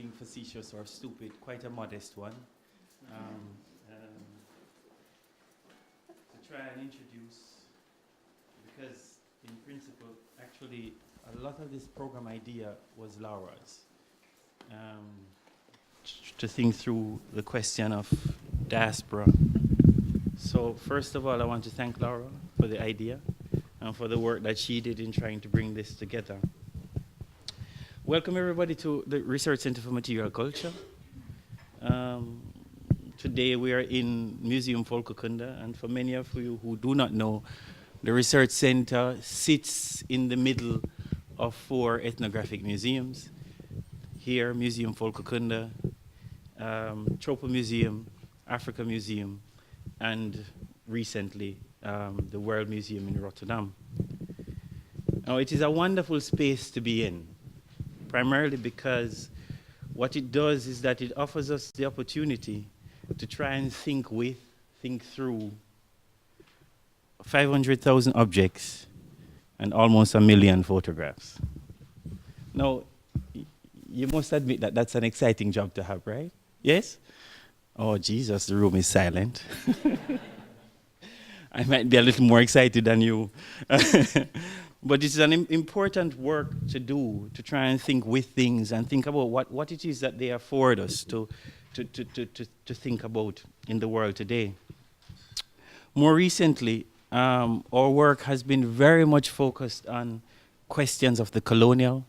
being facetious or stupid, quite a modest one. To try and introduce, because in principle, actually, a lot of this program idea was Laura's. To think through the question of diaspora. So first of all, I want to thank Laura for the idea and for the work that she did in trying to bring this together. Welcome everybody to the Research Center for Material Culture. Today we are in Museum Folkakunda, and for many of you who do not know, the Research Center sits in the middle of 4 ethnographic museums. Here, Museum Folkakunda, Tropa Museum, Africa Museum, and recently the World Museum in Rotterdam. Now, it is a wonderful space to be in, primarily because what it does is that it offers us the opportunity to try and think through 500,000 objects and almost 1 million photographs. Now, you must admit that that's an exciting job to have, right? Yes? Oh, Jesus, the room is silent. I might be a little more excited than you. But it's an important work to do, to try and think with things and think about what it is that they afford us to think about in the world today. More recently, our work has been very much focused on questions of the colonial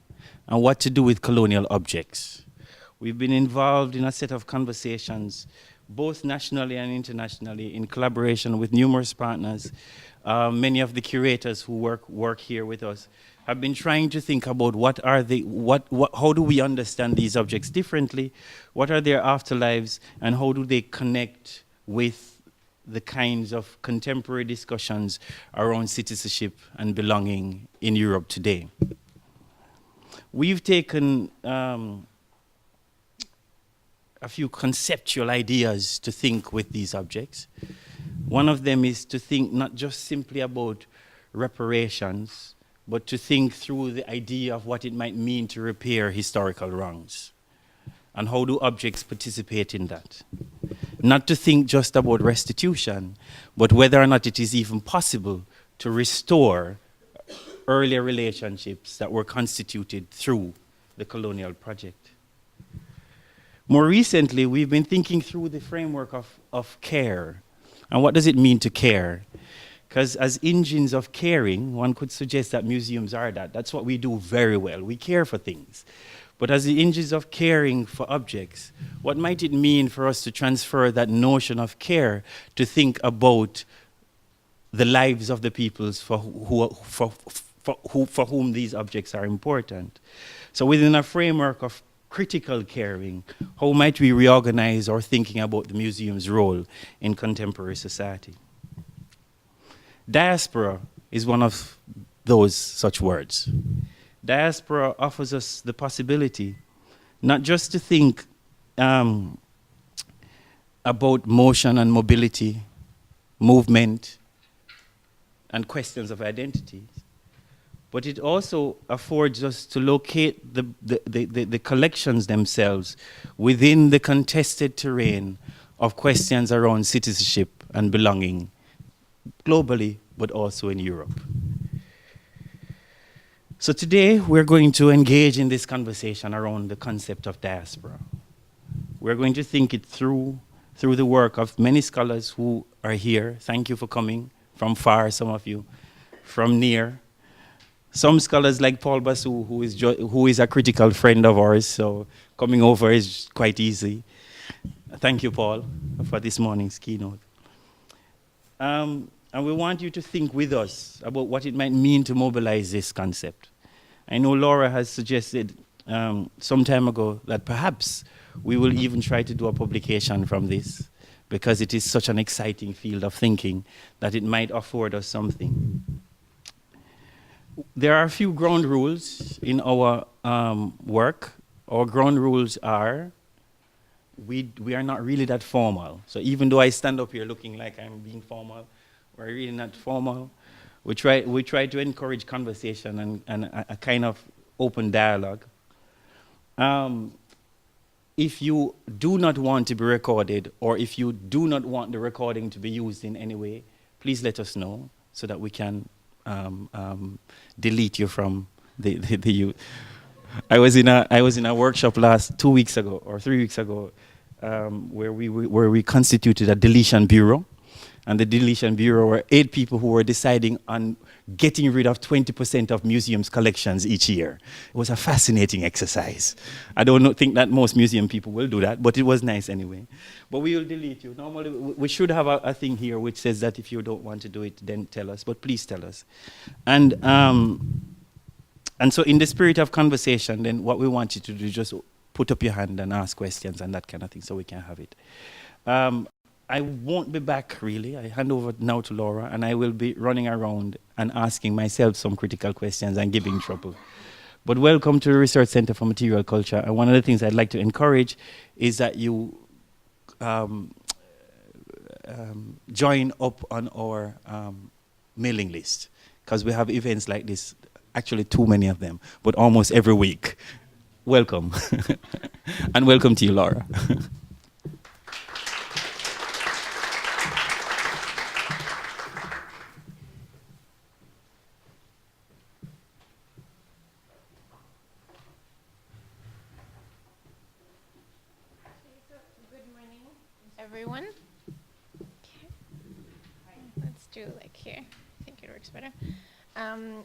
and what to do with colonial objects. We've been involved in a set of conversations, both nationally and internationally, in collaboration with numerous partners. Many of the curators who work here with us have been trying to think about how do we understand these objects differently, what are their afterlives, and how do they connect with the kinds of contemporary discussions around citizenship and belonging in Europe today. We've taken a few conceptual ideas to think with these objects. One of them is to think not just simply about reparations, but to think through the idea of what it might mean to repair historical wrongs. And how do objects participate in that? Not to think just about restitution, but whether or not it is even possible to restore earlier relationships that were constituted through the colonial project. More recently, we've been thinking through the framework of care. And what does it mean to care? Because as engines of caring, one could suggest that museums are that. That's what we do very well. We care for things. But as the engines of caring for objects, what might it mean for us to transfer that notion of care to think about the lives of the peoples for whom these objects are important? So within a framework of critical caring, how might we reorganize our thinking about the museum's role in contemporary society? Diaspora is one of those such words. Diaspora offers us the possibility not just to think about motion and mobility, movement, and questions of identity, but it also affords us to locate the collections themselves within the contested terrain of questions around citizenship and belonging, globally, but also in Europe. So today, we're going to engage in this conversation around the concept of diaspora. We're going to think it through the work of many scholars who are here. Thank you for coming, from far, some of you, from near. Some scholars like Paul Basu, who is a critical friend of ours, so coming over is quite easy. Thank you, Paul, for this morning's keynote. And we want you to think with us about what it might mean to mobilize this concept. I know Laura has suggested some time ago that perhaps we will even try to do a publication from this, because it is such an exciting field of thinking that it might afford us something. There are a few ground rules in our work. Our ground rules are, we are not really that formal. So even though I stand up here looking like I'm being formal, we're really not formal. We try to encourage conversation and a kind of open dialogue. if you do not want to be recorded, or if you do not want the recording to be used in any way, please let us know so that we can delete you from the I was in a workshop 2 weeks ago or 3 weeks ago, where we constituted a deletion bureau, and the deletion bureau were 8 people who were deciding on getting rid of 20% of museums' collections each year. It was a fascinating exercise. I don't think that most museum people will do that, but it was nice anyway. But we will delete you. Normally, we should have a thing here which says that if you don't want to do it, then tell us. But please tell us. And so in the spirit of conversation, then what we want you to do is just put up your hand and ask questions and that kind of thing so we can have it. I won't be back, really. I hand over now to Laura, and I will be running around and asking myself some critical questions and giving trouble. But welcome to the Research Center for Material Culture. And one of the things I'd like to encourage is that you join up on our mailing list, because we have events like this, actually too many of them, but almost every week. Welcome. And welcome to you, Laura. Everyone. Okay. Let's do like here. I think it works better.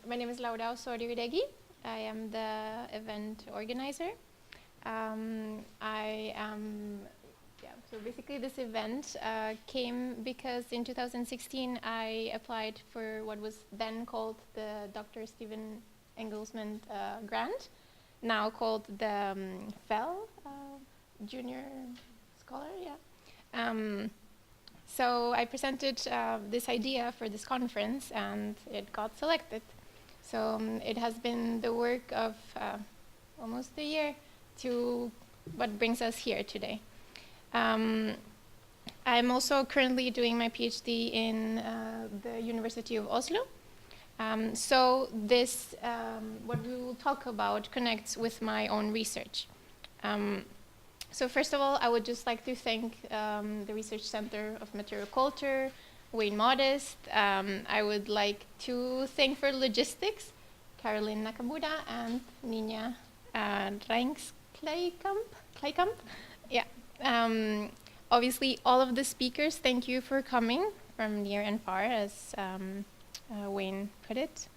My name is Laura Osorio-Uregui. I am the event organizer. So basically this event came because in 2016 I applied for what was then called the Dr. Stephen Engelsman grant, now called the FEL, Junior Scholar, yeah. So I presented this idea for this conference, and it got selected. So it has been the work of almost a year to what brings us here today. I'm also currently doing my PhD in the University of Oslo. So this, what we will talk about, connects with my own research. So first of all, I would just like to thank the Research Center of Material Culture, Wayne Modest. I would like to thank for logistics, Caroline Nakamura and Nina Kleikamp. Yeah. Obviously, all of the speakers, thank you for coming from near and far, as Wayne put it.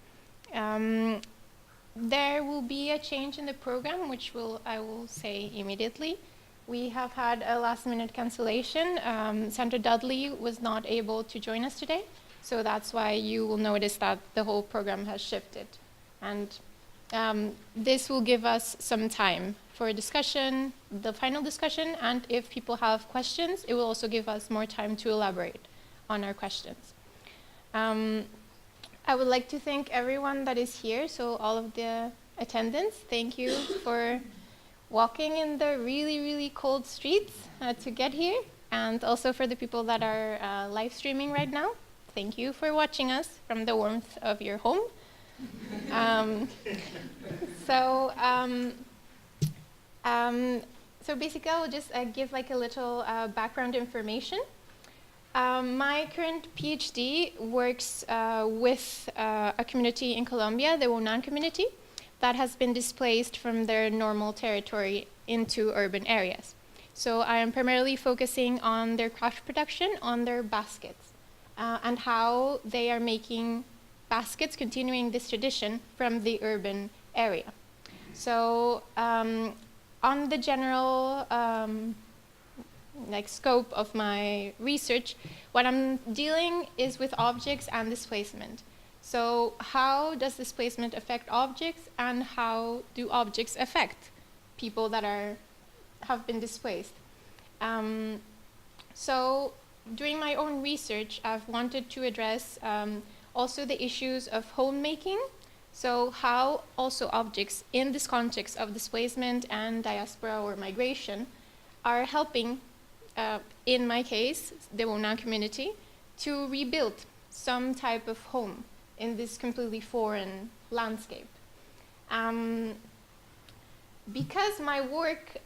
There will be a change in the program, which I will say immediately. We have had a last-minute cancellation. Sandra Dudley was not able to join us today, so that's why you will notice that the whole program has shifted. And this will give us some time for discussion, the final discussion, and if people have questions, it will also give us more time to elaborate on our questions. I would like to thank everyone that is here, so all of the attendants, thank you for walking in the really, really cold streets to get here, and also for the people that are live streaming right now. Thank you for watching us from the warmth of your home. So basically, I will just give like a little background information. My current PhD works with a community in Colombia, the Wonan community, that has been displaced from their normal territory into urban areas. So I am primarily focusing on their craft production, on their baskets, and how they are making baskets, continuing this tradition from the urban area. So on the general scope of my research, what I'm dealing is with objects and displacement. So how does displacement affect objects, and how do objects affect people that have been displaced? So during my own research, I've wanted to address also the issues of homemaking. So how also objects in this context of displacement and diaspora or migration are helping, in my case, the Wonan community, to rebuild some type of home in this completely foreign landscape. because my work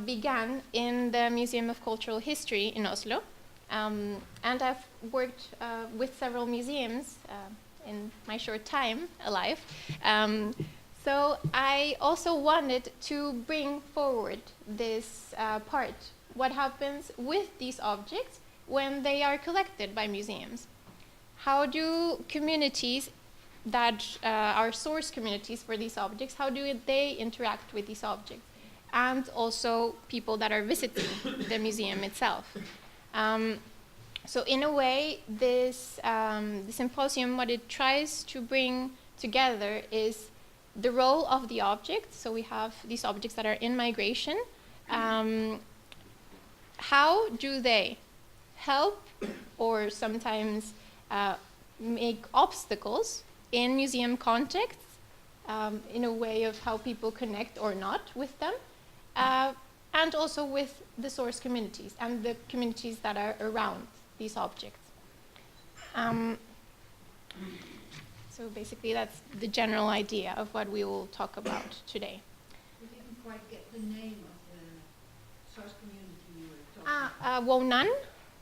began in the Museum of Cultural History in Oslo, and I've worked with several museums in my short time alive. So I also wanted to bring forward this part, what happens with these objects when they are collected by museums. How do communities that are source communities for these objects, how do they interact with these objects? And also people that are visiting the museum itself. So in a way, this the symposium, what it tries to bring together is the role of the objects. So we have these objects that are in migration. How do they help or sometimes make obstacles in museum contexts, in a way of how people connect or not with them, and also with the source communities and the communities that are around these objects. So basically that's the general idea of what we will talk about today. We didn't quite get the name of the source community you were talking about. Wonan.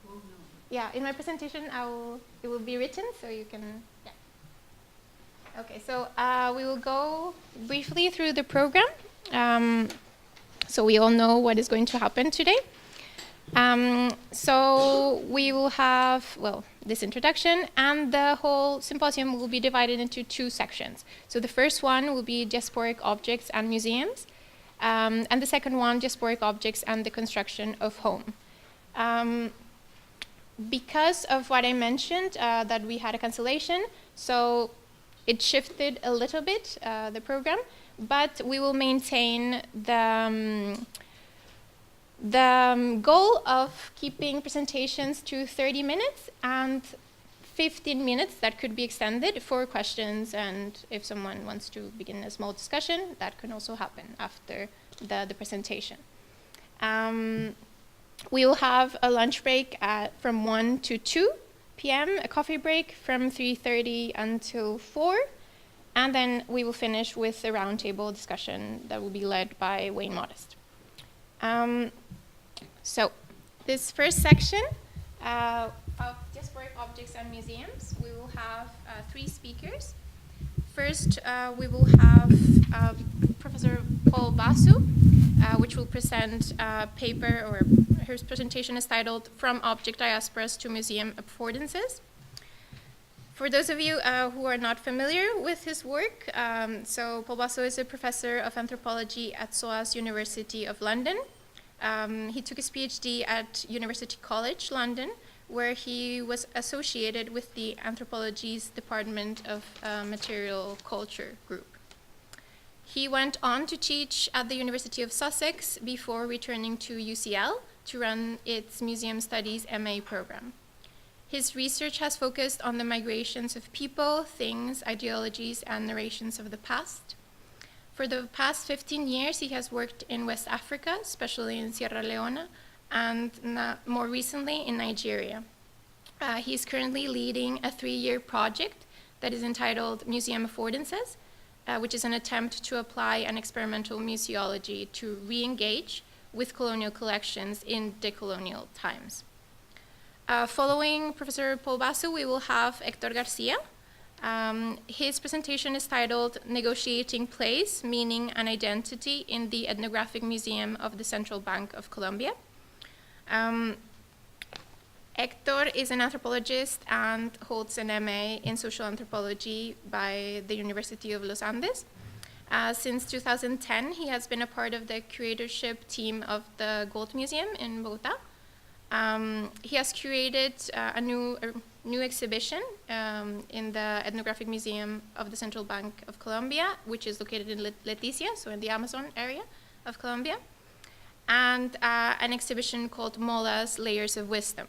Wonan. Yeah, in my presentation it will be written, so you can, yeah. Okay, so we will go briefly through the program, so we all know what is going to happen today. So we will have, well, this introduction, and the whole symposium will be divided into two sections. So the first one will be Diasporic objects and museums, and the second one, Diasporic objects and the construction of home. Because of what I mentioned, that we had a cancellation, so it shifted a little bit, the program, but we will maintain the goal of keeping presentations to 30 minutes and 15 minutes that could be extended for questions, and if someone wants to begin a small discussion, that can also happen after the presentation. We will have a lunch break from 1 to 2 p.m., a coffee break from 3:30 until 4, and then we will finish with a roundtable discussion that will be led by Wayne Modest. So this first section of Diasporic Objects and Museums, we will have 3 speakers. First, we will have Professor Paul Basu, which will present a paper, or her presentation is titled From Object Diasporas to Museum Affordances. For those of you who are not familiar with his work, so Paul Basu is a professor of anthropology at SOAS University of London. He took his PhD at University College London, where he was associated with the Anthropology's Department of Material Culture group. He went on to teach at the University of Sussex before returning to UCL to run its Museum Studies MA program. His research has focused on the migrations of people, things, ideologies, and narrations of the past. For the past 15 years, he has worked in West Africa, especially in Sierra Leone, and more recently in Nigeria. He's currently leading a 3-year project that is entitled Museum Affordances, which is an attempt to apply an experimental museology to re-engage with colonial collections in decolonial times. Following Professor Paul Basu, we will have Hector Garcia. His presentation is titled Negotiating Place, Meaning and Identity in the Ethnographic Museum of the Central Bank of Colombia. Hector is an anthropologist and holds an MA in social anthropology by the University of Los Andes. Since 2010, he has been a part of the curatorship team of the Gold Museum in Bogota. He has curated a new exhibition in the Ethnographic Museum of the Central Bank of Colombia, which is located in Leticia, so in the Amazon area of Colombia, and an exhibition called Mola's Layers of Wisdom.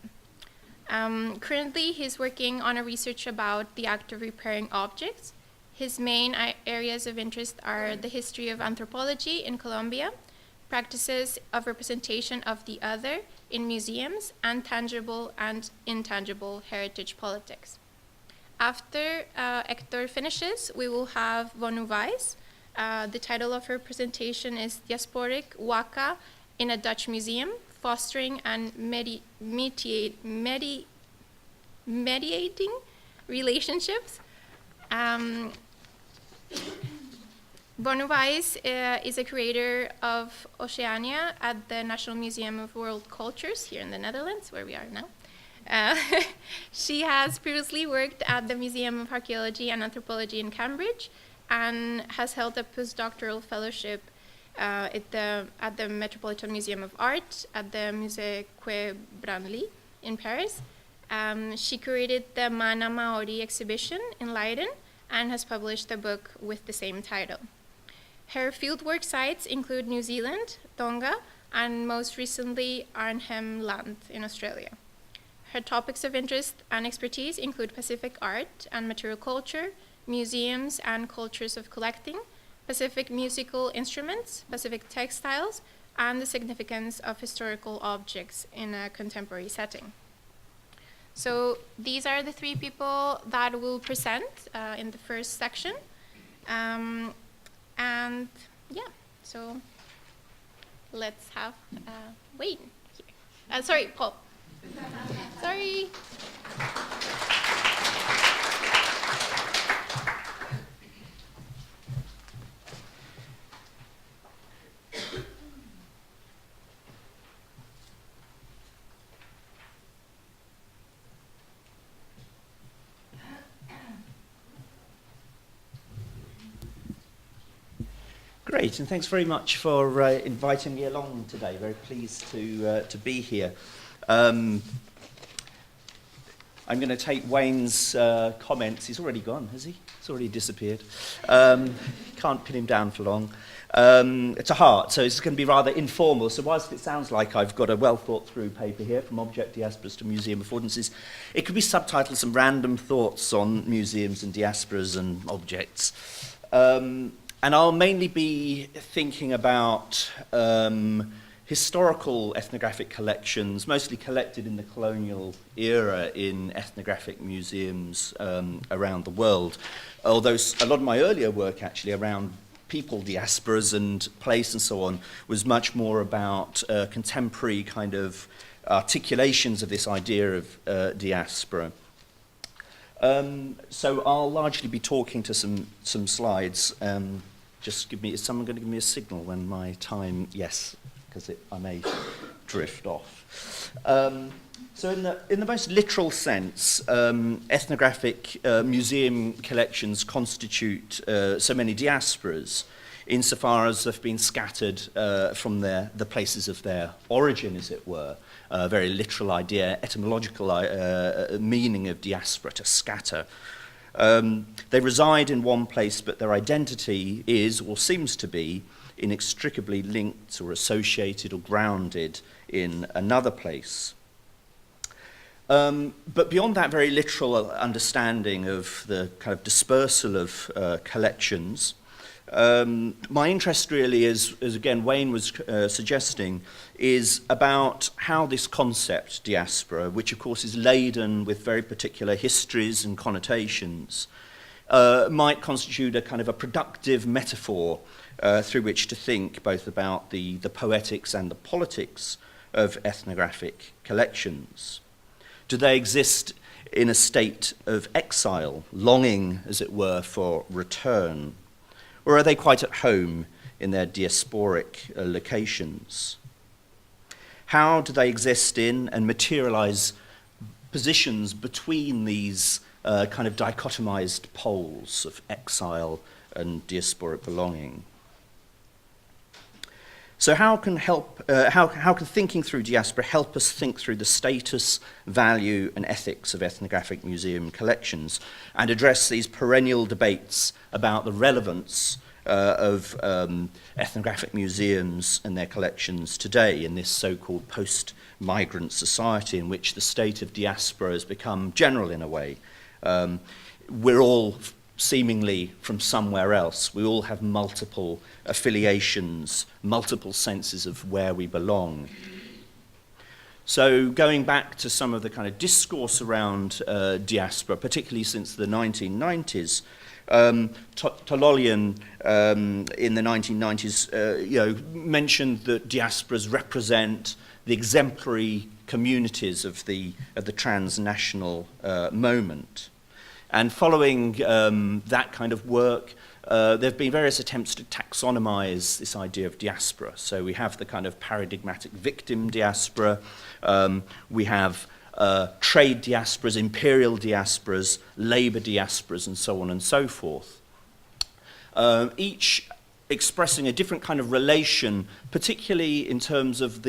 Currently, he's working on a research about the act of repairing objects. His main areas of interest are the history of anthropology in Colombia, practices of representation of the other in museums, and tangible and intangible heritage politics. After Hector finishes, we will have Vonu Weiss, The title of her presentation is Diasporic Waka in a Dutch Museum, Fostering and Mediating Relationships. Bonnewijs is a curator of Oceania at the National Museum of World Cultures here in the Netherlands, where we are now. She has previously worked at the Museum of Archaeology and Anthropology in Cambridge and has held a postdoctoral fellowship at the Metropolitan Museum of Art at the Musée Quai Branly in Paris. She curated the Mana Maori exhibition in Leiden and has published a book with the same title. Her fieldwork sites include New Zealand, Tonga, and most recently Arnhem Land in Australia. Her topics of interest and expertise include Pacific art and material culture, museums and cultures of collecting, Pacific musical instruments, Pacific textiles, and the significance of historical objects in a contemporary setting. So these are the three people that will present in the first section. And yeah, so let's have Wayne here. Sorry, Paul. Sorry. Great, and thanks very much for inviting me along today. Very pleased to be here. I'm going to take Wayne's comments. He's already gone, has he? He's already disappeared. Can't pin him down for long. To heart, so it's going to be rather informal. So whilst it sounds like I've got a well-thought-through paper here, from object diasporas to museum affordances, it could be subtitled Some Random Thoughts on Museums and Diasporas and Objects. And I'll mainly be thinking about historical ethnographic collections, mostly collected in the colonial era in ethnographic museums around the world. Although a lot of my earlier work actually around people diasporas and place and so on was much more about contemporary kind of articulations of this idea of diaspora. So I'll largely be talking to some slides. Just give me, is someone going to give me a signal when my time, yes, because I may drift off. So in the most literal sense, ethnographic museum collections constitute so many diasporas, insofar as they've been scattered from the places of their origin, as it were. A very literal idea, etymological meaning of diaspora, to scatter. They reside in one place, but their identity is, or seems to be, inextricably linked or associated or grounded in another place. But beyond that very literal understanding of the kind of dispersal of collections, my interest really is, as again Wayne was suggesting, is about how this concept, diaspora, which of course is laden with very particular histories and connotations, might constitute a kind of a productive metaphor through which to think both about the poetics and the politics of ethnographic collections. Do they exist in a state of exile, longing, as it were, for return? Or are they quite at home in their diasporic locations? How do they exist in and materialize positions between these kind of dichotomized poles of exile and diasporic belonging? So how can thinking through diaspora help us think through the status, value, and ethics of ethnographic museum collections and address these perennial debates about the relevance of ethnographic museums and their collections today in this so-called post-migrant society in which the state of diaspora has become general in a way? We're all seemingly from somewhere else. We all have multiple affiliations, multiple senses of where we belong. So going back to some of the kind of discourse around diaspora, particularly since the 1990s, Tololian in the 1990s mentioned that diasporas represent the exemplary communities of the transnational moment. And following that kind of work, there have been various attempts to taxonomize this idea of diaspora. So we have the kind of paradigmatic victim diaspora, we have trade diasporas, imperial diasporas, labor diasporas, and so on and so forth. Each expressing a different kind of relation, particularly in terms of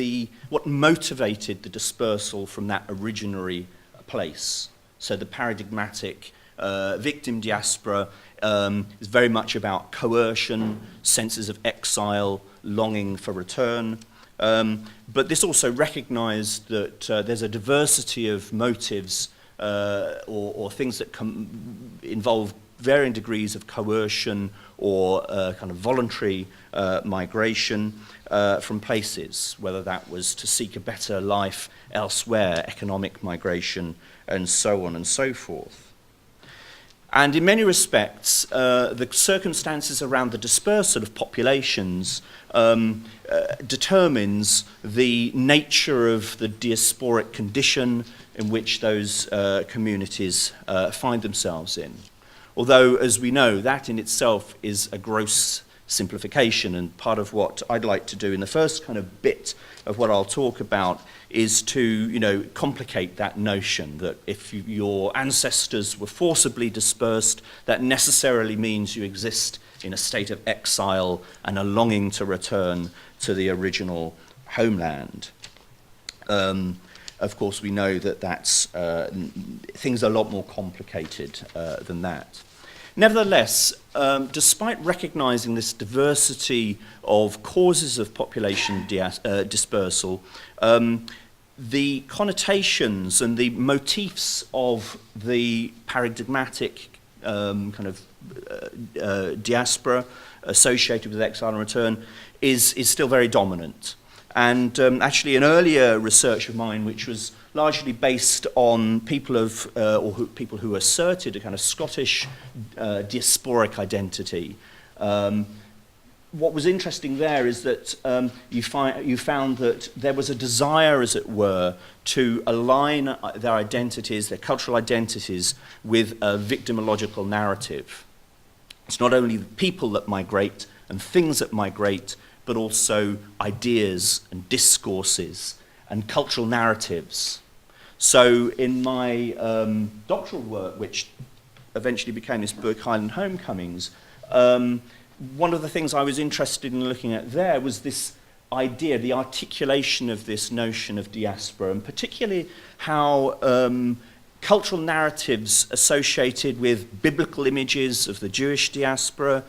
what motivated the dispersal from that originary place. So the paradigmatic victim diaspora is very much about coercion, senses of exile, longing for return. But this also recognized that there's a diversity of motives or things that involve varying degrees of coercion or kind of voluntary migration from places, whether that was to seek a better life elsewhere, economic migration, and so on and so forth. And in many respects, the circumstances around the dispersal of populations determines the nature of the diasporic condition in which those communities find themselves in. Although, as we know, that in itself is a gross simplification, and part of what I'd like to do in the first kind of bit of what I'll talk about is to, complicate that notion that if your ancestors were forcibly dispersed, that necessarily means you exist in a state of exile and a longing to return to the original homeland. Of course, we know that things are a lot more complicated than that. Nevertheless, despite recognizing this diversity of causes of population dispersal, the connotations and the motifs of the paradigmatic diaspora associated with exile and return is still very dominant. And actually an earlier research of mine, which was largely based on people who asserted a kind of Scottish diasporic identity. What was interesting there is that you found that there was a desire, as it were, to align their identities, their cultural identities, with a victimological narrative. It's not only the people that migrate and things that migrate, but also ideas and discourses and cultural narratives. So in my doctoral work, which eventually became this book, Highland Homecomings, one of the things I was interested in looking at there was this idea, the articulation of this notion of diaspora, and particularly how cultural narratives associated with biblical images of the Jewish diaspora,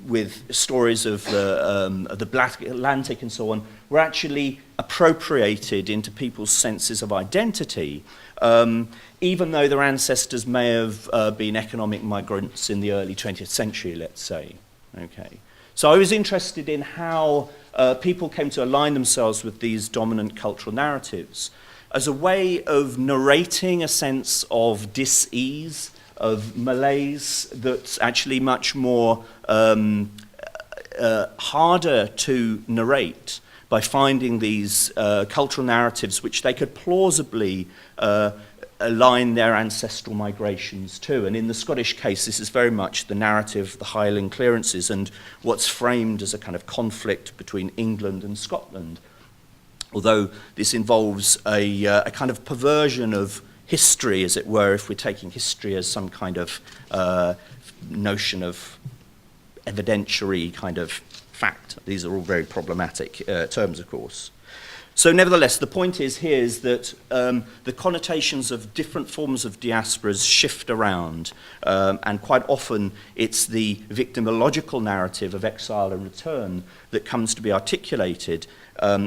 with stories of the Black Atlantic and so on, were actually appropriated into people's senses of identity, even though their ancestors may have been economic migrants in the early 20th century, let's say. Okay. So I was interested in how people came to align themselves with these dominant cultural narratives as a way of narrating a sense of dis-ease, of malaise that's actually much more harder to narrate by finding these cultural narratives which they could plausibly align their ancestral migrations to. And in the Scottish case, this is very much the narrative of the Highland clearances and what's framed as a kind of conflict between England and Scotland. Although this involves a kind of perversion of history, as it were, if we're taking history as some kind of notion of evidentiary kind of fact. These are all very problematic terms, of course. So nevertheless, the point is here is that the connotations of different forms of diasporas shift around, and quite often it's the victimological narrative of exile and return that comes to be articulated,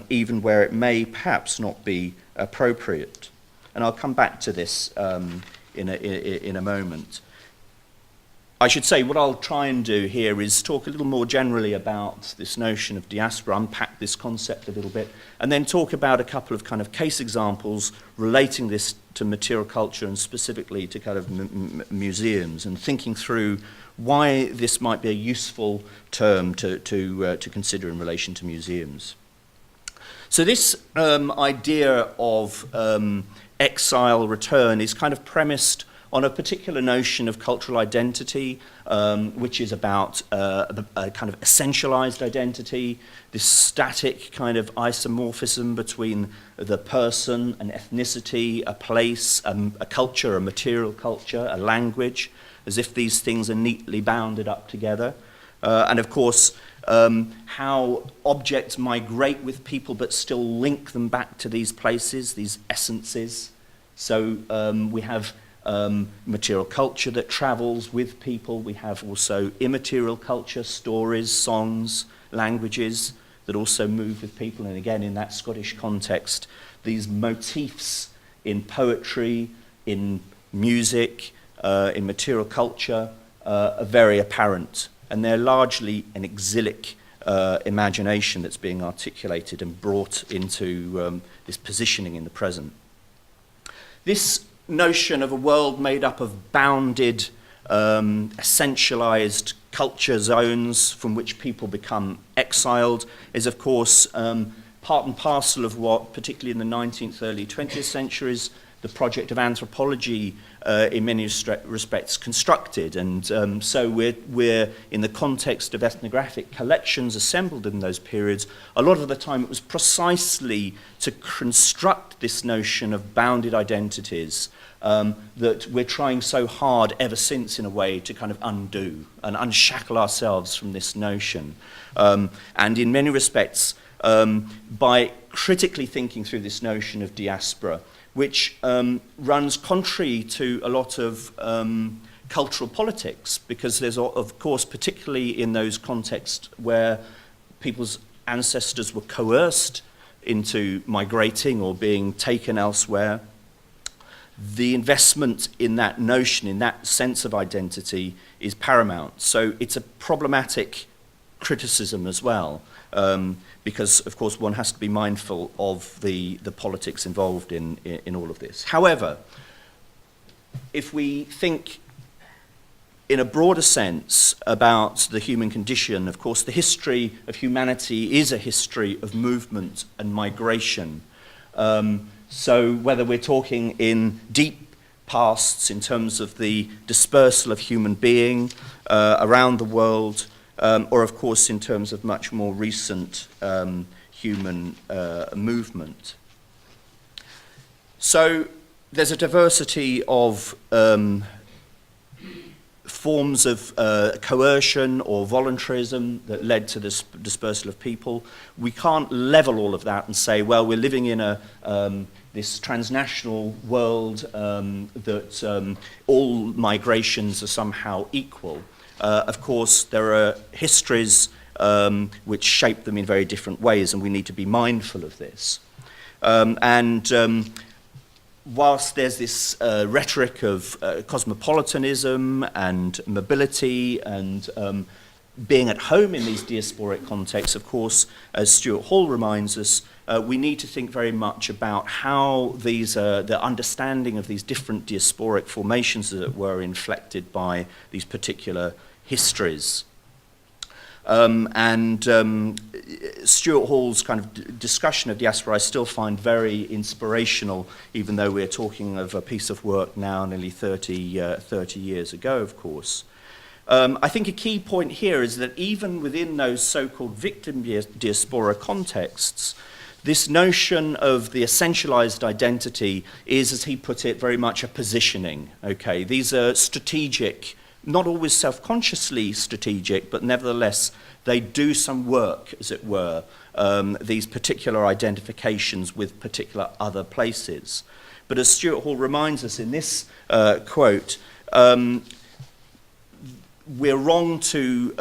even where it may perhaps not be appropriate. And I'll come back to this in a moment. I should say what I'll try and do here is talk a little more generally about this notion of diaspora, unpack this concept a little bit, and then talk about a couple of kind of case examples relating this to material culture and specifically to kind of museums, and thinking through why this might be a useful term to consider in relation to museums. So this idea of exile return is kind of premised on a particular notion of cultural identity, which is about a kind of essentialized identity, this static kind of isomorphism between the person, an ethnicity, a place, a culture, a material culture, a language, as if these things are neatly bounded up together. And of course, how objects migrate with people but still link them back to these places, these essences. So we have material culture that travels with people. We have also immaterial culture, stories, songs, languages that also move with people. And again, in that Scottish context, these motifs in poetry, in music, in material culture are very apparent. And they're largely an exilic imagination that's being articulated and brought into this positioning in the present. This notion of a world made up of bounded, essentialized culture zones from which people become exiled is, of course, part and parcel of what, particularly in the 19th, early 20th centuries, the project of anthropology in many respects constructed. And so we're in the context of ethnographic collections assembled in those periods. A lot of the time it was precisely to construct this notion of bounded identities that we're trying so hard ever since, in a way, to kind of undo and unshackle ourselves from this notion. And in many respects, by critically thinking through this notion of diaspora, which runs contrary to a lot of cultural politics, because there's, of course, particularly in those contexts where people's ancestors were coerced into migrating or being taken elsewhere, the investment in that notion, in that sense of identity, is paramount. So it's a problematic criticism as well, because, of course, one has to be mindful of the politics involved in all of this. However, if we think in a broader sense about the human condition, of course, the history of humanity is a history of movement and migration. So whether we're talking in deep pasts in terms of the dispersal of human being around the world, or of course in terms of much more recent human movement. So there's a diversity of forms of coercion or voluntarism that led to this dispersal of people. We can't level all of that and say, well, we're living in this transnational world that all migrations are somehow equal. Of course, there are histories which shape them in very different ways, and we need to be mindful of this. Whilst there's this rhetoric of cosmopolitanism and mobility and being at home in these diasporic contexts, of course, as Stuart Hall reminds us, we need to think very much about how these, the understanding of these different diasporic formations, as it were, inflected by these particular histories. Stuart Hall's kind of discussion of diaspora I still find very inspirational, even though we're talking of a piece of work now nearly 30 years ago, of course. I think a key point here is that even within those so-called victim diaspora contexts, this notion of the essentialized identity is, as he put it, very much a positioning. Okay, these are strategic, not always self-consciously strategic, but nevertheless they do some work, as it were, these particular identifications with particular other places. But as Stuart Hall reminds us in this quote, we're wrong to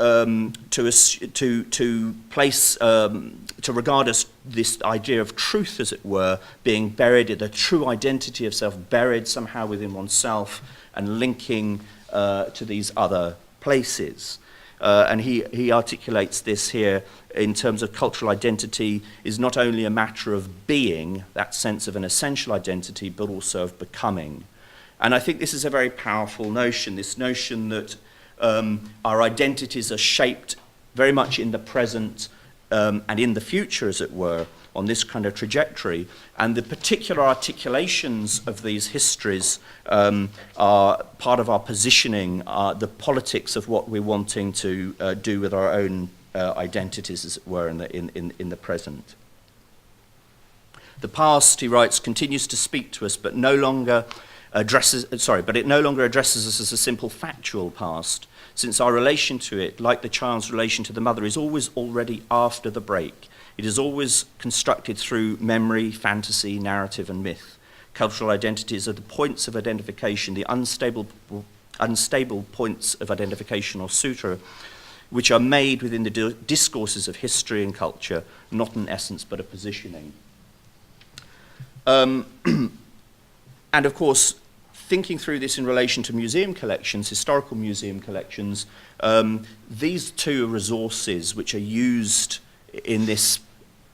place, to regard as this idea of truth, as it were, being buried, the true identity of self buried somehow within oneself and linking to these other places. And he articulates this here in terms of cultural identity is not only a matter of being, that sense of an essential identity, but also of becoming. And I think this is a very powerful notion, this notion that our identities are shaped very much in the present and in the future, as it were, on this kind of trajectory. And the particular articulations of these histories are part of our positioning, the politics of what we're wanting to do with our own identities, as it were, in the present. The past, he writes, continues to speak to us, but it no longer addresses us as a simple factual past, since our relation to it, like the child's relation to the mother, is always already after the break. It is always constructed through memory, fantasy, narrative, and myth. Cultural identities are the points of identification, the unstable points of identification or sutra, which are made within the discourses of history and culture, not an essence but a positioning. And of course, thinking through this in relation to museum collections, historical museum collections, these two are resources which are used in this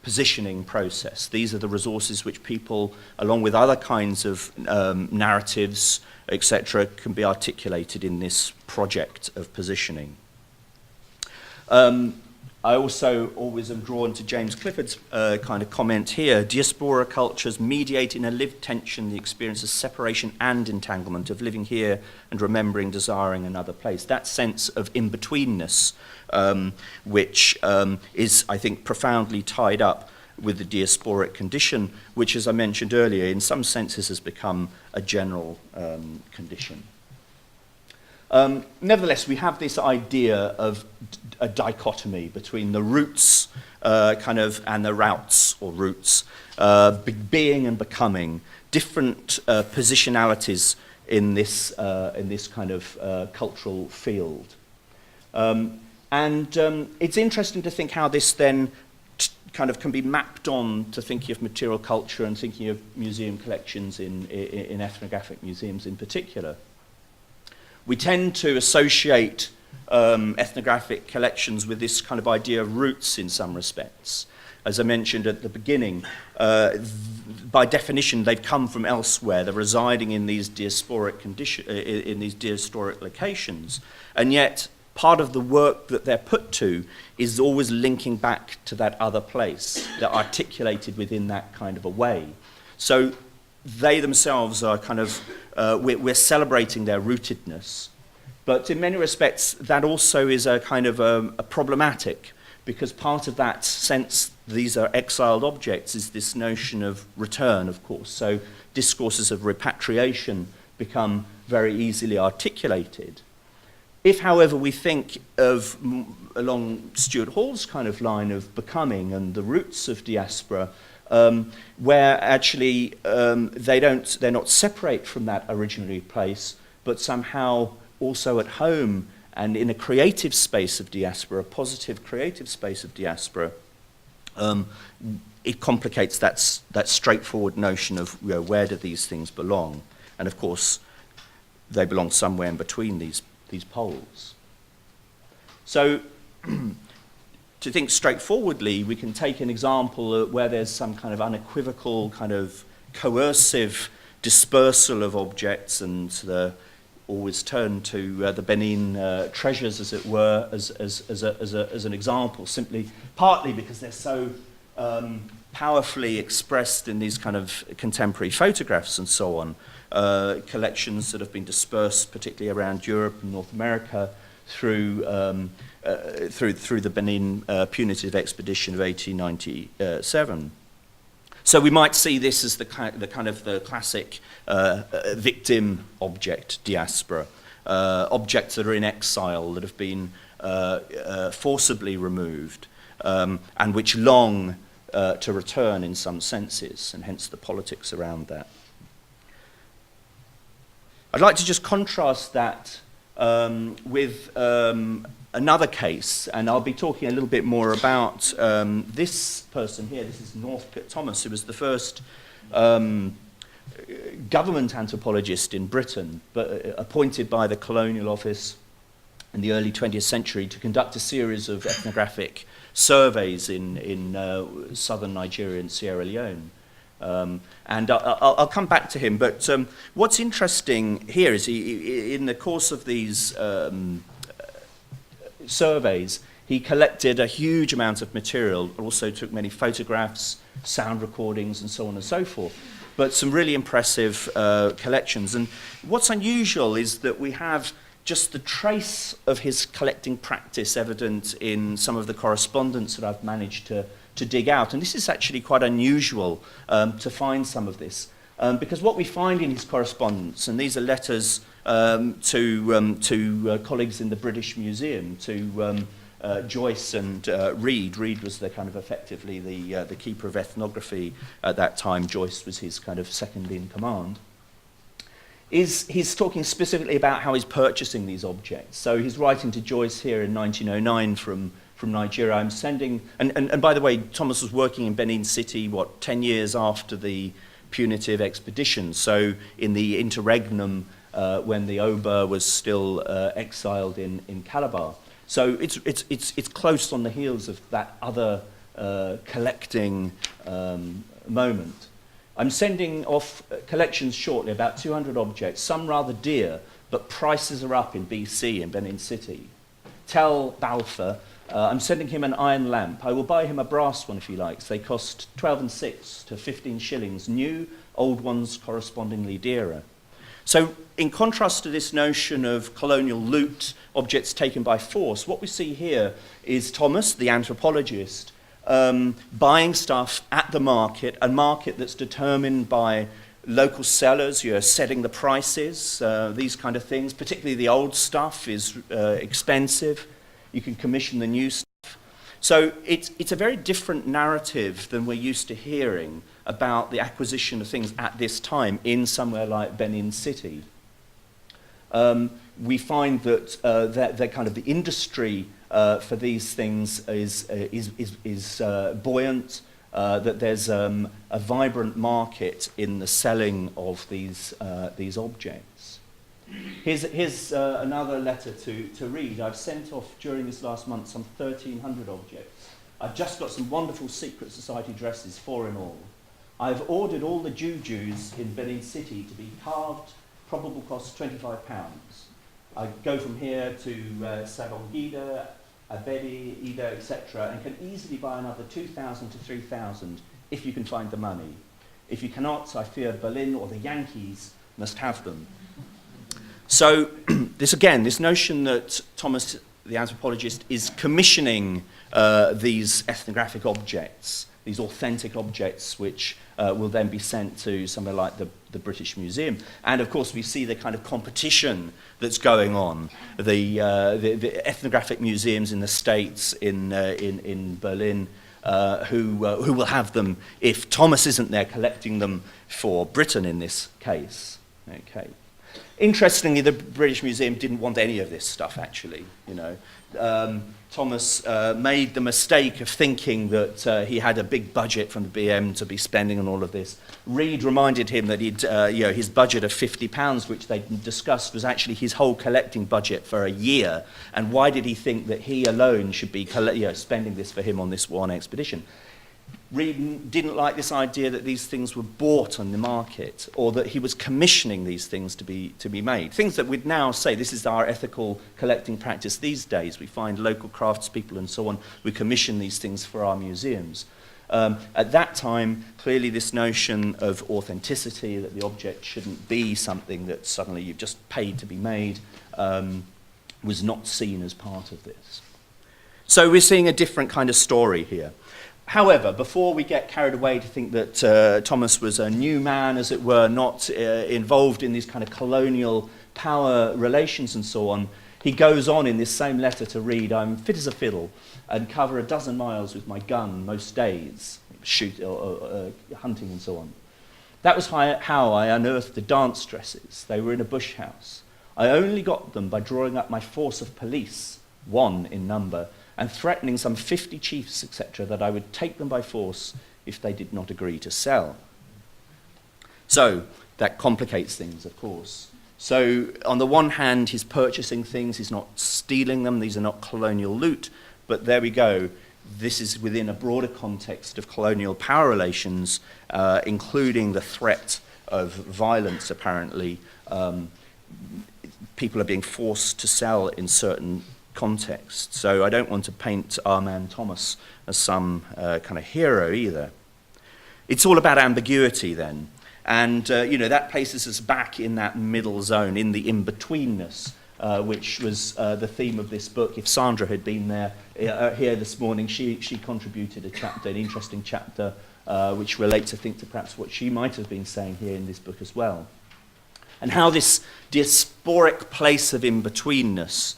positioning process. These are the resources which people, along with other kinds of narratives, etc., can be articulated in this project of positioning. I also always am drawn to James Clifford's kind of comment here. Diaspora cultures mediate in a lived tension the experience of separation and entanglement, of living here and remembering, desiring another place. That sense of in-betweenness, which is, I think, profoundly tied up with the diasporic condition, which, as I mentioned earlier, in some senses has become a general condition. Nevertheless, we have this idea of a dichotomy between the roots and the routes or roots, being and becoming, different positionalities in this kind of cultural field. It's interesting to think how this then kind of can be mapped on to thinking of material culture and thinking of museum collections in ethnographic museums in particular. We tend to associate ethnographic collections with this kind of idea of roots in some respects. As I mentioned at the beginning, by definition, they've come from elsewhere. They're residing in these diasporic locations, and yet part of the work that they're put to is always linking back to that other place. They're articulated within that kind of a way. So they themselves are kind of, we're celebrating their rootedness. But in many respects, that also is a kind of a problematic, because part of that sense, these are exiled objects, is this notion of return, of course. So discourses of repatriation become very easily articulated. If, however, we think of, along Stuart Hall's kind of line of becoming and the roots of diaspora, where actually they're not separate from that originary place, but somehow also at home and in a creative space of diaspora, a positive creative space of diaspora, it complicates that straightforward notion of, you know, where do these things belong? And of course, they belong somewhere in between these poles. So to think straightforwardly, we can take an example where there's some kind of unequivocal kind of coercive dispersal of objects, and always turn to the Benin treasures, as it were, as an example, simply partly because they're so powerfully expressed in these kind of contemporary photographs and so on, collections that have been dispersed, particularly around Europe and North America, through the Benin punitive expedition of 1897. So we might see this as the classic victim object diaspora, objects that are in exile, that have been forcibly removed, and which long to return in some senses, and hence the politics around that. I'd like to just contrast that with another case, and I'll be talking a little bit more about this person here. This is Northcote Thomas, who was the first government anthropologist in Britain, but appointed by the Colonial Office in the early 20th century to conduct a series of ethnographic surveys in southern Nigeria and Sierra Leone. And I'll come back to him, but what's interesting here is in the course of these surveys, he collected a huge amount of material, also took many photographs, sound recordings, and so on and so forth, but some really impressive collections. And what's unusual is that we have just the trace of his collecting practice evident in some of the correspondence that I've managed to dig out. And this is actually quite unusual to find some of this, because what we find in his correspondence, and these are letters to colleagues in the British Museum, to Joyce and Reed. Reed was the kind of effectively the keeper of ethnography at that time. Joyce was his kind of second in command. He's talking specifically about how he's purchasing these objects. So he's writing to Joyce here in 1909 from Nigeria. I'm sending, and by the way, Thomas was working in Benin City, 10 years after the punitive expedition. So in the interregnum, when the Oba was still exiled in Calabar. So it's close on the heels of that other collecting moment. I'm sending off collections shortly, about 200 objects, some rather dear, but prices are up in BC, in Benin City. Tell Balfour, I'm sending him an iron lamp. I will buy him a brass one if he likes. They cost 12 and 6 to 15 shillings new, old ones correspondingly dearer. So in contrast to this notion of colonial loot, objects taken by force, what we see here is Thomas, the anthropologist, buying stuff at the market, a market that's determined by local sellers, you're setting the prices, these kind of things. Particularly the old stuff is expensive. You can commission the new stuff. So it's a very different narrative than we're used to hearing about the acquisition of things at this time in somewhere like Benin City. We find that the kind of the industry for these things is buoyant, that there's a vibrant market in the selling of these objects. Here's another letter to read. I've sent off during this last month some 1,300 objects. I've just got some wonderful secret society dresses, 4 in all. I've ordered all the jujus in Benin City to be carved, probable cost £25. I go from here to Sabongida, Abedi, Ida, etc., and can easily buy another 2,000 to 3,000 if you can find the money. If you cannot, I fear Berlin or the Yankees must have them. So this notion that Thomas, the anthropologist, is commissioning these ethnographic objects, these authentic objects, which will then be sent to somewhere like the British Museum. And of course, we see the kind of competition that's going on. The ethnographic museums in the States, in Berlin, who will have them if Thomas isn't there collecting them for Britain in this case. Okay. Interestingly, the British Museum didn't want any of this stuff, actually. Thomas made the mistake of thinking that he had a big budget from the BM to be spending on all of this. Reed reminded him that his budget of £50, which they discussed, was actually his whole collecting budget for a year. And why did he think that he alone should be spending this for him on this one expedition? Reed didn't like this idea that these things were bought on the market, or that he was commissioning these things to be made. Things that we'd now say, this is our ethical collecting practice these days. We find local craftspeople and so on, we commission these things for our museums. At that time, clearly this notion of authenticity, that the object shouldn't be something that suddenly you've just paid to be made, was not seen as part of this. So we're seeing a different kind of story here. However, before we get carried away to think that Thomas was a new man, as it were, not involved in these kind of colonial power relations and so on, he goes on in this same letter to read, I'm fit as a fiddle and cover 12 miles with my gun most days, hunting and so on. That was how I unearthed the dance dresses. They were in a bush house. I only got them by drawing up my force of police, 1 in number, and threatening some 50 chiefs, etc., that I would take them by force if they did not agree to sell. So that complicates things, of course. So on the one hand, he's purchasing things, he's not stealing them, these are not colonial loot, but there we go. This is within a broader context of colonial power relations, including the threat of violence, apparently. People are being forced to sell in certain contexts. So I don't want to paint our man Thomas as some kind of hero either. It's all about ambiguity then. And, that places us back in that middle zone, in the in-betweenness, which was the theme of this book. If Sandra had been there here this morning, she contributed a chapter, an interesting chapter, which relates, I think, to perhaps what she might have been saying here in this book as well. And how this diasporic place of in-betweenness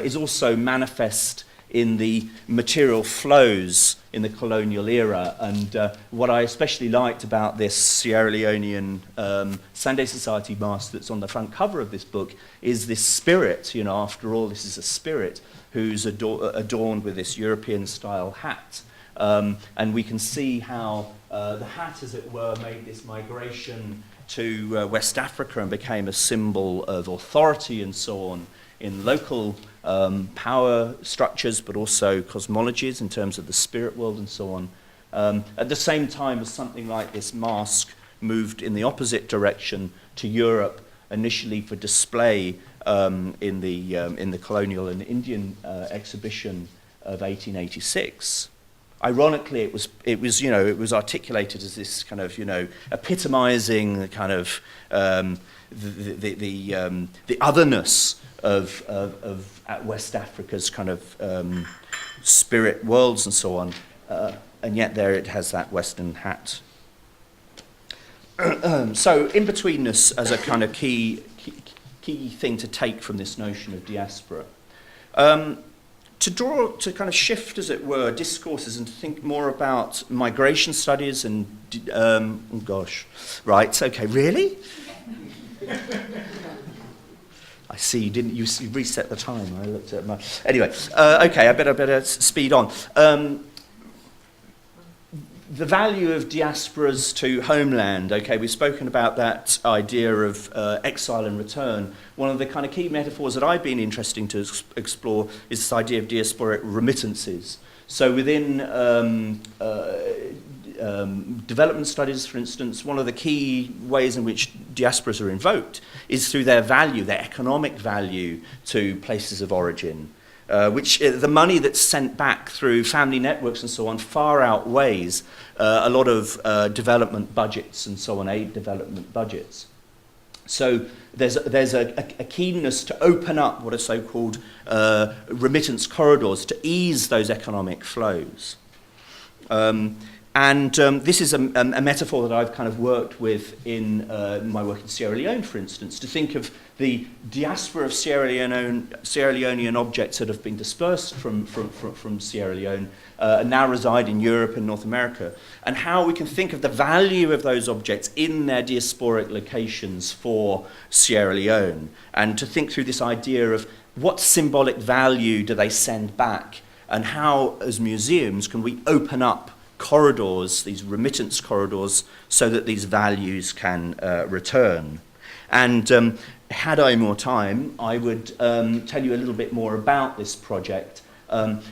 is also manifest in the material flows in the colonial era. And what I especially liked about this Sierra Leonean Sunday Society mask that's on the front cover of this book is this spirit. After all, this is a spirit who's adorned with this European-style hat. And we can see how the hat, as it were, made this migration to West Africa and became a symbol of authority and so on in local power structures, but also cosmologies in terms of the spirit world and so on. At the same time as something like this mask moved in the opposite direction to Europe, initially for display in the colonial and Indian exhibition of 1886. Ironically, it was articulated as this kind of epitomizing the kind of the otherness of West Africa's kind of spirit worlds and so on, and yet there it has that Western hat. So in-betweenness as a kind of key thing to take from this notion of diaspora. To kind of shift, as it were, discourses and to think more about migration studies and, really? I see, you reset the time. I looked at my... Anyway, okay, I better speed on. The value of diasporas to homeland. Okay, we've spoken about that idea of exile and return. One of the kind of key metaphors that I've been interested to explore is this idea of diasporic remittances. So within development studies, for instance, one of the key ways in which diasporas are invoked is through their value, their economic value to places of origin. Which the money that's sent back through family networks and so on far outweighs a lot of development budgets and so on, aid development budgets. So there's a keenness to open up what are so-called remittance corridors to ease those economic flows. This is a metaphor that I've kind of worked with in my work in Sierra Leone, for instance, to think of the diaspora of Sierra Leonean objects that have been dispersed from Sierra Leone and now reside in Europe and North America, and how we can think of the value of those objects in their diasporic locations for Sierra Leone, and to think through this idea of what symbolic value do they send back, and how, as museums, can we open up corridors, these remittance corridors, so that these values can return. And had I more time, I would tell you a little bit more about this project,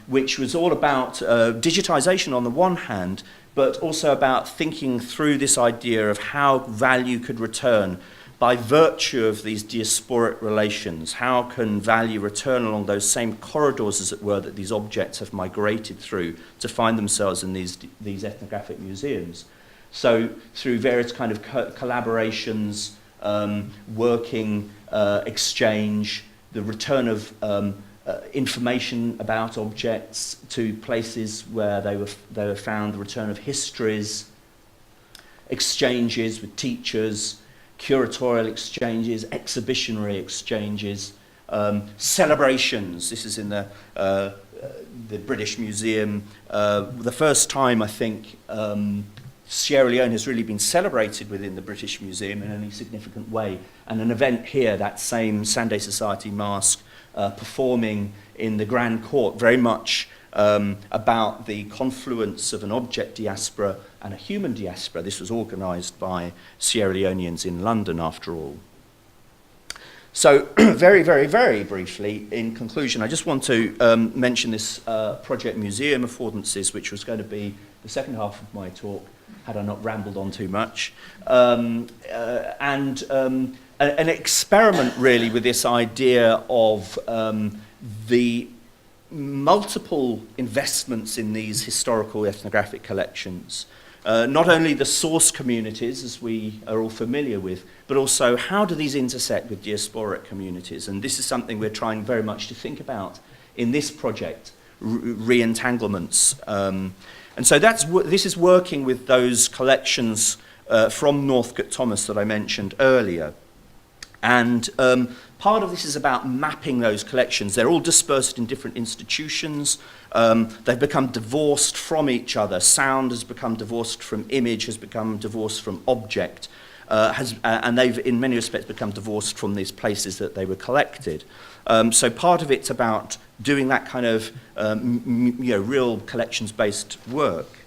which was all about digitization on the one hand, but also about thinking through this idea of how value could return by virtue of these diasporic relations. How can value return along those same corridors, as it were, that these objects have migrated through to find themselves in these ethnographic museums? So through various kind of collaborations, working, exchange, the return of information about objects to places where they were found, the return of histories, exchanges with teachers, curatorial exchanges, exhibitionary exchanges, celebrations. This is in the British Museum. The first time, I think, Sierra Leone has really been celebrated within the British Museum in any significant way. And an event here, that same Sunday Society mask, performing in the Grand Court, very much about the confluence of an object diaspora and a human diaspora. This was organised by Sierra Leoneans in London, after all. So very, very, very briefly, in conclusion, I just want to mention this project Museum Affordances, which was going to be the second half of my talk, had I not rambled on too much. An experiment really with this idea of the multiple investments in these historical ethnographic collections. Not only the source communities, as we are all familiar with, but also how do these intersect with diasporic communities? And this is something we're trying very much to think about in this project, re-entanglements. And so this is working with those collections from Northcote Thomas that I mentioned earlier. And part of this is about mapping those collections. They're all dispersed in different institutions. They've become divorced from each other. Sound has become divorced from image, has become divorced from object, and they've, in many respects, become divorced from these places that they were collected. So part of it's about doing that kind of real collections-based work.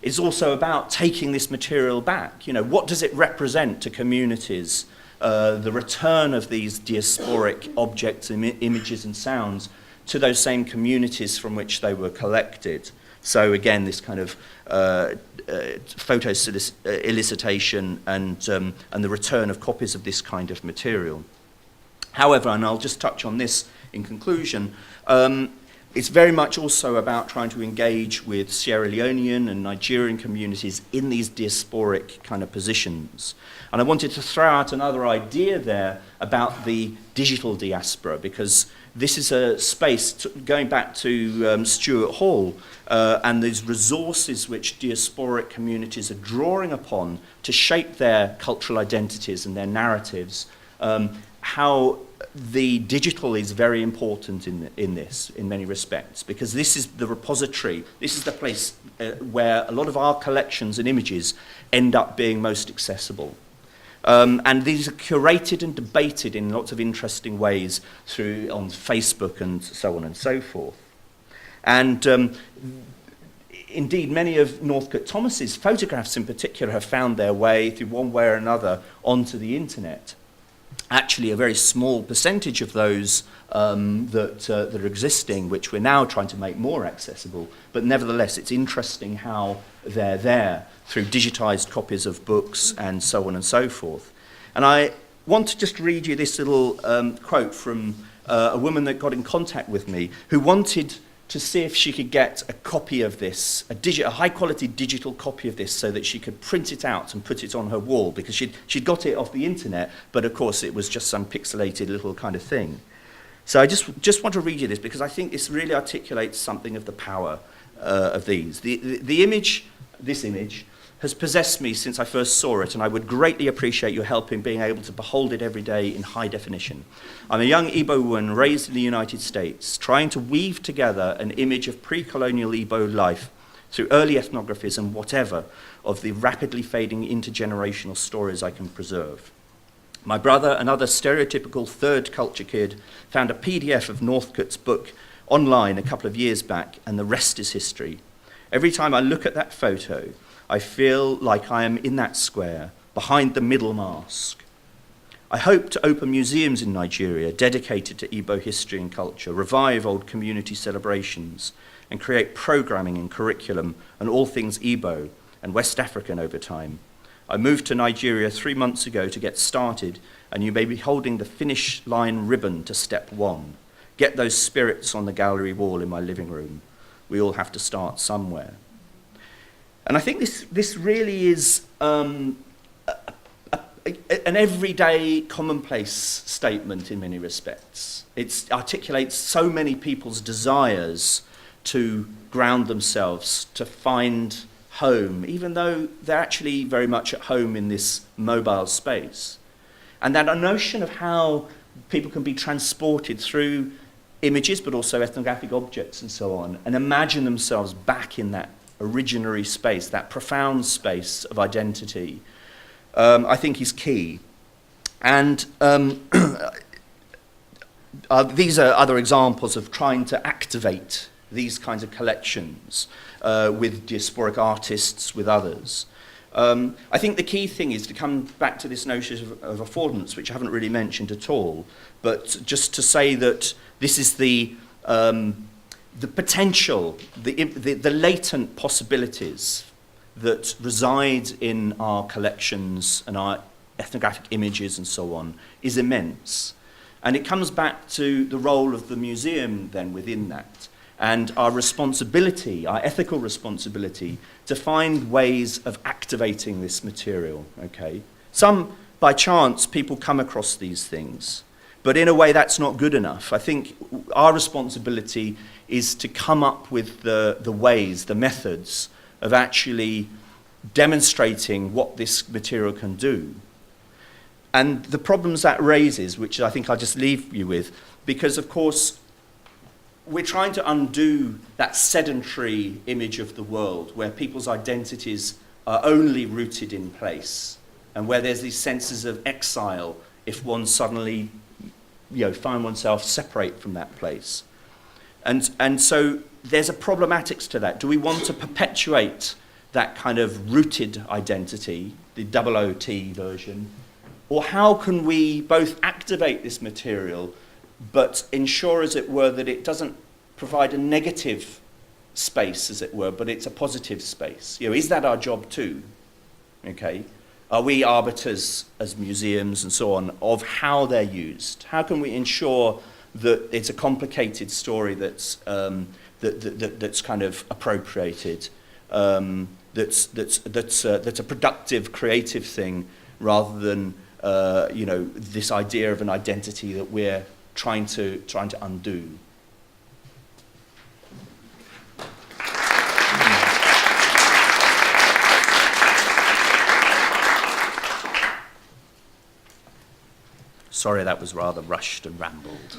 It's also about taking this material back. What does it represent to communities? The return of these diasporic objects, images and sounds to those same communities from which they were collected. So again, this kind of photo elicitation and the return of copies of this kind of material. However, and I'll just touch on this in conclusion, it's very much also about trying to engage with Sierra Leonean and Nigerian communities in these diasporic kind of positions. And I wanted to throw out another idea there about the digital diaspora, because this is a space, going back to Stuart Hall, and these resources which diasporic communities are drawing upon to shape their cultural identities and their narratives, how the digital is very important in this, in many respects, because this is the repository, this is the place where a lot of our collections and images end up being most accessible. And these are curated and debated in lots of interesting ways on Facebook and so on and so forth. And indeed, many of Northcote Thomas's photographs in particular have found their way through one way or another onto the internet. Actually, a very small percentage of those that are existing, which we're now trying to make more accessible, but nevertheless, it's interesting how they're there through digitized copies of books and so on and so forth. And I want to just read you this little quote from a woman that got in contact with me who wanted to see if she could get a copy of this, a high-quality digital copy of this, so that she could print it out and put it on her wall, because she'd got it off the internet, but of course it was just some pixelated little kind of thing. So I just want to read you this, because I think this really articulates something of the power of these. The image, this image, has possessed me since I first saw it, and I would greatly appreciate your help in being able to behold it every day in high definition. I'm a young Igbo woman raised in the United States, trying to weave together an image of pre-colonial Igbo life through early ethnographies and whatever of the rapidly fading intergenerational stories I can preserve. My brother, another stereotypical third culture kid, found a PDF of Northcote's book online a couple of years back, and the rest is history. Every time I look at that photo, I feel like I am in that square, behind the middle mask. I hope to open museums in Nigeria dedicated to Igbo history and culture, revive old community celebrations, and create programming and curriculum and all things Igbo and West African over time. I moved to Nigeria 3 months ago to get started, and you may be holding the finish line ribbon to step 1. Get those spirits on the gallery wall in my living room. We all have to start somewhere. And I think this really is an everyday, commonplace statement in many respects. It articulates so many people's desires to ground themselves, to find home, even though they're actually very much at home in this mobile space. And that a notion of how people can be transported through images, but also ethnographic objects and so on, and imagine themselves back in that originary space, that profound space of identity, I think is key. And these are other examples of trying to activate these kinds of collections with diasporic artists, with others. I think the key thing is to come back to this notion of affordance, which I haven't really mentioned at all, but just to say that this is the potential, the latent possibilities that reside in our collections and our ethnographic images and so on is immense. And it comes back to the role of the museum then within that, and our responsibility, our ethical responsibility, to find ways of activating this material, okay? Some, by chance, people come across these things, but in a way that's not good enough. I think our responsibility is to come up with the ways, the methods of actually demonstrating what this material can do. And the problems that raises, which I think I'll just leave you with, because of course, we're trying to undo that sedentary image of the world where people's identities are only rooted in place and where there's these senses of exile if one suddenly find oneself separate from that place. And so there's a problematics to that. Do we want to perpetuate that kind of rooted identity, the OOT version, or how can we both activate this material but ensure, as it were, that it doesn't provide a negative space, as it were, but it's a positive space? Is that our job too? Okay. Are we arbiters as museums and so on of how they're used? How can we ensure that it's a complicated story that's that's kind of appropriated, that's a productive, creative thing, rather than this idea of an identity that we're trying to undo? Sorry, that was rather rushed and rambled.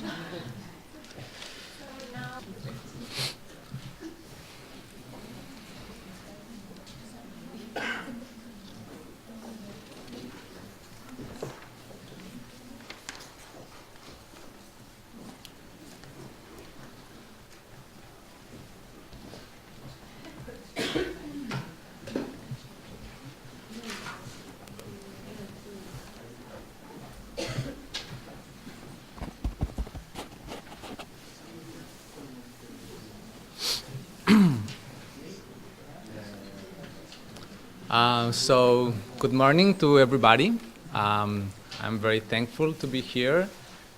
So good morning to everybody. I'm very thankful to be here.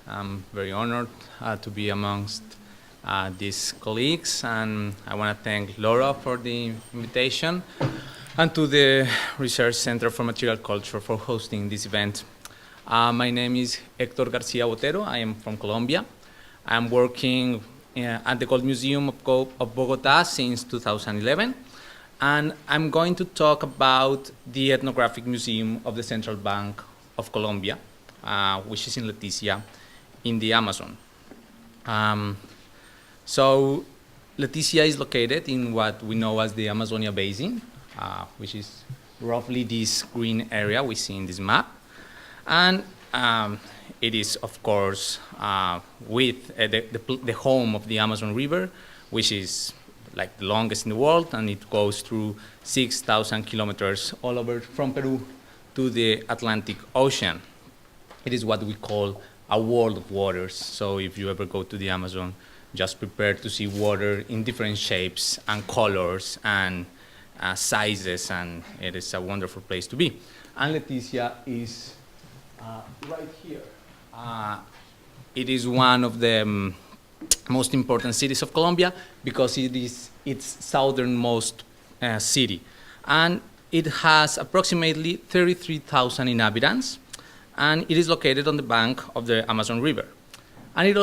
I'm very honored to be amongst these colleagues, and I want to thank Laura for the invitation and to the Research Center for Material Culture for hosting this event. My name is Hector Garcia Otero. I am from Colombia. I'm working at the Gold Museum of Bogota since 2011. And I'm going to talk about the Ethnographic Museum of the Central Bank of Colombia, which is in Leticia, in the Amazon. So Leticia is located in what we know as the Amazonia Basin, which is roughly this green area we see in this map. And it is, of course, with the home of the Amazon River, which is like the longest in the world, and it goes through 6,000 kilometers all over from Peru to the Atlantic Ocean. It is what we call a world of waters. So if you ever go to the Amazon, just prepare to see water in different shapes and colors and sizes, and it is a wonderful place to be. And Leticia is right here. It is one of the most important cities of Colombia because it is its southernmost city. And it has approximately 33,000 inhabitants, and it is located on the bank of the Amazon River. And it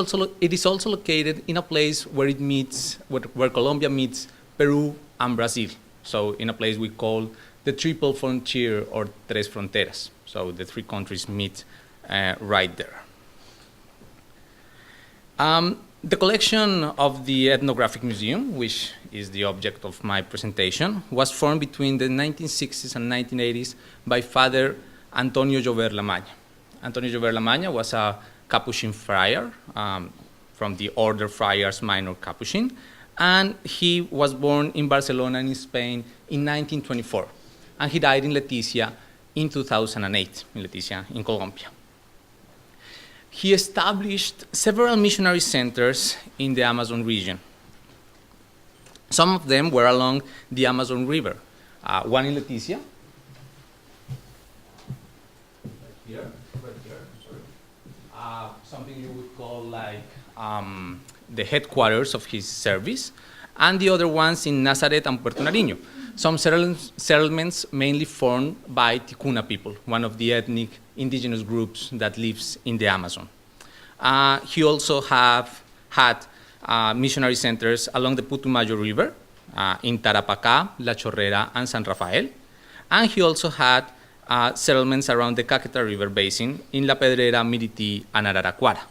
is also located in a place where it meets, where Colombia meets Peru and Brazil. So in a place we call the triple frontier, or tres fronteras. So the three countries meet right there. The collection of the Ethnographic Museum, which is the object of my presentation, was formed between the 1960s and 1980s by Father Antonio Jover Lamaña. Antonio Jover Lamaña was a Capuchin friar from the Order Friars Minor Capuchin, and he was born in Barcelona in Spain in 1924. and he died in Leticia in 2008, in Leticia, in Colombia. He established several missionary centers in the Amazon region. Some of them were along the Amazon River. One in Leticia, right here, something you would call like the headquarters of his service, and the other ones in Nazareth and Puerto Nariño. Some settlements mainly formed by Ticuna people, one of the ethnic indigenous groups that lives in the Amazon. He also had missionary centers along the Putumayo River, in Tarapacá, La Chorrera, and San Rafael. And he also had settlements around the Caqueta River basin in La Pedrera, Mirití, and Araraquara.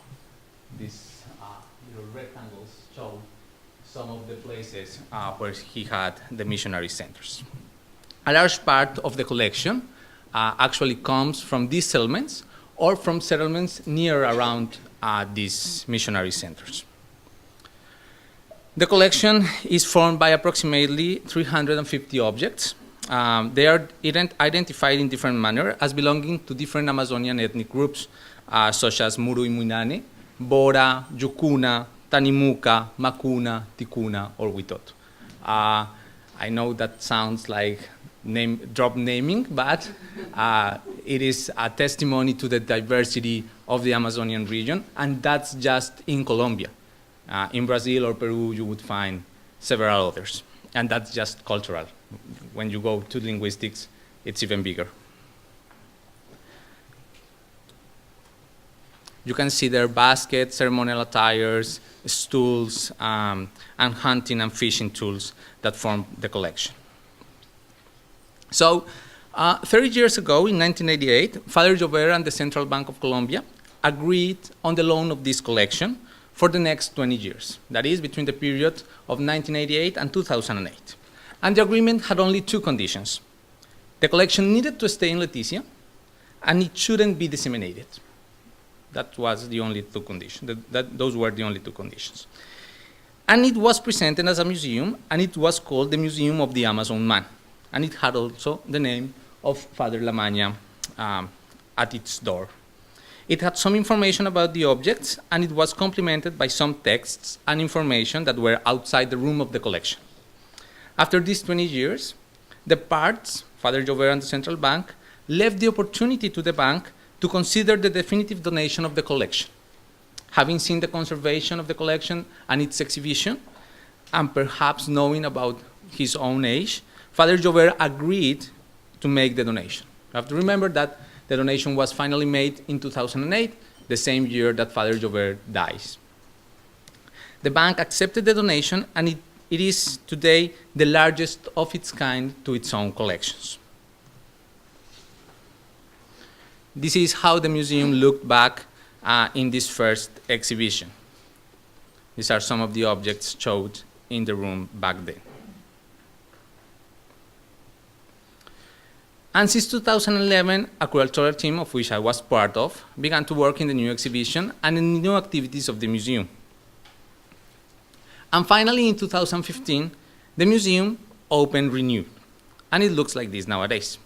These little rectangles show some of the places where he had the missionary centers. A large part of the collection actually comes from these settlements or from settlements near around these missionary centers. The collection is formed by approximately 350 objects. They are identified in different manner as belonging to different Amazonian ethnic groups, such as Muru y Muinane, Bora, Yucuna, Tanimuca, Macuna, Ticuna, or Witot. I know that sounds like drop naming, but it is a testimony to the diversity of the Amazonian region, and that's just in Colombia. In Brazil or Peru, you would find several others, and that's just cultural. When you go to linguistics, it's even bigger. You can see their baskets, ceremonial attires, stools, and hunting and fishing tools that form the collection. So, 30 years ago, in 1988, Father Jover and the Central Bank of Colombia agreed on the loan of this collection for the next 20 years. That is, between the period of 1988 and 2008. And the agreement had only two conditions. The collection needed to stay in Leticia, and it shouldn't be disseminated. That was the only two conditions. Those were the only two conditions. And it was presented as a museum, and it was called the Museum of the Amazon Man. And it had also the name of Father Lamagna at its door. It had some information about the objects, and it was complemented by some texts and information that were outside the room of the collection. After these 20 years, the parts, Father Jover and the Central Bank, left the opportunity to the bank to consider the definitive donation of the collection. Having seen the conservation of the collection and its exhibition, and perhaps knowing about his own age, Father Jover agreed to make the donation. You have to remember that the donation was finally made in 2008, the same year that Father Jover dies. The bank accepted the donation, and it is today the largest of its kind to its own collections. This is how the museum looked back in this first exhibition. These are some of the objects showed in the room back then. And since 2011, a curatorial team, of which I was part of, began to work in the new exhibition and in the new activities of the museum. And finally, in 2015, the museum opened renewed, and it looks like this nowadays.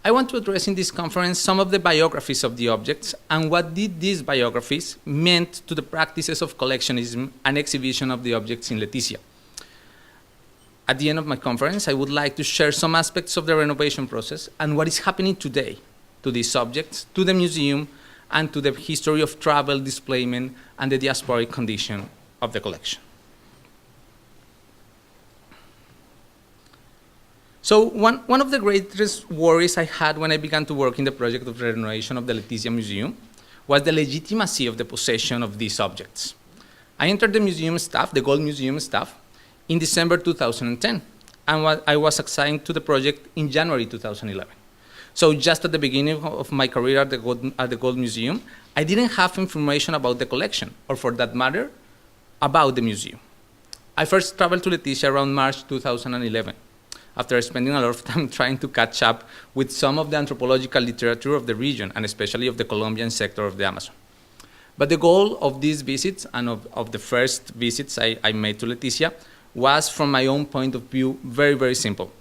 I want to address in this conference some of the biographies of the objects and what did these biographies meant to the practices of collectionism and exhibition of the objects in Leticia. At the end of my conference, I would like to share some aspects of the renovation process and what is happening today to these objects, to the museum, and to the history of travel, displacement, and the diasporic condition of the collection. So one of the greatest worries I had when I began to work in the project of renovation of the Leticia Museum was the legitimacy of the possession of these objects. I entered the museum staff, the Gold Museum staff, in December 2010, and I was assigned to the project in January 2011. So just at the beginning of my career at the Gold Museum, I didn't have information about the collection, or for that matter, about the museum. I first traveled to Leticia around March 2011, after spending a lot of time trying to catch up with some of the anthropological literature of the region, and especially of the Colombian sector of the Amazon. But the goal of these visits, and of the first visits I made to Leticia, was, from my own point of view, very, very simple.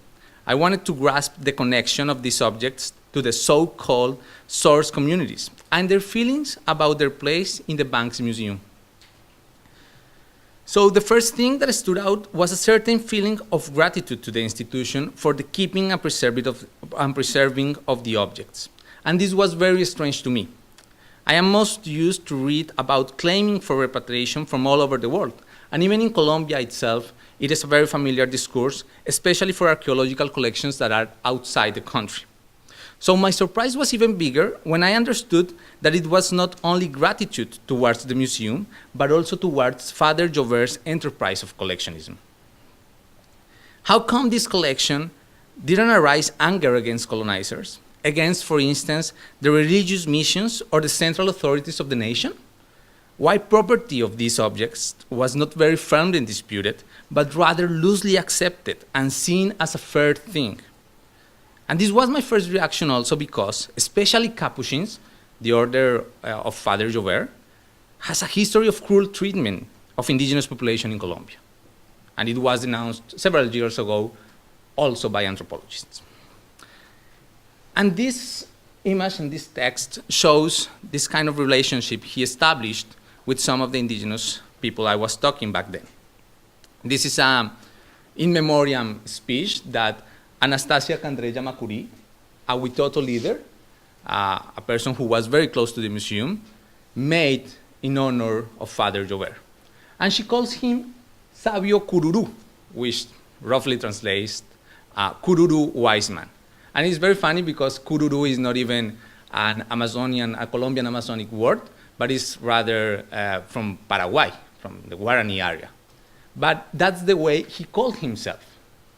I wanted to grasp the connection of these objects to the so-called source communities and their feelings about their place in the Banks Museum. So the first thing that stood out was a certain feeling of gratitude to the institution for the keeping and preserving of the objects. And this was very strange to me. I am most used to read about claiming for repatriation from all over the world. And even in Colombia itself, it is a very familiar discourse, especially for archaeological collections that are outside the country. So my surprise was even bigger when I understood that it was not only gratitude towards the museum, but also towards Father Jovert's enterprise of collectionism. How come this collection didn't arise anger against colonizers, against, for instance, the religious missions or the central authorities of the nation? Why property of these objects was not very firmly disputed, but rather loosely accepted and seen as a fair thing? And this was my first reaction also because, especially Capuchins, the order of Father Jovert, has a history of cruel treatment of indigenous population in Colombia. And it was denounced several years ago also by anthropologists. And this image and this text shows this kind of relationship he established with some of the indigenous people I was talking back then. This is an in memoriam speech that Anastasia Candrella Macuri, a Witoto leader, a person who was very close to the museum, made in honor of Father Jovert. And she calls him Sabio Cururu, which roughly translates Cururu wise man. And it's very funny because Cururu is not even a Colombian Amazonic word, but it's rather from Paraguay, from the Guarani area. But that's the way he called himself.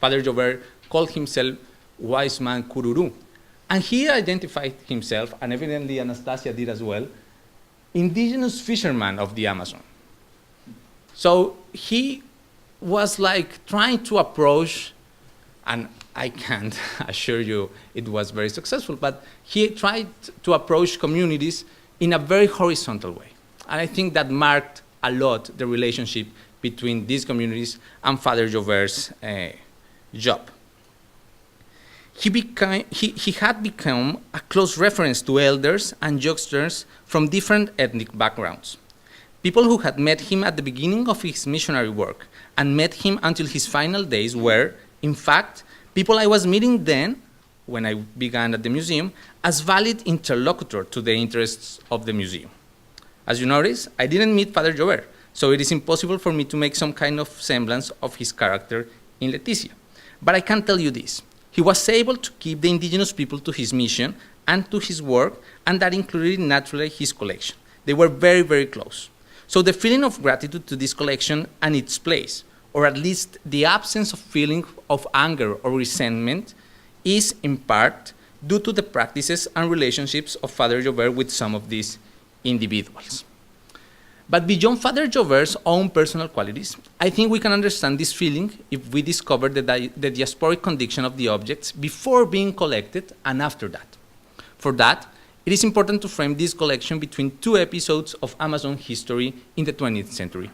Father Jovert called himself Wise Man Cururu. And he identified himself, and evidently Anastasia did as well, indigenous fisherman of the Amazon. So he was like trying to approach, and I can't assure you it was very successful, but he tried to approach communities in a very horizontal way. And I think that marked a lot the relationship between these communities and Father Jovert's job. He had become a close reference to elders and youngsters from different ethnic backgrounds. People who had met him at the beginning of his missionary work and met him until his final days were, in fact, people I was meeting then, when I began at the museum, as valid interlocutor to the interests of the museum. As you notice, I didn't meet Father Jovert, so it is impossible for me to make some kind of semblance of his character in Leticia. But I can tell you this. He was able to keep the indigenous people to his mission and to his work, and that included naturally his collection. They were very, very close. So the feeling of gratitude to this collection and its place, or at least the absence of feeling of anger or resentment, is in part due to the practices and relationships of Father Jovert with some of these individuals. But beyond Father Jovert's own personal qualities, I think we can understand this feeling if we discover the diasporic condition of the objects before being collected and after that. For that, it is important to frame this collection between two episodes of Amazon history in the 20th century: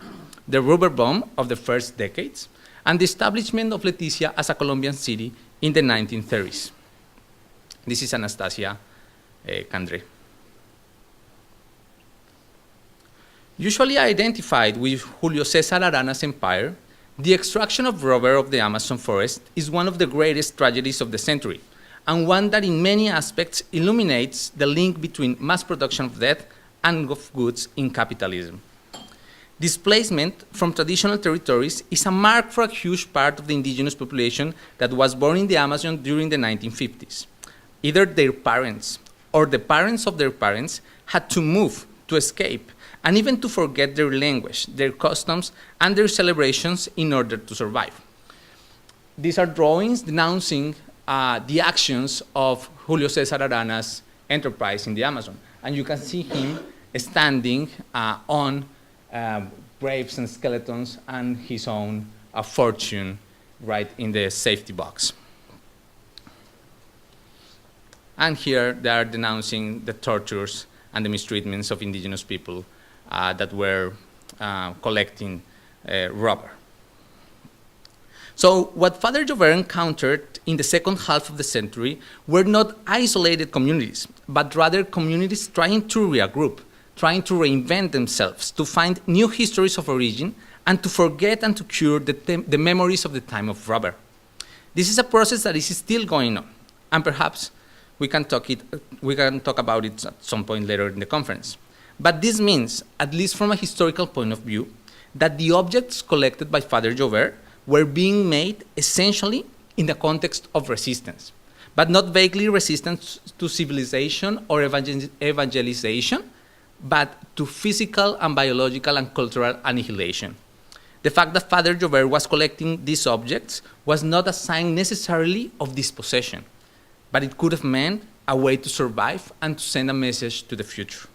the rubber bomb of the first decades and the establishment of Leticia as a Colombian city in the 1930s. This is Anastasia Candré. Usually identified with Julio César Arana's empire, the extraction of rubber of the Amazon forest is one of the greatest tragedies of the century, and one that in many aspects illuminates the link between mass production of death and of goods in capitalism. Displacement from traditional territories is a mark for a huge part of the indigenous population that was born in the Amazon during the 1950s. Either their parents or the parents of their parents had to move, to escape, and even to forget their language, their customs, and their celebrations in order to survive. These are drawings denouncing the actions of Julio César Arana's enterprise in the Amazon. And you can see him standing on graves and skeletons and his own fortune right in the safety box. And here they are denouncing the tortures and the mistreatments of indigenous people that were collecting rubber. So what Father Jover encountered in the second half of the century were not isolated communities, but rather communities trying to regroup, trying to reinvent themselves, to find new histories of origin, and to forget and to cure the memories of the time of robber. This is a process that is still going on, and perhaps we can talk about it at some point later in the conference. But this means, at least from a historical point of view, that the objects collected by Father Jover were being made essentially in the context of resistance, but not vaguely resistance to civilization or evangelization, but to physical and biological and cultural annihilation. The fact that Father Jover was collecting these objects was not a sign necessarily of dispossession, but it could have meant a way to survive and to send a message to the future.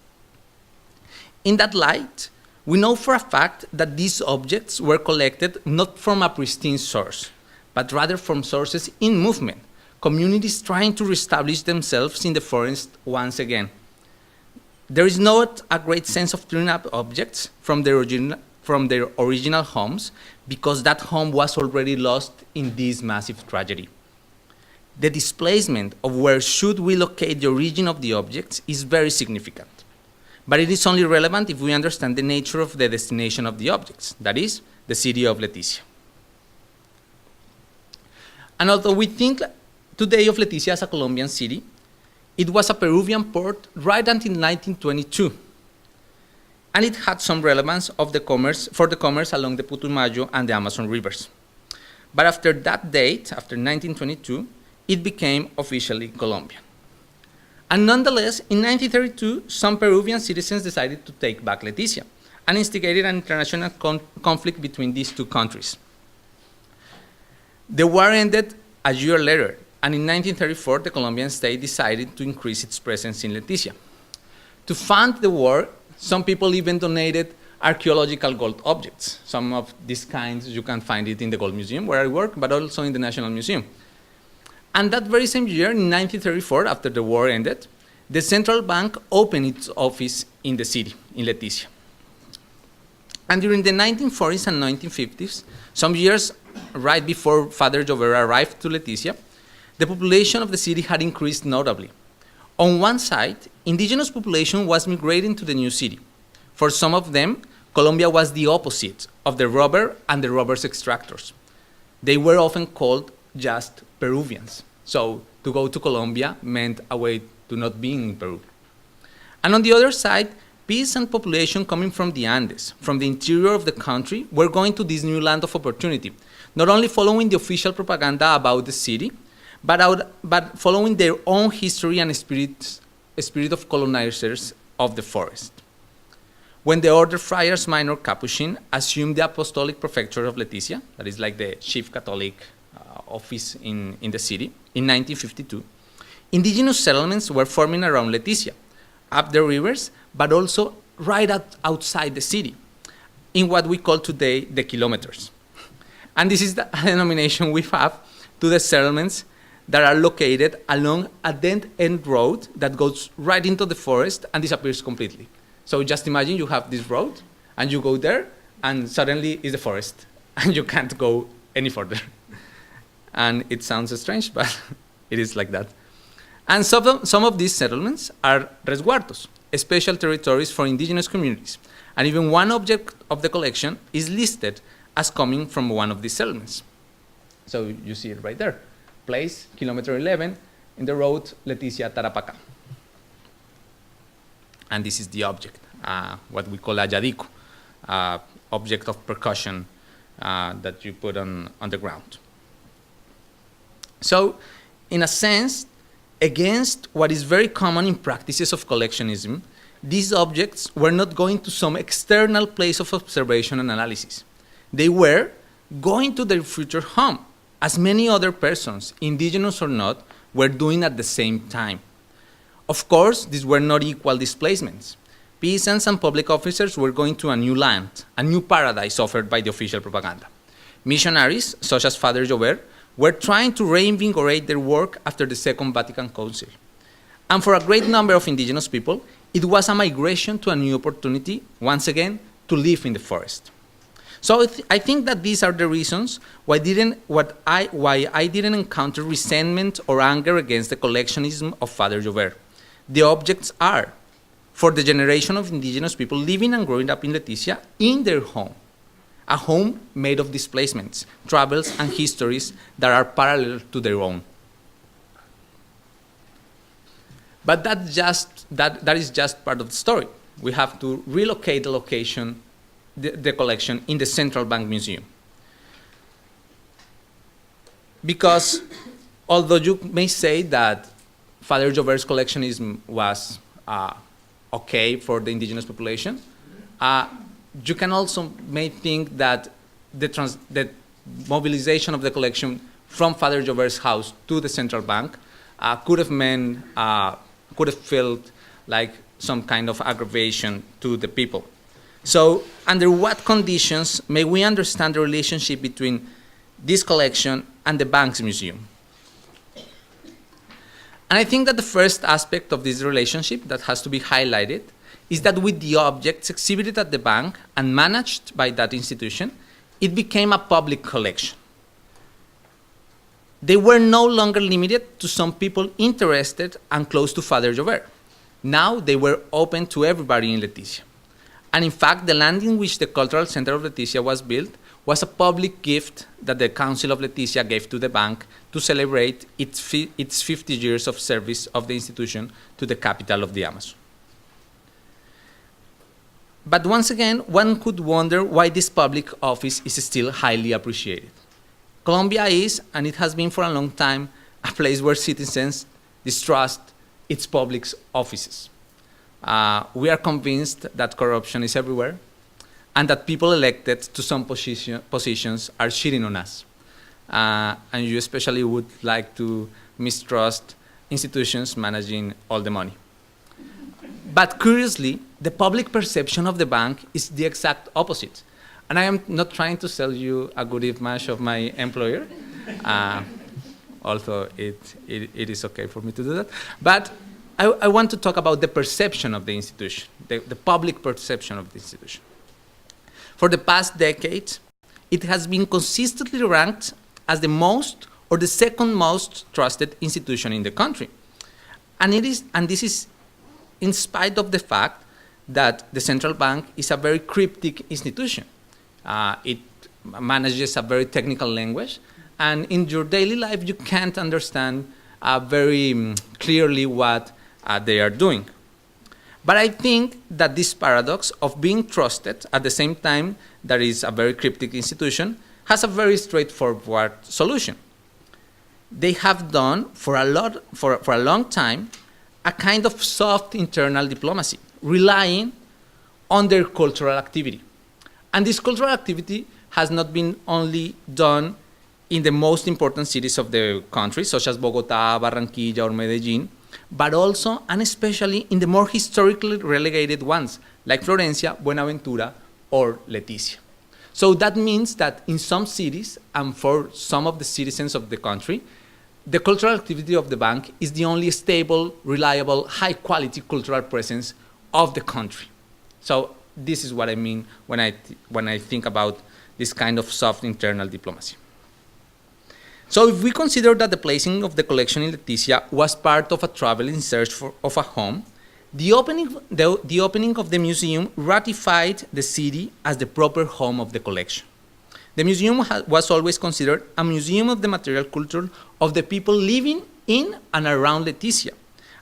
In that light, we know for a fact that these objects were collected not from a pristine source, but rather from sources in movement, communities trying to reestablish themselves in the forest once again. There is not a great sense of turning up objects from their original homes, because that home was already lost in this massive tragedy. The displacement of where should we locate the origin of the objects is very significant. But it is only relevant if we understand the nature of the destination of the objects, that is, the city of Leticia. And although we think today of Leticia as a Colombian city, it was a Peruvian port right until 1922. And it had some relevance for the commerce along the Putumayo and the Amazon rivers. But after that date, after 1922, it became officially Colombian. And nonetheless, in 1932, some Peruvian citizens decided to take back Leticia and instigated an international conflict between these two countries. The war ended a year later, and in 1934, the Colombian state decided to increase its presence in Leticia. To fund the war, some people even donated archaeological gold objects. Some of these kinds, you can find it in the Gold Museum, where I work, but also in the National Museum. And that very same year, in 1934, after the war ended, the central bank opened its office in the city, in Leticia. And during the 1940s and 1950s, some years right before Father Jover arrived to Leticia, the population of the city had increased notably. On one side, indigenous population was migrating to the new city. For some of them, Colombia was the opposite of the robber and the robber's extractors. They were often called just Peruvians. So to go to Colombia meant a way to not being in Peru. And on the other side, peasant population coming from the Andes, from the interior of the country, were going to this new land of opportunity, not only following the official propaganda about the city, but following their own history and spirit of colonizers of the forest. When the Order Friars Minor Capuchin assumed the apostolic prefecture of Leticia, that is like the chief Catholic office in the city, in 1952, indigenous settlements were forming around Leticia, up the rivers, but also right outside the city, in what we call today the kilometers. And this is the denomination we have to the settlements that are located along a dead-end road that goes right into the forest and disappears completely. So just imagine you have this road, and you go there, and suddenly it's the forest, and you can't go any further. And it sounds strange, but it is like that. And some of these settlements are resguardos, special territories for indigenous communities. And even one object of the collection is listed as coming from one of these settlements. So you see it right there. Place, kilometer 11, in the road Leticia-Tarapacá. And this is the object, what we call a yadico, object of percussion that you put on the ground. So, in a sense, against what is very common in practices of collectionism, these objects were not going to some external place of observation and analysis. They were going to their future home, as many other persons, indigenous or not, were doing at the same time. Of course, these were not equal displacements. Peasants and public officers were going to a new land, a new paradise offered by the official propaganda. Missionaries, such as Father Jover, were trying to reinvigorate their work after the Second Vatican Council. And for a great number of indigenous people, it was a migration to a new opportunity, once again, to live in the forest. So I think that these are the reasons why I didn't encounter resentment or anger against the collectionism of Father Jover. The objects are for the generation of indigenous people living and growing up in Leticia in their home, a home made of displacements, travels, and histories that are parallel to their own. But that is just part of the story. We have to relocate the location, the collection in the Central Bank Museum. Because although you may say that Father Jover's collectionism was okay for the indigenous population, you can also may think that the mobilization of the collection from Father Jover's house to the central bank could have felt like some kind of aggravation to the people. So under what conditions may we understand the relationship between this collection and the bank's museum? And I think that the first aspect of this relationship that has to be highlighted is that with the objects exhibited at the bank and managed by that institution, it became a public collection. They were no longer limited to some people interested and close to Father Jover. Now they were open to everybody in Leticia. And in fact, the land in which the Cultural Center of Leticia was built was a public gift that the Council of Leticia gave to the bank to celebrate its 50 years of service of the institution to the capital of the Amazon. But once again, one could wonder why this public office is still highly appreciated. Colombia is, and it has been for a long time, a place where citizens distrust its public offices. We are convinced that corruption is everywhere and that people elected to some positions are cheating on us. And you especially would like to mistrust institutions managing all the money. But curiously, the public perception of the bank is the exact opposite. And I am not trying to sell you a good image of my employer, although it is okay for me to do that. But I want to talk about the perception of the institution, the public perception of the institution. For the past decade, it has been consistently ranked as the most or the second most trusted institution in the country. And this is in spite of the fact that the central bank is a very cryptic institution. It manages a very technical language, and in your daily life you can't understand very clearly what they are doing. But I think that this paradox of being trusted at the same time that is a very cryptic institution has a very straightforward solution. They have done for a long time a kind of soft internal diplomacy, relying on their cultural activity. And this cultural activity has not been only done in the most important cities of the country, such as Bogota, Barranquilla, or Medellin, but also and especially in the more historically relegated ones, like Florencia, Buenaventura, or Leticia. So that means that in some cities, and for some of the citizens of the country, the cultural activity of the bank is the only stable, reliable, high-quality cultural presence of the country. So this is what I mean when I think about this kind of soft internal diplomacy. So if we consider that the placing of the collection in Leticia was part of a travel in search of a home, the opening of the museum ratified the city as the proper home of the collection. The museum was always considered a museum of the material culture of the people living in and around Leticia,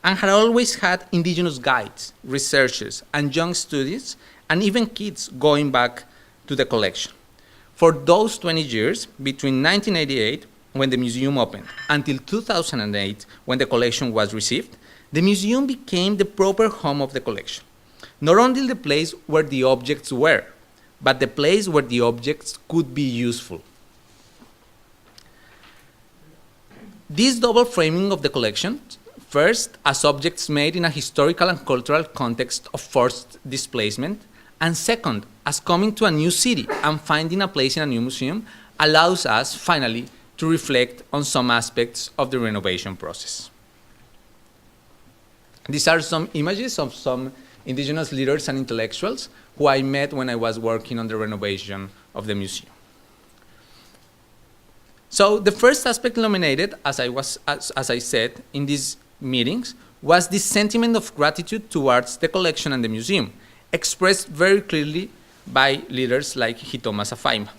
and had always had indigenous guides, researchers, and young students, and even kids going back to the collection. For those 20 years, between 1988, when the museum opened, until 2008, when the collection was received, the museum became the proper home of the collection. Not only the place where the objects were, but the place where the objects could be useful. This double framing of the collection, first as objects made in a historical and cultural context of forced displacement, and second, as coming to a new city and finding a place in a new museum, allows us, finally, to reflect on some aspects of the renovation process. These are some images of some indigenous leaders and intellectuals who I met when I was working on the renovation of the museum. So the first aspect illuminated, as I said in these meetings, was this sentiment of gratitude towards the collection and the museum, expressed very clearly by leaders like Hitoma Safaima.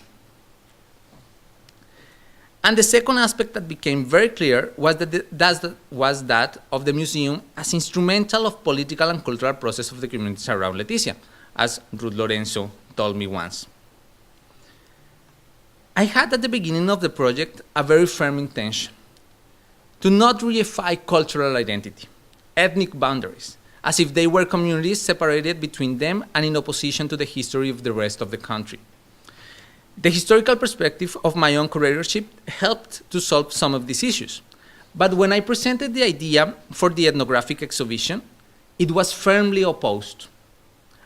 And the second aspect that became very clear was that of the museum as instrumental of political and cultural process of the communities around Leticia, as Ruth Lorenzo told me once. I had at the beginning of the project a very firm intention to not reify cultural identity, ethnic boundaries, as if they were communities separated between them and in opposition to the history of the rest of the country. The historical perspective of my own curatorship helped to solve some of these issues. But when I presented the idea for the ethnographic exhibition, it was firmly opposed.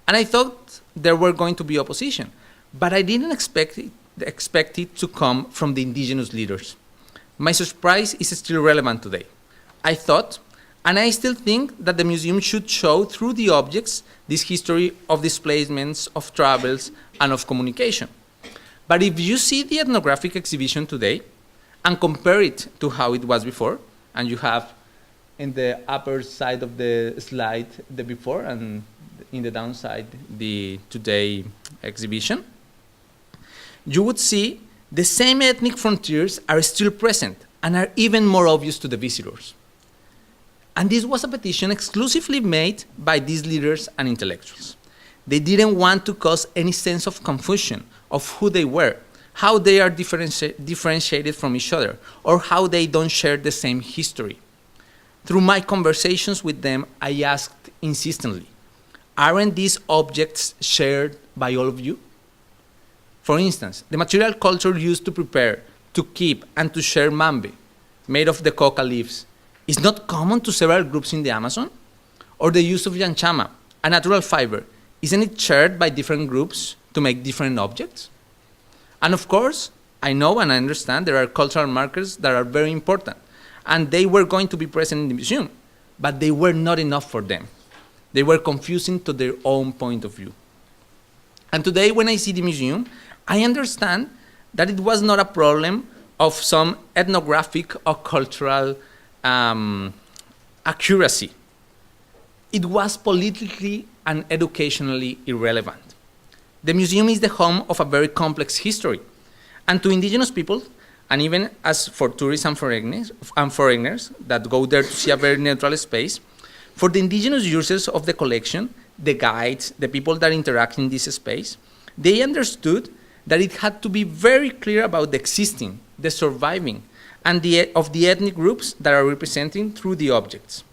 And I thought there were going to be opposition, but I didn't expect it to come from the indigenous leaders. My surprise is still relevant today. I thought, and I still think, that the museum should show through the objects this history of displacements, of travels, and of communication. But if you see the ethnographic exhibition today and compare it to how it was before, and you have in the upper side of the slide the before and in the downside the today exhibition, you would see the same ethnic frontiers are still present and are even more obvious to the visitors. And this was a petition exclusively made by these leaders and intellectuals. They didn't want to cause any sense of confusion of who they were, how they are differentiated from each other, or how they don't share the same history. Through my conversations with them, I asked insistently, aren't these objects shared by all of you? For instance, the material culture used to prepare, to keep, and to share mambe, made of the coca leaves, is not common to several groups in the Amazon? Or the use of yanchama, a natural fiber, isn't it shared by different groups to make different objects? And of course, I know and I understand there are cultural markers that are very important, and they were going to be present in the museum, but they were not enough for them. They were confusing to their own point of view. And today, when I see the museum, I understand that it was not a problem of some ethnographic or cultural accuracy. It was politically and educationally irrelevant. The museum is the home of a very complex history. And to indigenous people, and even as for tourists and foreigners that go there to see a very neutral space, for the indigenous users of the collection, the guides, the people that interact in this space, they understood that it had to be very clear about the existing, the surviving, and of the ethnic groups that are represented through the objects.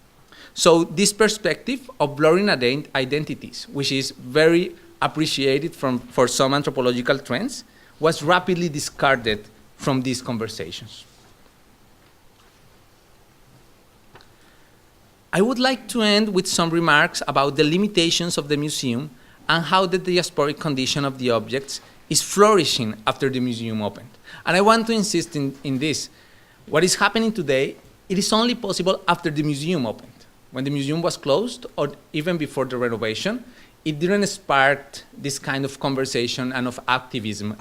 So this perspective of blurring identities, which is very appreciated for some anthropological trends, was rapidly discarded from these conversations. I would like to end with some remarks about the limitations of the museum and how the diasporic condition of the objects is flourishing after the museum opened. And I want to insist in this. What is happening today, it is only possible after the museum opened. When the museum was closed, or even before the renovation, it didn't spark this kind of conversation and of activism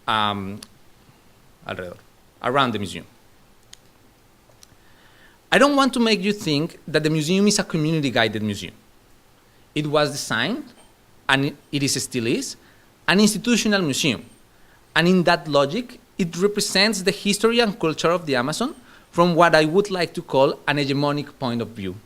around the museum. I don't want to make you think that the museum is a community-guided museum. It was designed, and it still is, an institutional museum. And in that logic, it represents the history and culture of the Amazon from what I would like to call an hegemonic point of view.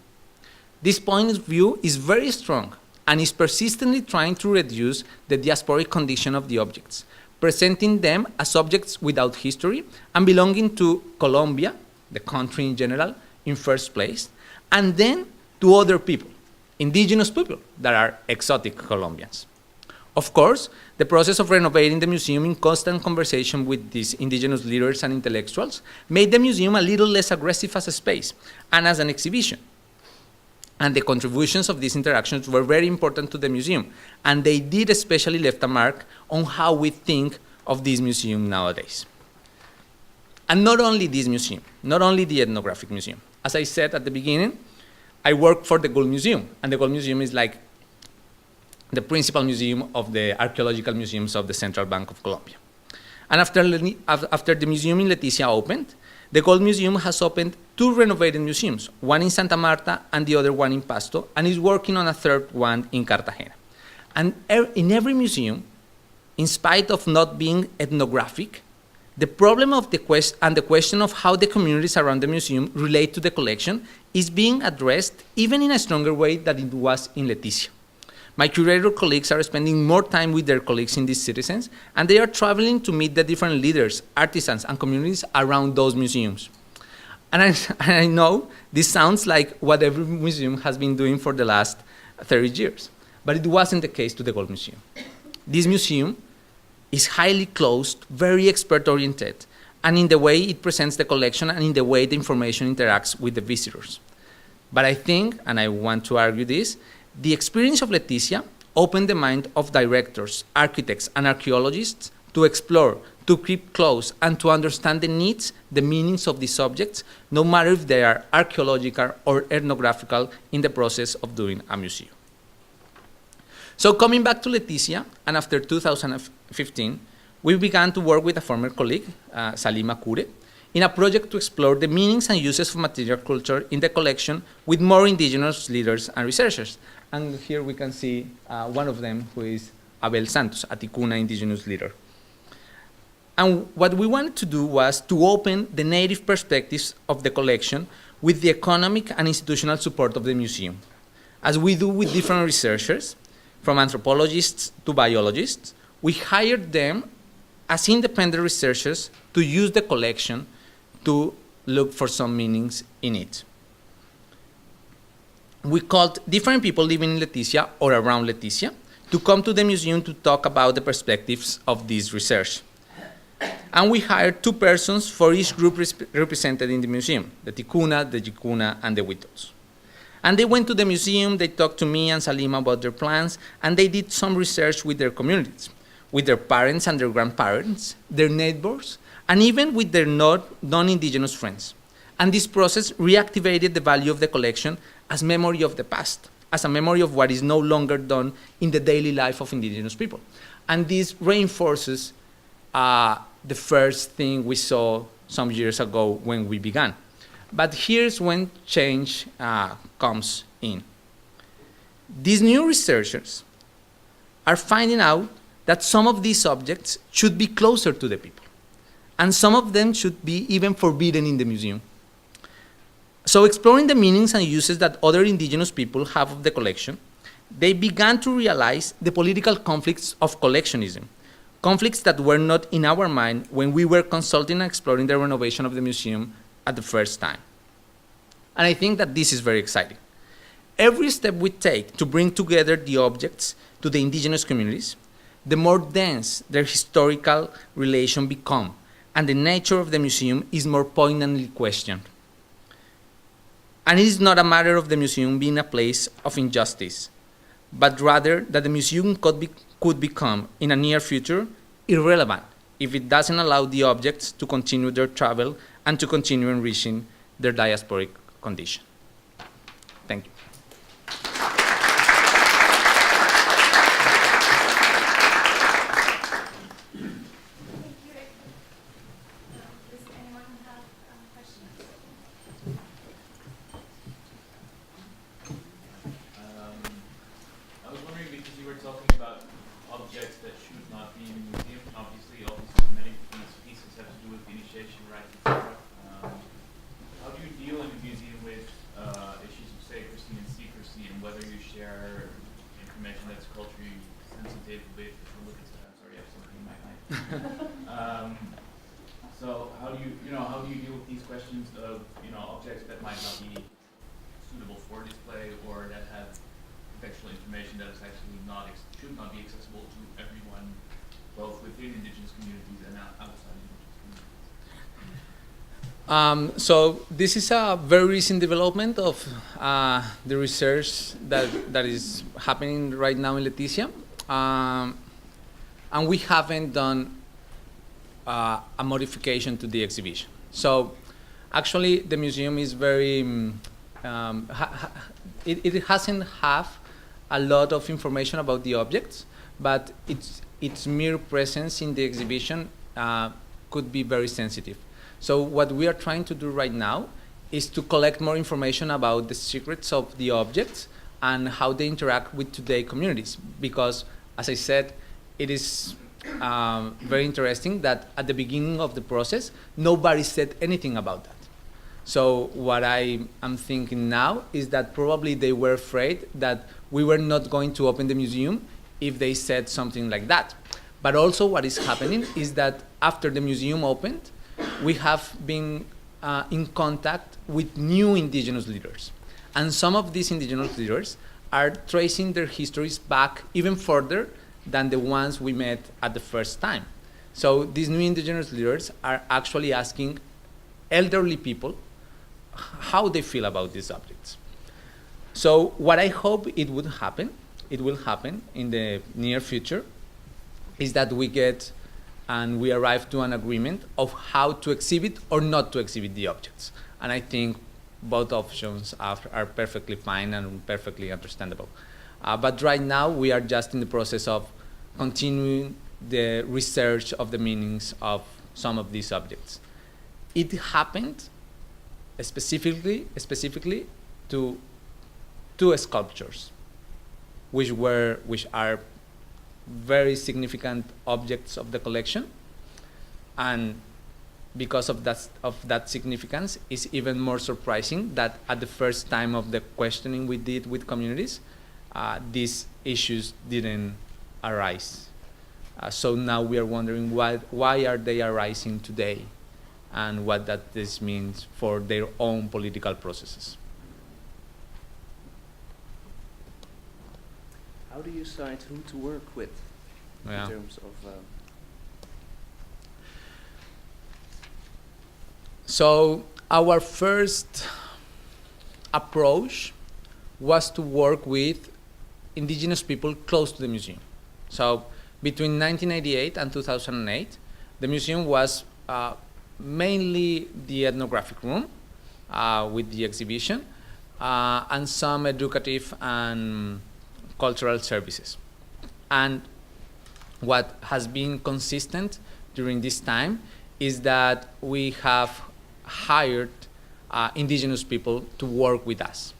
This point of view is very strong and is persistently trying to reduce the diasporic condition of the objects, presenting them as objects without history and belonging to Colombia, the country in general, in first place, and then to other people, indigenous people that are exotic Colombians. Of course, the process of renovating the museum in constant conversation with these indigenous leaders and intellectuals made the museum a little less aggressive as a space and as an exhibition. And the contributions of these interactions were very important to the museum, and they did especially left a mark on how we think of this museum nowadays. And not only this museum, not only the Ethnographic Museum. As I said at the beginning, I work for the Gold Museum, and the Gold Museum is like the principal museum of the archaeological museums of the Central Bank of Colombia. And after the museum in Leticia opened, the Gold Museum has opened 2 renovated museums, one in Santa Marta and the other one in Pasto, and is working on a 3rd one in Cartagena. And in every museum, in spite of not being ethnographic, the problem of the question of how the communities around the museum relate to the collection is being addressed even in a stronger way than it was in Leticia. My curator colleagues are spending more time with their colleagues in these citizens, and they are traveling to meet the different leaders, artisans, and communities around those museums. And I know this sounds like what every museum has been doing for the last 30 years, but it wasn't the case to the Gold Museum. This museum is highly closed, very expert-oriented, and in the way it presents the collection and in the way the information interacts with the visitors. But I think, and I want to argue this, the experience of Leticia opened the mind of directors, architects, and archaeologists to explore, to keep close, and to understand the needs, the meanings of these objects, no matter if they are archaeological or ethnographical in the process of doing a museum. So coming back to Leticia, and after 2015, we began to work with a former colleague, Salima Kure, in a project to explore the meanings and uses of material culture in the collection with more indigenous leaders and researchers. And here we can see one of them, who is Abel Santos, a Ticuna indigenous leader. And what we wanted to do was to open the native perspectives of the collection with the economic and institutional support of the museum, as we do with different researchers, from anthropologists to biologists. We hired them as independent researchers to use the collection to look for some meanings in it. We called different people living in Leticia or around Leticia to come to the museum to talk about the perspectives of this research. And we hired 2 persons for each group represented in the museum, the Ticuna, the Jicuna, and the Huitos. And they went to the museum, they talked to me and Salima about their plans, and they did some research with their communities, with their parents and their grandparents, their neighbors, and even with their non-indigenous friends. And this process reactivated the value of the collection as memory of the past, as a memory of what is no longer done in the daily life of indigenous people. And this reinforces the first thing we saw some years ago when we began. But here's when change comes in. These new researchers are finding out that some of these objects should be closer to the people, and some of them should be even forbidden in the museum. So exploring the meanings and uses that other indigenous people have of the collection, they began to realize the political conflicts of collectionism, conflicts that were not in our mind when we were consulting and exploring the renovation of the museum at the first time. And I think that this is very exciting. Every step we take to bring together the objects to the indigenous communities, the more dense their historical relation become, and the nature of the museum is more poignantly questioned. And it is not a matter of the museum being a place of injustice, but rather that the museum could become, in a near future, irrelevant if it doesn't allow the objects to continue their travel and to continue enriching their diasporic condition. Thank you. Does anyone have questions? I was wondering, because you were talking about objects that should not be in the museum. Obviously, many of these pieces have to do with initiation rites, etc. How do you deal in the museum with issues of sacrecy and secrecy, and whether you share information that's culturally sensitive with? Sorry, I have something in my eye. So how do you deal with these questions of objects that might not be suitable for display, or that have contextual information that is actually should not be accessible to everyone, both within indigenous communities and outside indigenous communities? So this is a very recent development of the research that is happening right now in Leticia. And we haven't done a modification to the exhibition. So actually the museum is very, it hasn't have a lot of information about the objects, but its mere presence in the exhibition could be very sensitive. So what we are trying to do right now is to collect more information about the secrets of the objects and how they interact with today communities. Because, as I said, it is very interesting that at the beginning of the process, nobody said anything about that. So what I am thinking now is that probably they were afraid that we were not going to open the museum if they said something like that. But also what is happening is that after the museum opened, we have been in contact with new indigenous leaders. And some of these indigenous leaders are tracing their histories back even further than the ones we met at the first time. So these new indigenous leaders are actually asking elderly people how they feel about these objects. So what I hope it will happen in the near future, is that we get and we arrive to an agreement of how to exhibit or not to exhibit the objects. And I think both options are perfectly fine and perfectly understandable. But right now, we are just in the process of continuing the research of the meanings of some of these objects. It happened specifically to two sculptures, which are very significant objects of the collection, and because of that significance, it's even more surprising that at the first time of the questioning we did with communities, these issues didn't arise. So now we are wondering why are they arising today, and what this means for their own political processes. How do you decide who to work with in terms of? So our first approach was to work with indigenous people close to the museum. So between 1998 and 2008, the museum was mainly the ethnographic room with the exhibition and some educative and cultural services. And what has been consistent during this time is that we have hired indigenous people to work with us.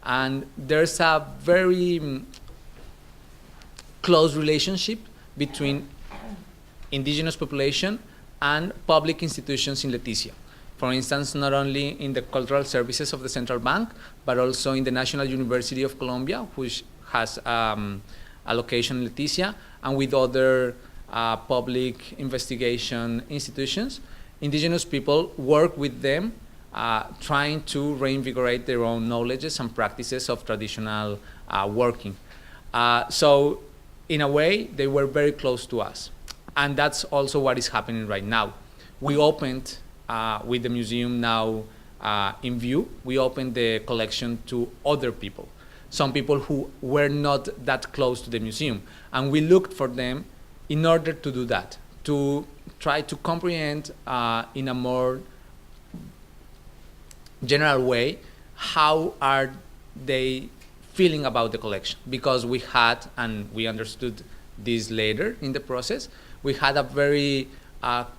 And there's a very close relationship between indigenous population and public institutions in Leticia. For instance, not only in the cultural services of the central bank, but also in the National University of Colombia, which has a location in Leticia, and with other public investigation institutions. Indigenous people work with them, trying to reinvigorate their own knowledges and practices of traditional working. So in a way, they were very close to us. And that's also what is happening right now. We opened, with the museum now in view, we opened the collection to other people, some people who were not that close to the museum. And we looked for them in order to do that, to try to comprehend in a more general way how are they feeling about the collection. Because we had, and we understood this later in the process, we had a very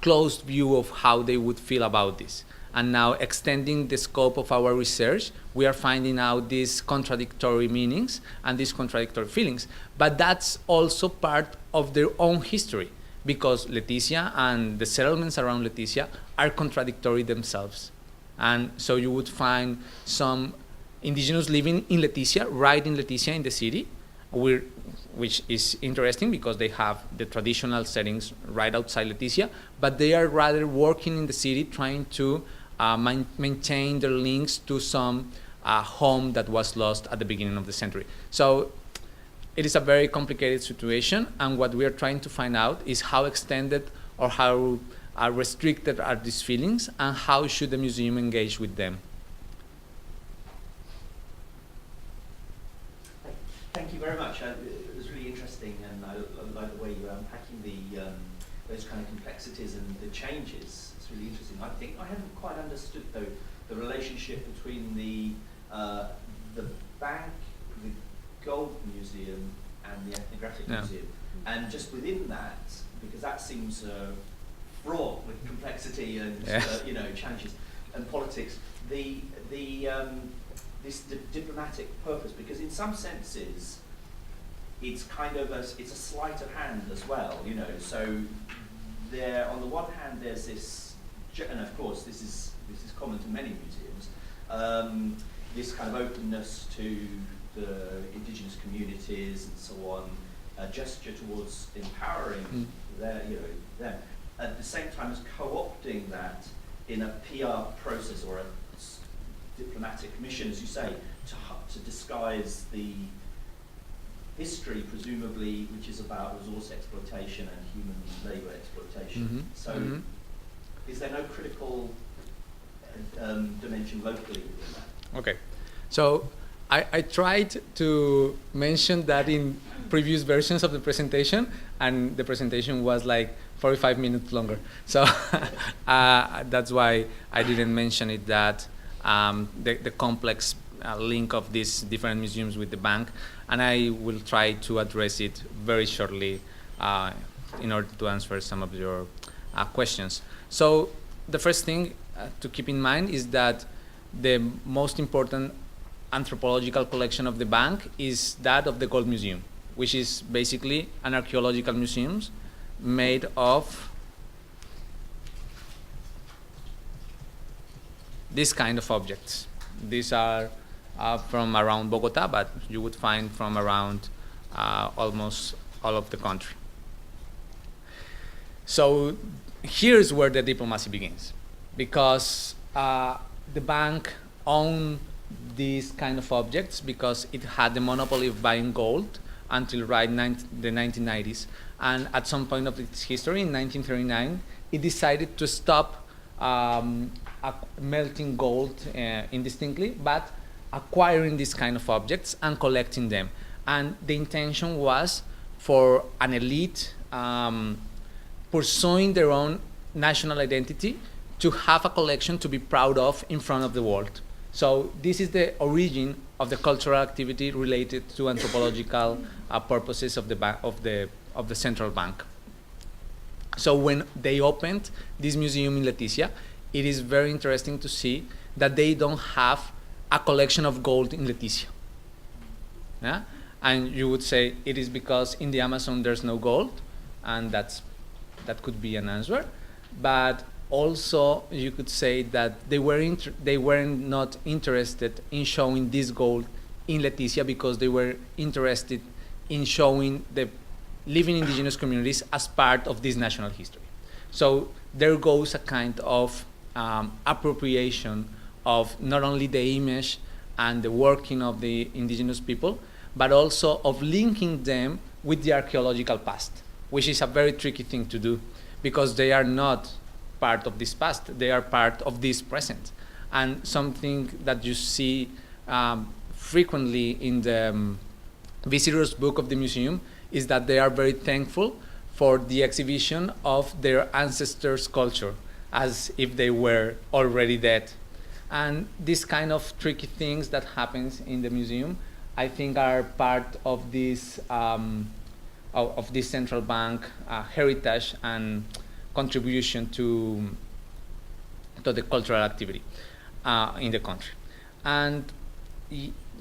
close view of how they would feel about this. And now, extending the scope of our research, we are finding out these contradictory meanings and these contradictory feelings. But that's also part of their own history, because Leticia and the settlements around Leticia are contradictory themselves. And so you would find some indigenous living in Leticia, right in Leticia in the city, which is interesting because they have the traditional settings right outside Leticia, but they are rather working in the city, trying to maintain their links to some home that was lost at the beginning of the century. So it is a very complicated situation, and what we are trying to find out is how extended or how restricted are these feelings, and how should the museum engage with them. Thank you very much. It was really interesting, and I like the way you were unpacking those kind of complexities and the changes. It's really interesting. I think I haven't quite understood, though, the relationship between the bank, the Gold Museum and the Ethnographic Museum. And just within that, because that seems fraught with complexity and challenges and politics, this diplomatic purpose, because in some senses it's kind of it's a sleight of hand as well, So there, on the one hand, there's this, and of course this is common to many museums, this kind of openness to the indigenous communities and so on, a gesture towards empowering them. At the same time as co-opting that in a PR process or a diplomatic mission, as you say, to disguise the history, presumably, which is about resource exploitation and human labour exploitation. So, is there no critical dimension locally within that? Okay, so I tried to mention that in previous versions of the presentation, and the presentation was like 45 minutes longer. So that's why I didn't mention it, that the complex link of these different museums with the bank, and I will try to address it very shortly in order to answer some of your questions. So the first thing to keep in mind is that the most important anthropological collection of the bank is that of the Gold Museum, which is basically an archaeological museum made of this kind of objects. These are from around Bogota, but you would find from around almost all of the country. So here's where the diplomacy begins, because the bank owned these kind of objects because it had the monopoly of buying gold until the 1990s. And at some point of its history, in 1939, it decided to stop melting gold indistinctly, but acquiring these kind of objects and collecting them. And the intention was for an elite pursuing their own national identity to have a collection to be proud of in front of the world. So this is the origin of the cultural activity related to anthropological purposes of the central bank. So when they opened this museum in Leticia, it is very interesting to see that they don't have a collection of gold in Leticia. Yeah? And you would say it is because in the Amazon there's no gold, and that could be an answer. But also you could say that they were not interested in showing this gold in Leticia because they were interested in showing the living indigenous communities as part of this national history. So there goes a kind of appropriation of not only the image and the working of the indigenous people, but also of linking them with the archaeological past, which is a very tricky thing to do because they are not part of this past, they are part of this present. And something that you see frequently in the visitors book of the museum is that they are very thankful for the exhibition of their ancestors' culture, as if they were already dead. And these kind of tricky things that happens in the museum, I think, are part of this central bank heritage and contribution to the cultural activity in the country. And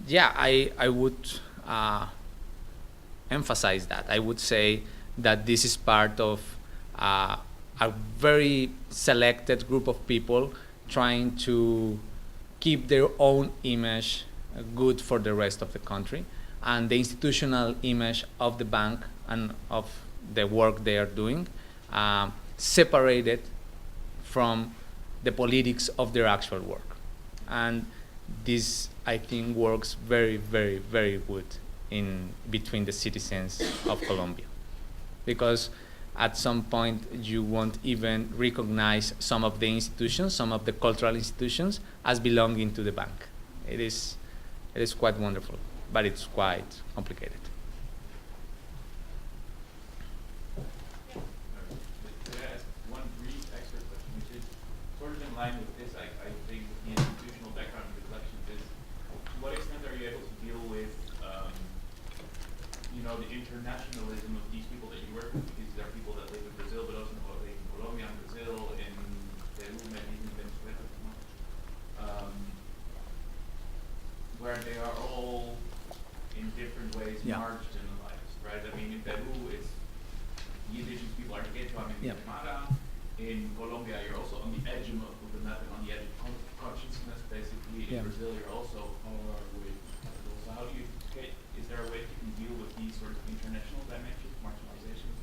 yeah, I would emphasize that. I would say that this is part of a very selected group of people trying to keep their own image good for the rest of the country, and the institutional image of the bank and of the work they are doing separated from the politics of their actual work. And this, I think, works very, very, very good in between the citizens of Colombia, because at some point you won't even recognize some of the institutions, some of the cultural institutions, as belonging to the bank. It is quite wonderful, but it's quite complicated. Could I ask one brief extra question, which is sort of in line with this, I think, the institutional background of the collection is, to what extent are you able to deal with know, the internationalism of these people that you work with, because there are people that live in Brazil, but also in Colombia and Brazil, in Peru, maybe even Venezuela, where they are all in different ways marginalized, right? I mean, in Peru, it's the indigenous people are Quechua and Aymara. In Colombia, you're also on the edge of the map and on the edge of consciousness, basically. In Brazil, you're also far away from capital. So how do you, is there a way you can deal with these sort of international dimensions, marginalization as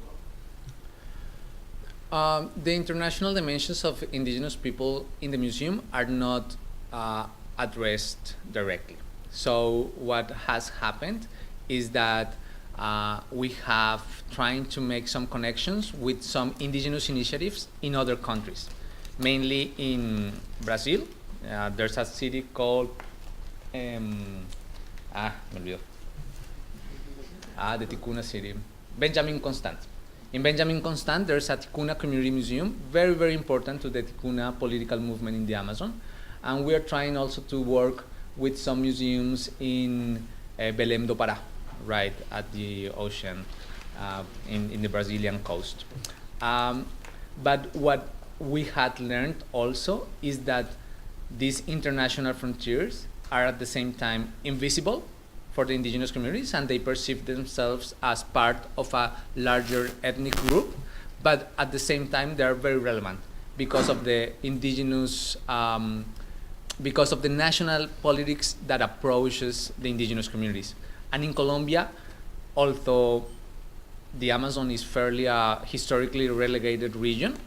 well? The international dimensions of indigenous people in the museum are not addressed directly. So what has happened is that we have trying to make some connections with some indigenous initiatives in other countries, mainly in Brazil. There's a city called the Ticuna city, Benjamin Constant. In Benjamin Constant, there's a Ticuna community museum, very, very important to the Ticuna political movement in the Amazon. And we are trying also to work with some museums in Belém do Pará, right at the ocean in the Brazilian coast. But what we had learned also is that these international frontiers are at the same time invisible for the indigenous communities, and they perceive themselves as part of a larger ethnic group, but at the same time they are very relevant because of the indigenous, because of the national politics that approaches the indigenous communities. And in Colombia, although the Amazon is fairly a historically relegated region,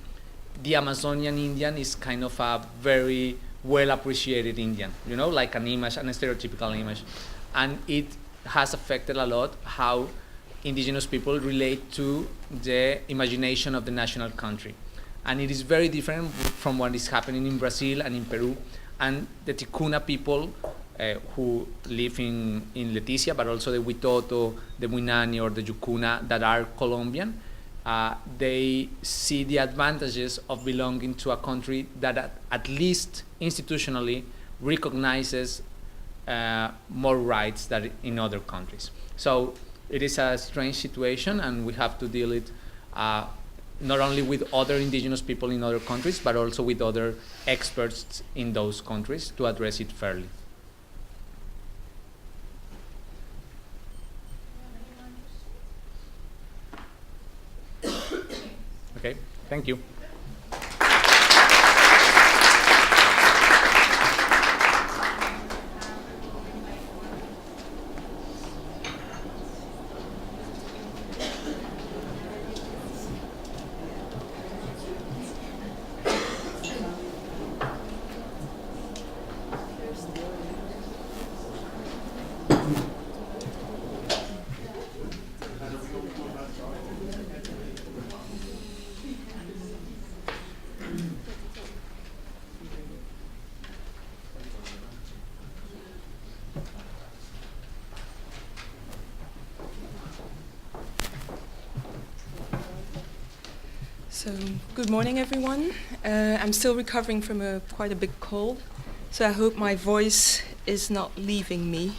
the Amazonian Indian is kind of a very well appreciated Indian, you know, like an image, an stereotypical image. And it has affected a lot how indigenous people relate to the imagination of the national country. And it is very different from what is happening in Brazil and in Peru. And the Ticuna people who live in Leticia, but also the Huitoto, the Muinani, or the Yucuna that are Colombian, they see the advantages of belonging to a country that at least institutionally recognizes more rights than in other countries. So it is a strange situation, and we have to deal it not only with other indigenous people in other countries, but also with other experts in those countries to address it fairly. Okay, thank you. So, good morning, everyone. I'm still recovering from quite a big cold, so I hope my voice is not leaving me.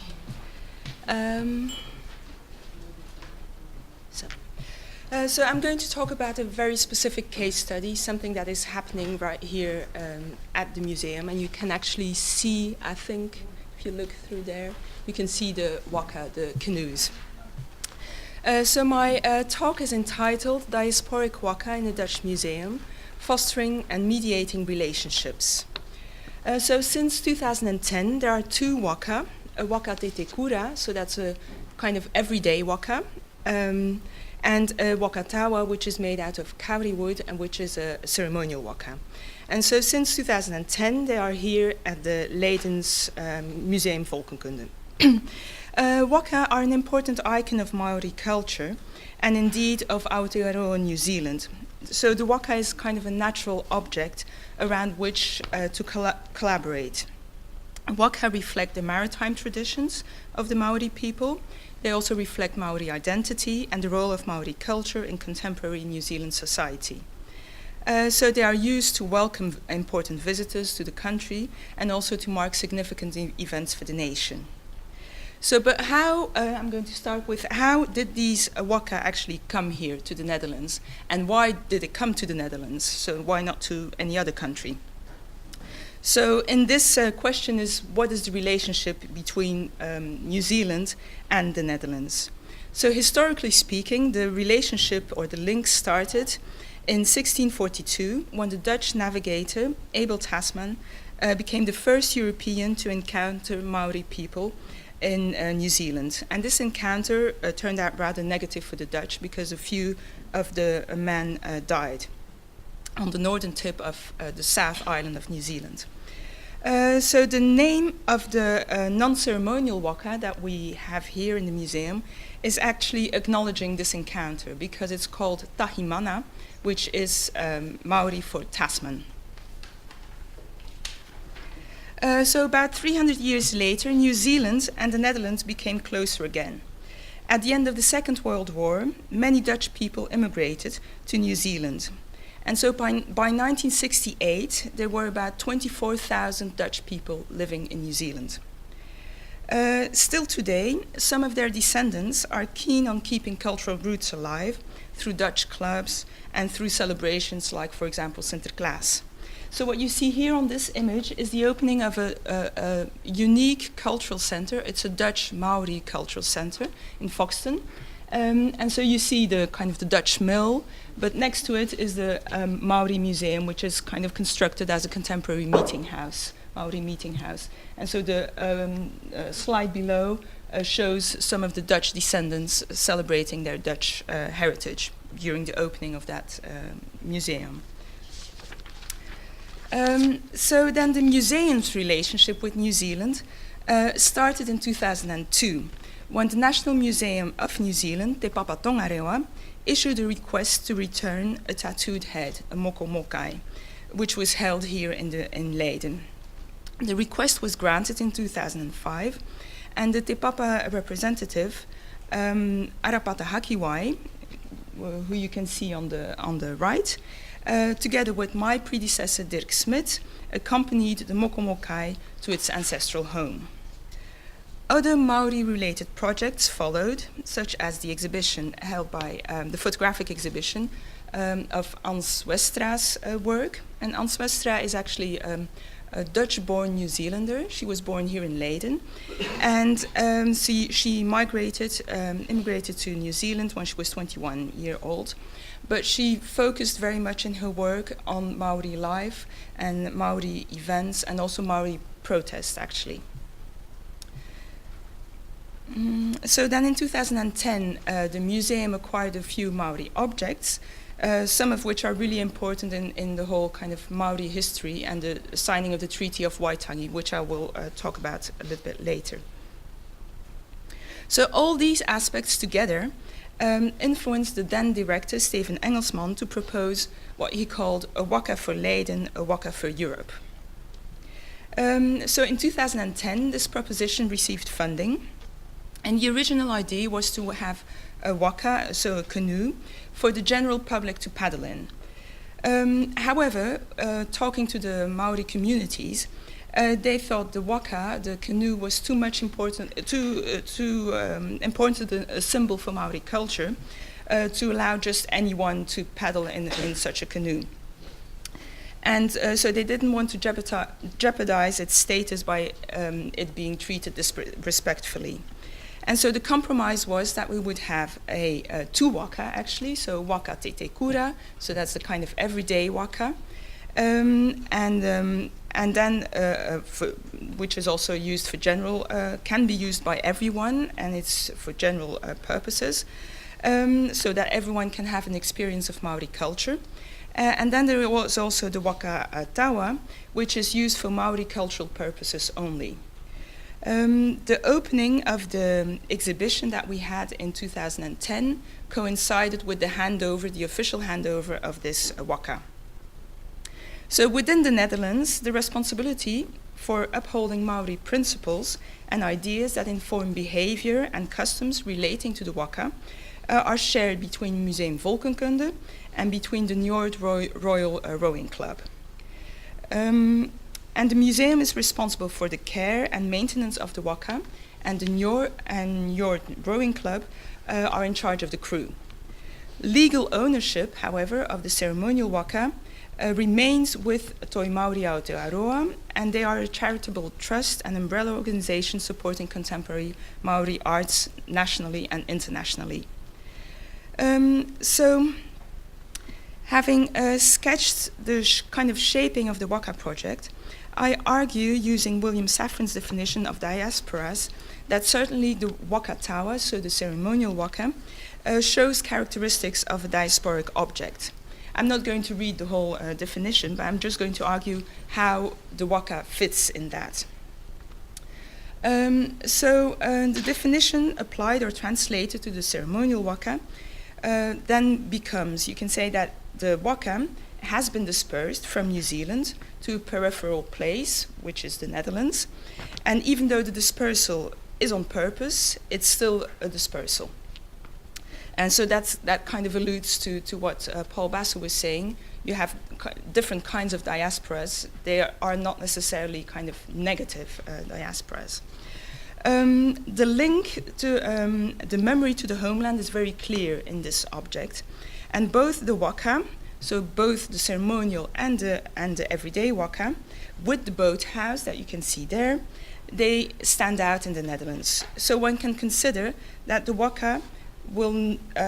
So I'm going to talk about a very specific case study, something that is happening right here at the museum, and you can actually see, I think, if you look through there, you can see the Waka, the canoes. So my talk is entitled Diasporic Waka in the Dutch Museum, Fostering and Mediating Relationships. So since 2010, there are two Waka, a Waka Tetekura, so that's a kind of everyday Waka, and a Waka Tawa, which is made out of kauri wood and which is a ceremonial Waka. And so since 2010, they are here at the Leidens Museum Volkenkunde. Waka are an important icon of Maori culture and indeed of Aotearoa New Zealand. So the Waka is kind of a natural object around which to collaborate. Waka reflect the maritime traditions of the Maori people. They also reflect Maori identity and the role of Maori culture in contemporary New Zealand society. So they are used to welcome important visitors to the country and also to mark significant events for the nation. So, but how, I'm going to start with, how did these Waka actually come here to the Netherlands? And why did it come to the Netherlands? So why not to any other country? So in this question is, what is the relationship between New Zealand and the Netherlands? So historically speaking, the relationship or the link started in 1642 when the Dutch navigator Abel Tasman became the first European to encounter Maori people in New Zealand. And this encounter turned out rather negative for the Dutch because a few of the men died on the northern tip of the South Island of New Zealand. So the name of the non-ceremonial waka that we have here in the museum is actually acknowledging this encounter because it's called Tahimana, which is Maori for Tasman. So about 300 years later, New Zealand and the Netherlands became closer again. At the end of the Second World War, many Dutch people immigrated to New Zealand. And so by 1968, there were about 24,000 Dutch people living in New Zealand. Still today, some of their descendants are keen on keeping cultural roots alive through Dutch clubs and through celebrations like, for example, Sinterklaas. So what you see here on this image is the opening of a unique cultural center. It's a Dutch Maori cultural center in Foxton. And so you see the kind of the Dutch mill, but next to it is the Maori Museum, which is kind of constructed as a contemporary meeting house, Maori meeting house. And so the slide below shows some of the Dutch descendants celebrating their Dutch heritage during the opening of that museum. So then the museum's relationship with New Zealand started in 2002, when the National Museum of New Zealand, Te Papa Tongarewa, issued a request to return a tattooed head, a moko mokai, which was held here in Leiden. The request was granted in 2005, and the Te Papa representative, Arapata Hakiwai, who you can see on the right, together with my predecessor Dirk Smit, accompanied the moko mokai to its ancestral home. Other Maori-related projects followed, such as the exhibition held by the photographic exhibition of Ans Westra's work. And Ans Westra is actually a Dutch-born New Zealander. She was born here in Leiden, and she immigrated to New Zealand when she was 21 years old. But she focused very much in her work on Maori life and Maori events and also Maori protests, actually. So then in 2010, the museum acquired a few Maori objects, some of which are really important in the whole kind of Maori history and the signing of the Treaty of Waitangi, which I will talk about a little bit later. So all these aspects together influenced the then director, Steven Engelsman, to propose what he called a Waka for Leiden, a Waka for Europe. So in 2010, this proposition received funding. And the original idea was to have a waka, so a canoe, for the general public to paddle in. However, talking to the Maori communities, they thought the waka, the canoe, was too important a symbol for Maori culture to allow just anyone to paddle in such a canoe. And so they didn't want to jeopardize its status by it being treated disrespectfully. And so the compromise was that we would have two waka, actually, so waka te te kura, so that's the kind of everyday waka, and then which is also used for general, can be used by everyone, and it's for general purposes, so that everyone can have an experience of Maori culture. And then there was also the waka tawa, which is used for Maori cultural purposes only. The opening of the exhibition that we had in 2010 coincided with the official handover of this waka. So within the Netherlands, the responsibility for upholding Maori principles and ideas that inform behavior and customs relating to the waka are shared between Museum Volkenkunde and between the Njord Royal Rowing Club. And the museum is responsible for the care and maintenance of the waka and the Njord Rowing Club are in charge of the crew. Legal ownership, however, of the ceremonial waka remains with Toi Mauri Aotearoa, and they are a charitable trust and umbrella organization supporting contemporary Maori arts nationally and internationally. So, having sketched the kind of shaping of the Waka project, I argue, using William Safran's definition of diasporas, that certainly the Waka Tawa, so the ceremonial Waka, shows characteristics of a diasporic object. I'm not going to read the whole definition, but I'm just going to argue how the Waka fits in that. The definition applied or translated to the ceremonial Waka then becomes, you can say that the Waka has been dispersed from New Zealand to a peripheral place, which is the Netherlands. And even though the dispersal is on purpose, it's still a dispersal. And so that kind of alludes to what Paul Basu was saying. You have different kinds of diasporas. They are not necessarily kind of negative diasporas. The link to the memory to the homeland is very clear in this object. And both the Waka, so both the ceremonial and the everyday Waka, with the boathouse that you can see there, they stand out in the Netherlands. So one can consider that the Waka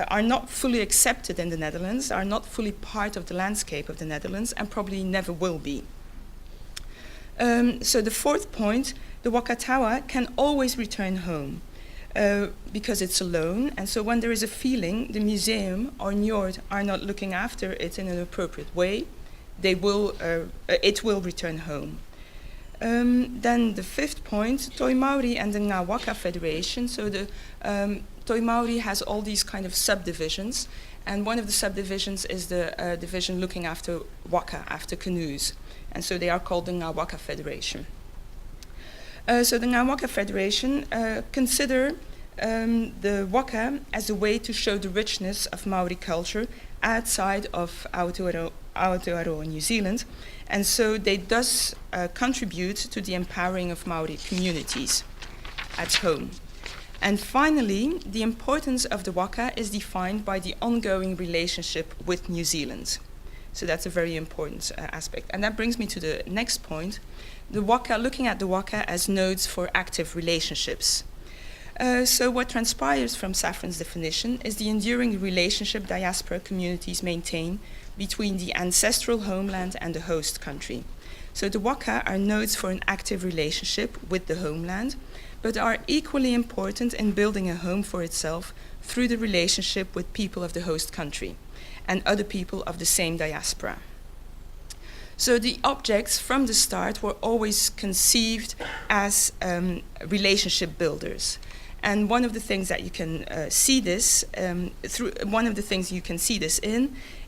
are not fully accepted in the Netherlands, are not fully part of the landscape of the Netherlands, and probably never will be. So the fourth point, the Waka Tawa can always return home because it's alone, and so when there is a feeling the museum or Njord are not looking after it in an appropriate way, it will return home. Then the fifth point, Toi Mauri and the Ngā Waka Federation. So the Toi Mauri has all these kind of subdivisions, and one of the subdivisions is the division looking after waka, after canoes, and so they are called the Ngā Waka Federation. So the Ngā Waka Federation consider the waka as a way to show the richness of Maori culture outside of Aotearoa, New Zealand, and so they thus contribute to the empowering of Maori communities at home. And finally, the importance of the waka is defined by the ongoing relationship with New Zealand. So that's a very important aspect. And that brings me to the next point, the waka, looking at the waka as nodes for active relationships. So what transpires from Safran's definition is the enduring relationship diaspora communities maintain between the ancestral homeland and the host country. So the waka are nodes for an active relationship with the homeland, but are equally important in building a home for itself through the relationship with people of the host country and other people of the same diaspora. So the objects from the start were always conceived as relationship builders. And one of the things that you can see this in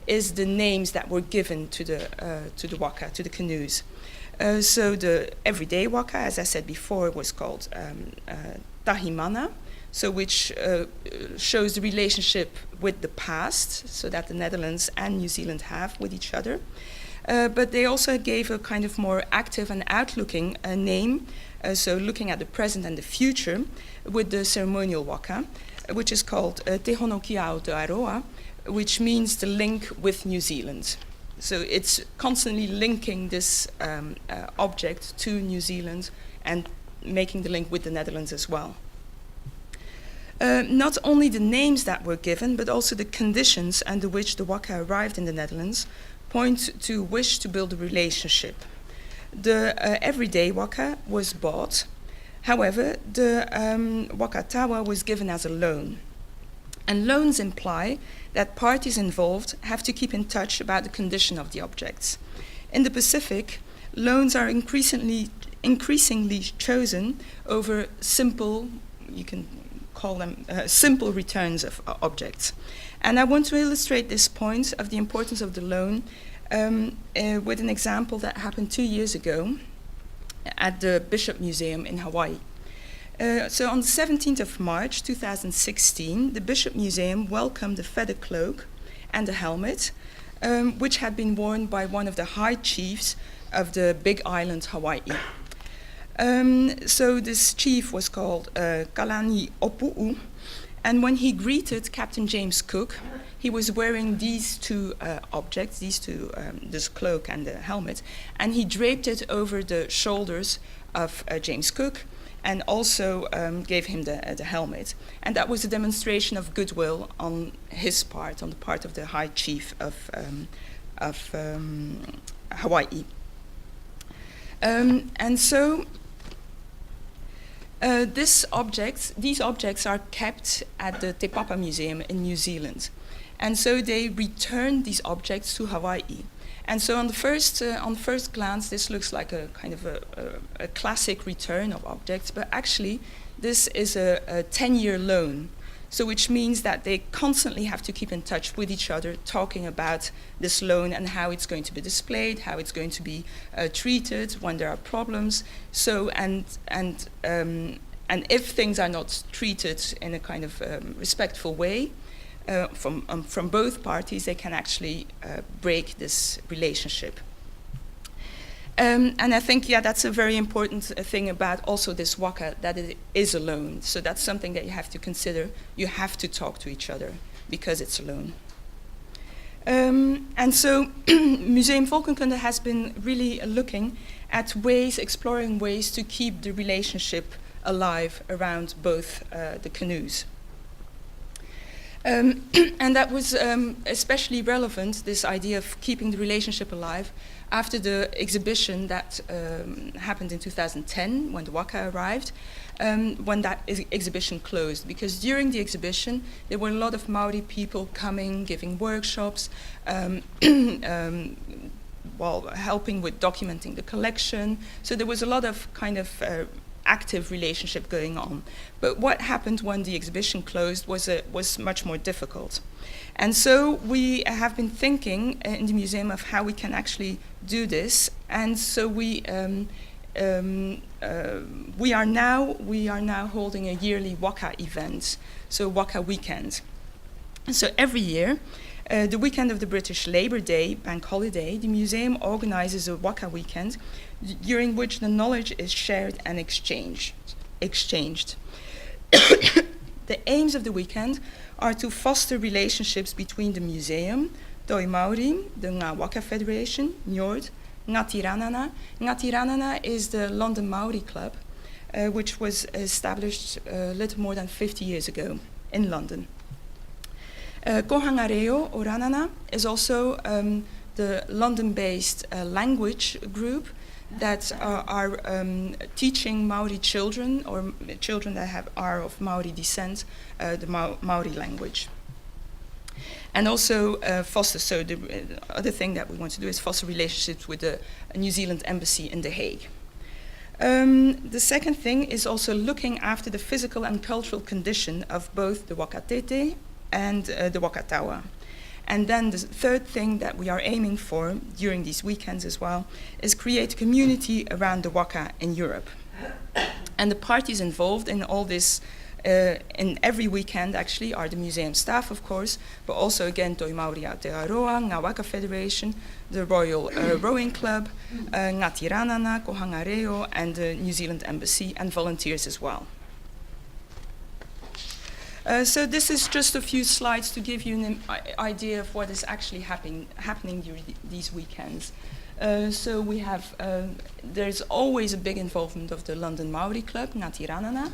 is the names that were given to the waka, to the canoes. So the everyday waka, as I said before, was called Tahimana, so which shows the relationship with the past, so that the Netherlands and New Zealand have with each other. But they also gave a kind of more active and outlooking name, so looking at the present and the future, with the ceremonial waka, which is called Te Hono ki Aotearoa, which means the link with New Zealand. So it's constantly linking this object to New Zealand and making the link with the Netherlands as well. Not only the names that were given, but also the conditions under which the waka arrived in the Netherlands point to wish to build a relationship. The everyday waka was bought. However, the Waka Tawa was given as a loan. And loans imply that parties involved have to keep in touch about the condition of the objects. In the Pacific, loans are increasingly chosen over simple, you can call them simple returns of objects. And I want to illustrate this point of the importance of the loan with an example that happened 2 years ago at the Bishop Museum in Hawaii. So on the 17th of March 2016, the Bishop Museum welcomed a feather cloak and a helmet, which had been worn by one of the high chiefs of the Big Island, Hawaii. So this chief was called Kalani Opu'u, and when he greeted Captain James Cook, he was wearing these two objects, this cloak and the helmet, and he draped it over the shoulders of James Cook, and also gave him the helmet. And that was a demonstration of goodwill on his part, on the part of the High Chief of Hawaii. And so these objects are kept at the Te Papa Museum in New Zealand. And so they returned these objects to Hawaii. And so on the first glance, this looks like a kind of a classic return of objects, but actually this is a 10-year loan. So which means that they constantly have to keep in touch with each other, talking about this loan and how it's going to be displayed, how it's going to be treated when there are problems. So and if things are not treated in a kind of respectful way, from both parties, they can actually break this relationship. And I think, that's a very important thing about also this waka, that it is a loan. So that's something that you have to consider. You have to talk to each other because it's a loan. And so Museum Volkenkunde has been really looking at exploring ways to keep the relationship alive around both the canoes. And that was especially relevant, this idea of keeping the relationship alive, after the exhibition that happened in 2010, when the Waka arrived, when that exhibition closed. Because during the exhibition, there were a lot of Maori people coming, giving workshops, while helping with documenting the collection. So there was a lot of kind of active relationship going on. But what happened when the exhibition closed was much more difficult. And so we have been thinking in the museum of how we can actually do this. And so we are now holding a yearly Waka event, so Waka Weekend. So every year, the weekend of the British Labour Day bank holiday, the museum organizes a Waka Weekend during which the knowledge is shared and exchanged. The aims of the weekend are to foster relationships between the museum, Toi Maori, the Ngā Waka Federation, Njord, Ngati Ranana. Ngati Ranana is the London Maori Club, which was established a little more than 50 years ago in London. Kohangareo or Ranana is also the London-based language group that are teaching Maori children or children that are of Maori descent the Maori language. And also foster, so the other thing that we want to do is foster relationships with the New Zealand Embassy in The Hague. The second thing is also looking after the physical and cultural condition of both the Wakatete and the Wakatawa. And then the third thing that we are aiming for during these weekends as well is create a community around the Waka in Europe. And the parties involved in all this, in every weekend actually, are the museum staff, of course, but also again Toi Maori Aotearoa, Ngā Waka Federation, the Royal Rowing Club, Ngati Ranana, Kohangareo, and the New Zealand Embassy, and volunteers as well. So this is just a few slides to give you an idea of what is actually happening during these weekends. So we have, there's always a big involvement of the London Maori Club, Ngati Ranana,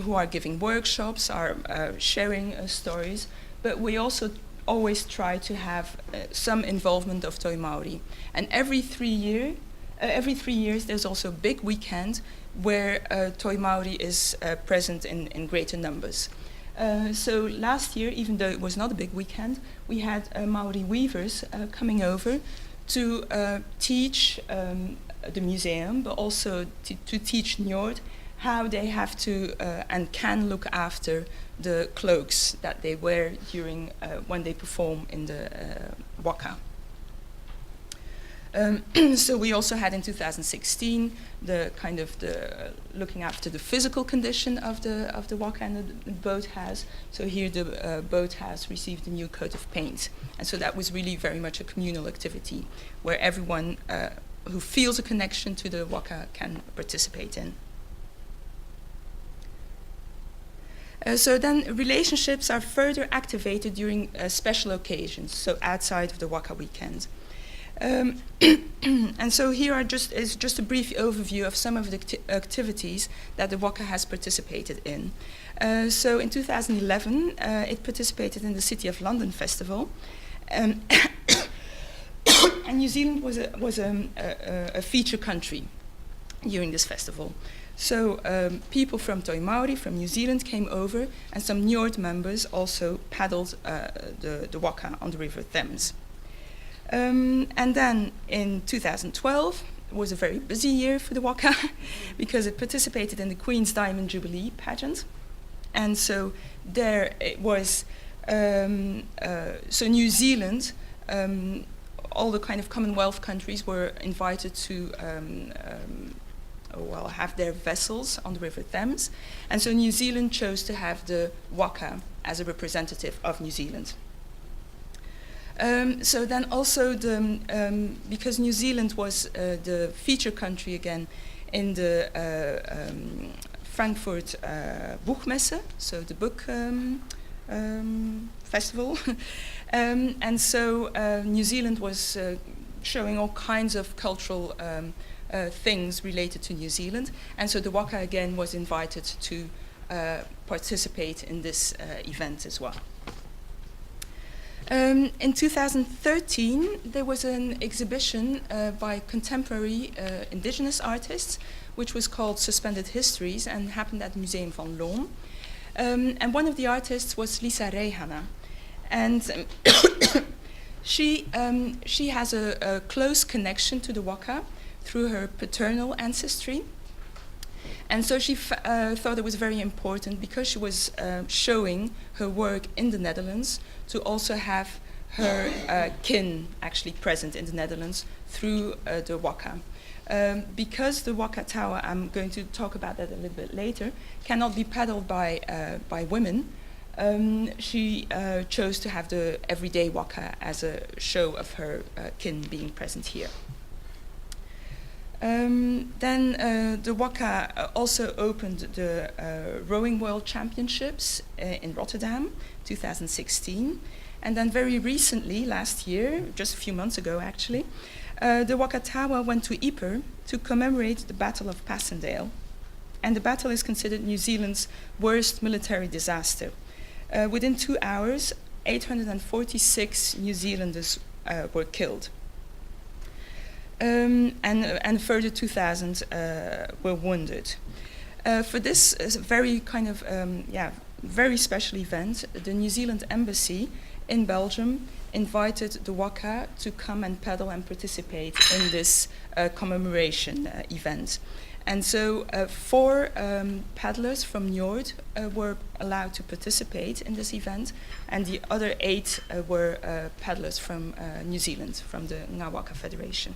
who are giving workshops, are sharing stories, but we also always try to have some involvement of Toi Maori. And every 3 years, there's also a big weekend where Toi Maori is present in greater numbers. So last year, even though it was not a big weekend, we had Maori weavers coming over to teach the museum, but also to teach Njord how they have to and can look after the cloaks that they wear during when they perform in the Waka. So we also had in 2016 the kind of the looking after the physical condition of the Waka and the boathouse. So here the boathouse received a new coat of paint, and so that was really very much a communal activity where everyone who feels a connection to the Waka can participate in. So then relationships are further activated during special occasions, so outside of the Waka Weekend. And so here is just a brief overview of some of the activities that the Waka has participated in. So in 2011, it participated in the City of London Festival. And New Zealand was a feature country during this festival. So people from Toi Maori, from New Zealand, came over, and some Njord members also paddled the Waka on the River Thames. And then in 2012, it was a very busy year for the Waka because it participated in the Queen's Diamond Jubilee pageant. And so there it was, so New Zealand, all the kind of Commonwealth countries were invited to have their vessels on the River Thames. And so New Zealand chose to have the Waka as a representative of New Zealand. So then also, because New Zealand was the feature country again in the Frankfurt Buchmesse, so the book festival, and so New Zealand was showing all kinds of cultural things related to New Zealand, and so the Waka again was invited to participate in this event as well. In 2013, there was an exhibition by contemporary indigenous artists, which was called Suspended Histories and happened at the Museum van Loon. And one of the artists was Lisa Rehana. And she has a close connection to the Waka through her paternal ancestry. And so she thought it was very important, because she was showing her work in the Netherlands, to also have her kin actually present in the Netherlands through the Waka. Because the Waka Tower, I'm going to talk about that a little bit later, cannot be paddled by women, she chose to have the everyday Waka as a show of her kin being present here. Then the Waka also opened the Rowing World Championships in Rotterdam, 2016. And then very recently, last year, just a few months ago actually, the Waka Tower went to Ypres to commemorate the Battle of Passendale. And the battle is considered New Zealand's worst military disaster. Within 2 hours, 846 New Zealanders were killed. And further 2,000 were wounded. For this very kind of very special event, the New Zealand Embassy in Belgium invited the Waka to come and paddle and participate in this commemoration event. And so 4 paddlers from Njord were allowed to participate in this event, and the other 8 were paddlers from New Zealand, from the Ngā Federation.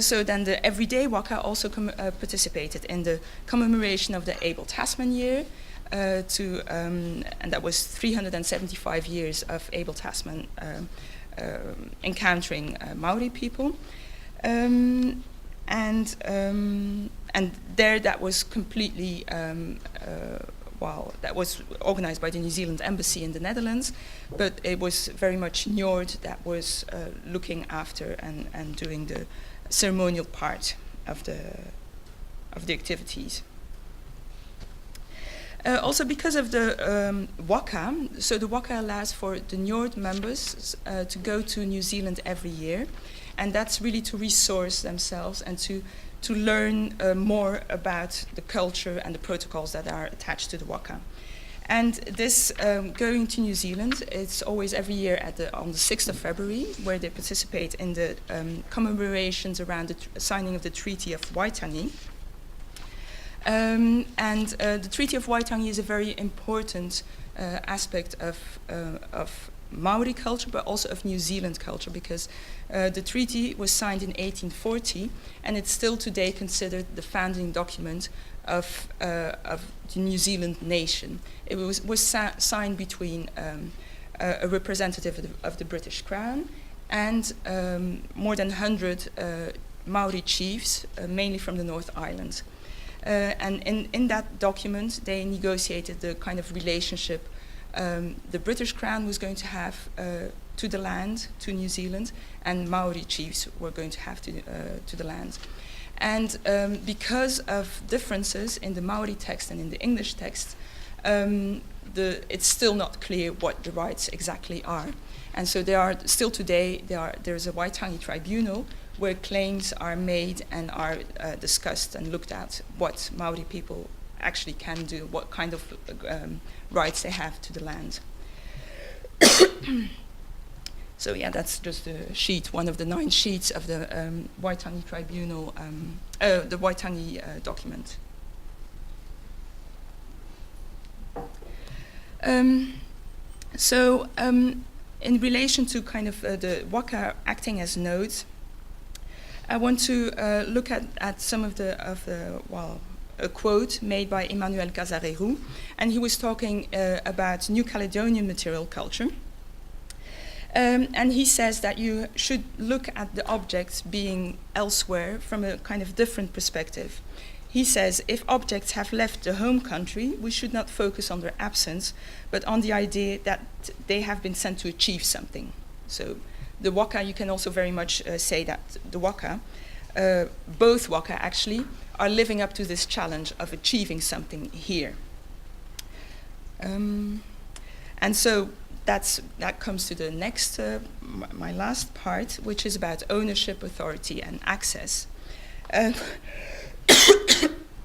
So then the Everyday Waka also participated in the commemoration of the Abel Tasman year, and that was 375 years of Abel Tasman encountering Maori people. And there that was completely, that was organized by the New Zealand Embassy in the Netherlands, but it was very much Njord that was looking after and doing the ceremonial part of the activities. Also because of the Waka, so the Waka allows for the Njord members to go to New Zealand every year, and that's really to resource themselves and to learn more about the culture and the protocols that are attached to the Waka. And this going to New Zealand, it's always every year on the 6th of February, where they participate in the commemorations around the signing of the Treaty of Waitangi. The Treaty of Waitangi is a very important aspect of Maori culture, but also of New Zealand culture, because the treaty was signed in 1840, and it's still today considered the founding document of the New Zealand nation. It was signed between a representative of the British Crown and more than 100 Maori chiefs, mainly from the North Island. And in that document, they negotiated the kind of relationship the British Crown was going to have to the land, to New Zealand, and Maori chiefs were going to have to the land. And because of differences in the Maori text and in the English text, it's still not clear what the rights exactly are. And so there are still today, there's a Waitangi tribunal where claims are made and are discussed and looked at what Maori people actually can do, what kind of rights they have to the land. So yeah, that's just a sheet, one of the 9 sheets of the Waitangi tribunal, the Waitangi document. In relation to kind of the Waka acting as nodes, I want to look at some of a quote made by Emmanuel Casarero, and he was talking about New Caledonian material culture. And he says that you should look at the objects being elsewhere from a kind of different perspective. He says, if objects have left the home country, we should not focus on their absence, but on the idea that they have been sent to achieve something. So the Waka, you can also very much say that the Waka, both Waka actually, are living up to this challenge of achieving something here. And so that comes to the next, my last part, which is about ownership, authority, and access.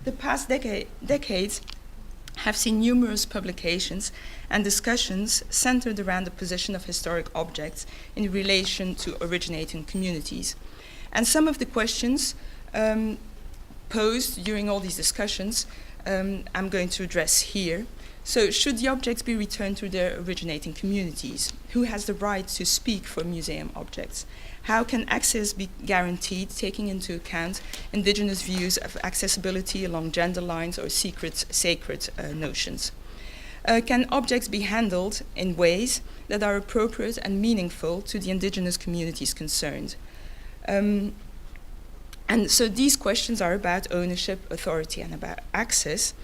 The past decades have seen numerous publications and discussions centered around the position of historic objects in relation to originating communities. And some of the questions posed during all these discussions I'm going to address here. So, should the objects be returned to their originating communities? Who has the right to speak for museum objects? How can access be guaranteed, taking into account indigenous views of accessibility along gender lines or sacred notions? Can objects be handled in ways that are appropriate and meaningful to the indigenous communities concerned? And so these questions are about ownership, authority, and about access.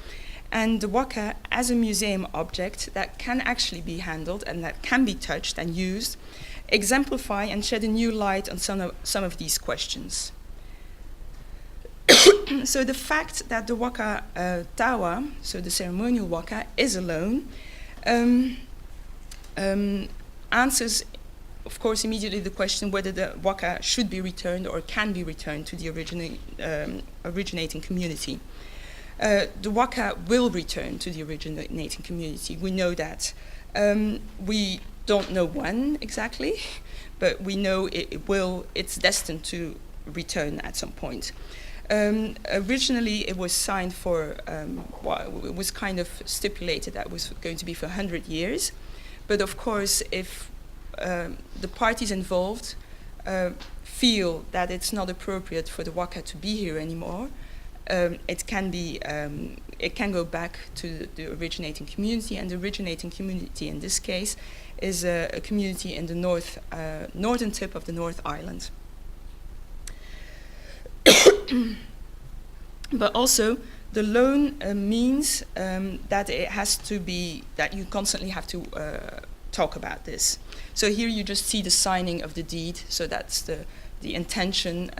And the Waka, as a museum object that can actually be handled and that can be touched and used, exemplify and shed a new light on some of these questions. So the fact that the Waka Tawa, so the ceremonial Waka, is alone, answers, of course, immediately the question whether the Waka should be returned or can be returned to the originating community. The Waka will return to the originating community. We know that. We don't know when exactly, but we know it's destined to return at some point. Originally, it was signed for, it was kind of stipulated that it was going to be for 100 years. But of course, if the parties involved feel that it's not appropriate for the Waka to be here anymore, it can go back to the originating community, and the originating community in this case is a community in the northern tip of the North Island. But also, the loan means that it has to be, that you constantly have to talk about this. So here you just see the signing of the deed, so that's the intention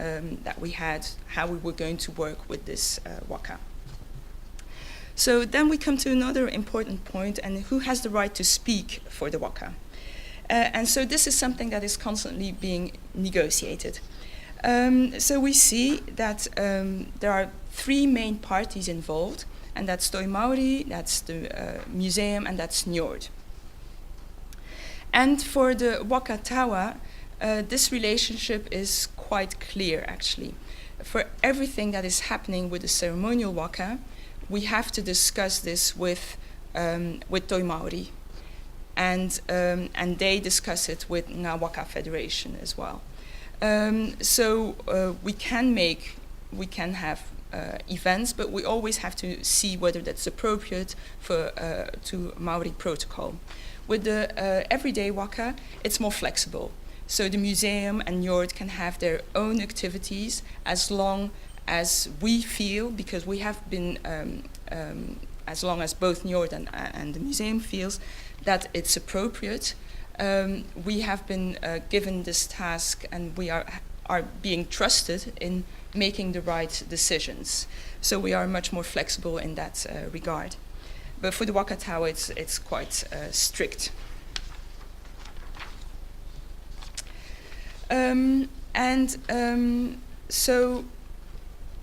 that we had, how we were going to work with this Waka. So then we come to another important point, and who has the right to speak for the Waka? And so this is something that is constantly being negotiated. So we see that there are 3 main parties involved, and that's Toi Maori, that's the museum, and that's Njord. And for the Waka Tawa, this relationship is quite clear, actually. For everything that is happening with the ceremonial Waka, we have to discuss this with Toi Maori, and they discuss it with Ngā Waka Federation as well. So we can have events, but we always have to see whether that's appropriate to Maori protocol. With the everyday Waka, it's more flexible. So the museum and Njord can have their own activities as long as we feel, because we have been, as long as both Njord and the museum feels that it's appropriate. We have been given this task, and we are being trusted in making the right decisions. So we are much more flexible in that regard. But for the Waka Tower, it's quite strict. So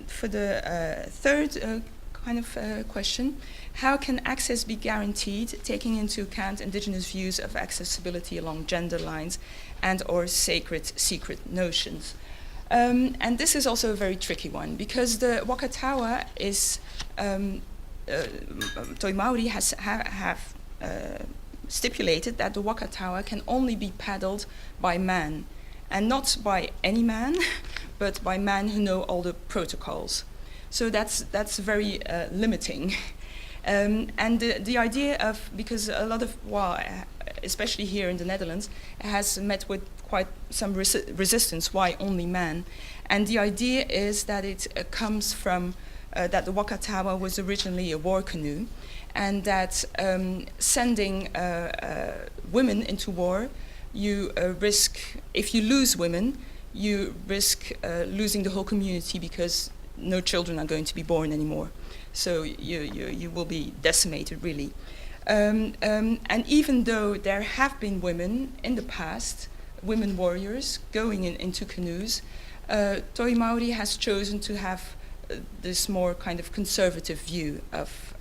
for the third kind of question, how can access be guaranteed, taking into account indigenous views of accessibility along gender lines and or sacred secret notions? And this is also a very tricky one, because the Waka Tower is, Toi Maori have stipulated that the Waka Tower can only be paddled by men, and not by any man, but by men who know all the protocols. So that's very limiting. And the idea of, because a lot of, well, especially here in the Netherlands, has met with quite some resistance, why only men? And the idea is that it comes from, that the Waka Tower was originally a war canoe, and that sending women into war, you risk, if you lose women, you risk losing the whole community, because no children are going to be born anymore. So you will be decimated, really. And even though there have been women in the past, women warriors going into canoes, Toi Maori has chosen to have this more kind of conservative view of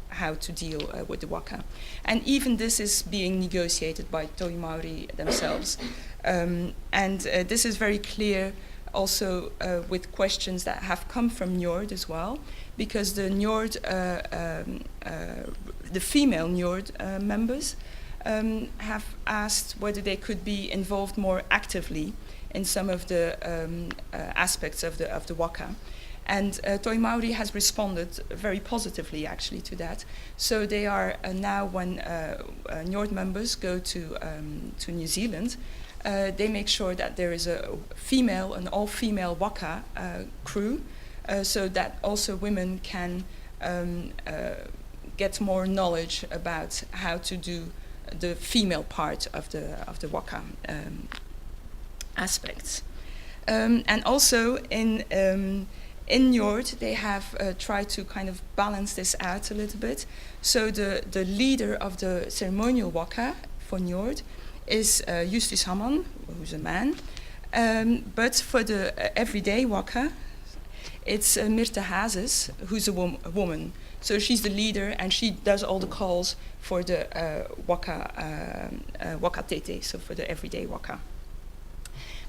how to deal with the Waka. And even this is being negotiated by Toi Maori themselves. And this is very clear also with questions that have come from Njord as well, because the Njord, the female Njord members have asked whether they could be involved more actively in some of the aspects of the Waka. And Toi Maori has responded very positively, actually, to that. So they are now, when Njord members go to New Zealand, they make sure that there is an all-female Waka crew, so that also women can get more knowledge about how to do the female part of the Waka aspects. And also in Njord, they have tried to kind of balance this out a little bit. So the leader of the ceremonial Waka for Njord is Justus Hamman, who's a man. But for the everyday Waka, it's Myrte Hazes, who's a woman. So she's the leader, and she does all the calls for the Waka Tete, so for the everyday Waka.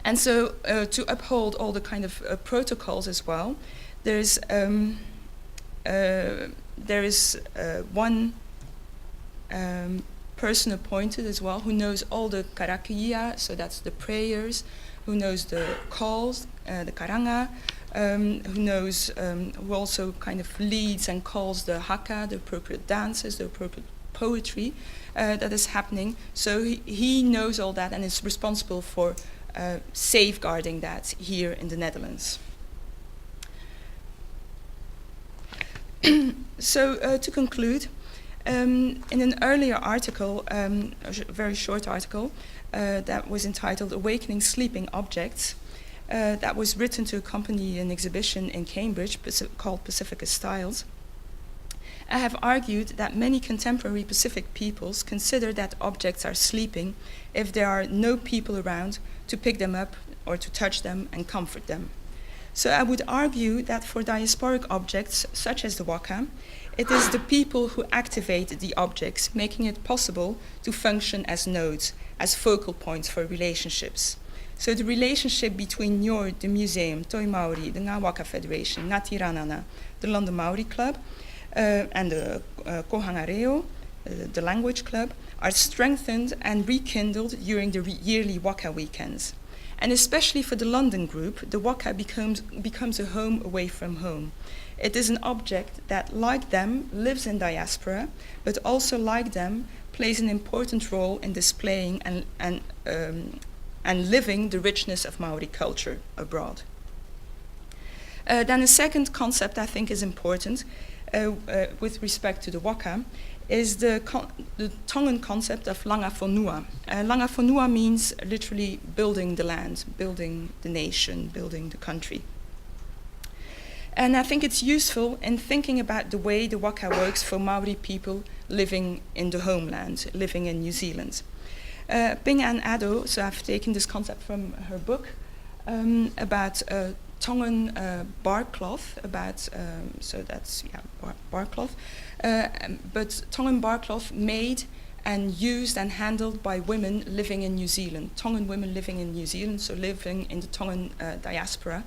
And so to uphold all the kind of protocols as well, there is one person appointed as well who knows all the karakia, so that's the prayers, who knows the calls, the karanga, who also kind of leads and calls the haka, the appropriate dances, the appropriate poetry that is happening. So he knows all that and is responsible for safeguarding that here in the Netherlands. So to conclude, in an earlier article, a very short article, that was entitled Awakening Sleeping Objects, that was written to accompany an exhibition in Cambridge called Pacifica Styles, I have argued that many contemporary Pacific peoples consider that objects are sleeping if there are no people around to pick them up or to touch them and comfort them. So I would argue that for diasporic objects, such as the Waka, it is the people who activate the objects, making it possible to function as nodes, as focal points for relationships. So the relationship between Njord, the museum, Toi Maori, the Ngā Waka Federation, Ngāti Ranana, the London Maori Club, and the Kohangareo, the language club, are strengthened and rekindled during the yearly Waka weekends. And especially for the London group, the Waka becomes a home away from home. It is an object that, like them, lives in diaspora, but also, like them, plays an important role in displaying and and living the richness of Maori culture abroad. Then a second concept I think is important with respect to the waka is the Tongan concept of langafonua. Langafonua means literally building the land, building the nation, building the country. And I think it's useful in thinking about the way the waka works for Maori people living in the homeland, living in New Zealand. Ping Ann Addo, so I've taken this concept from her book about Tongan bark cloth, so that's bark cloth, but Tongan bark cloth made and used and handled by women living in New Zealand, Tongan women living in New Zealand, so living in the Tongan diaspora,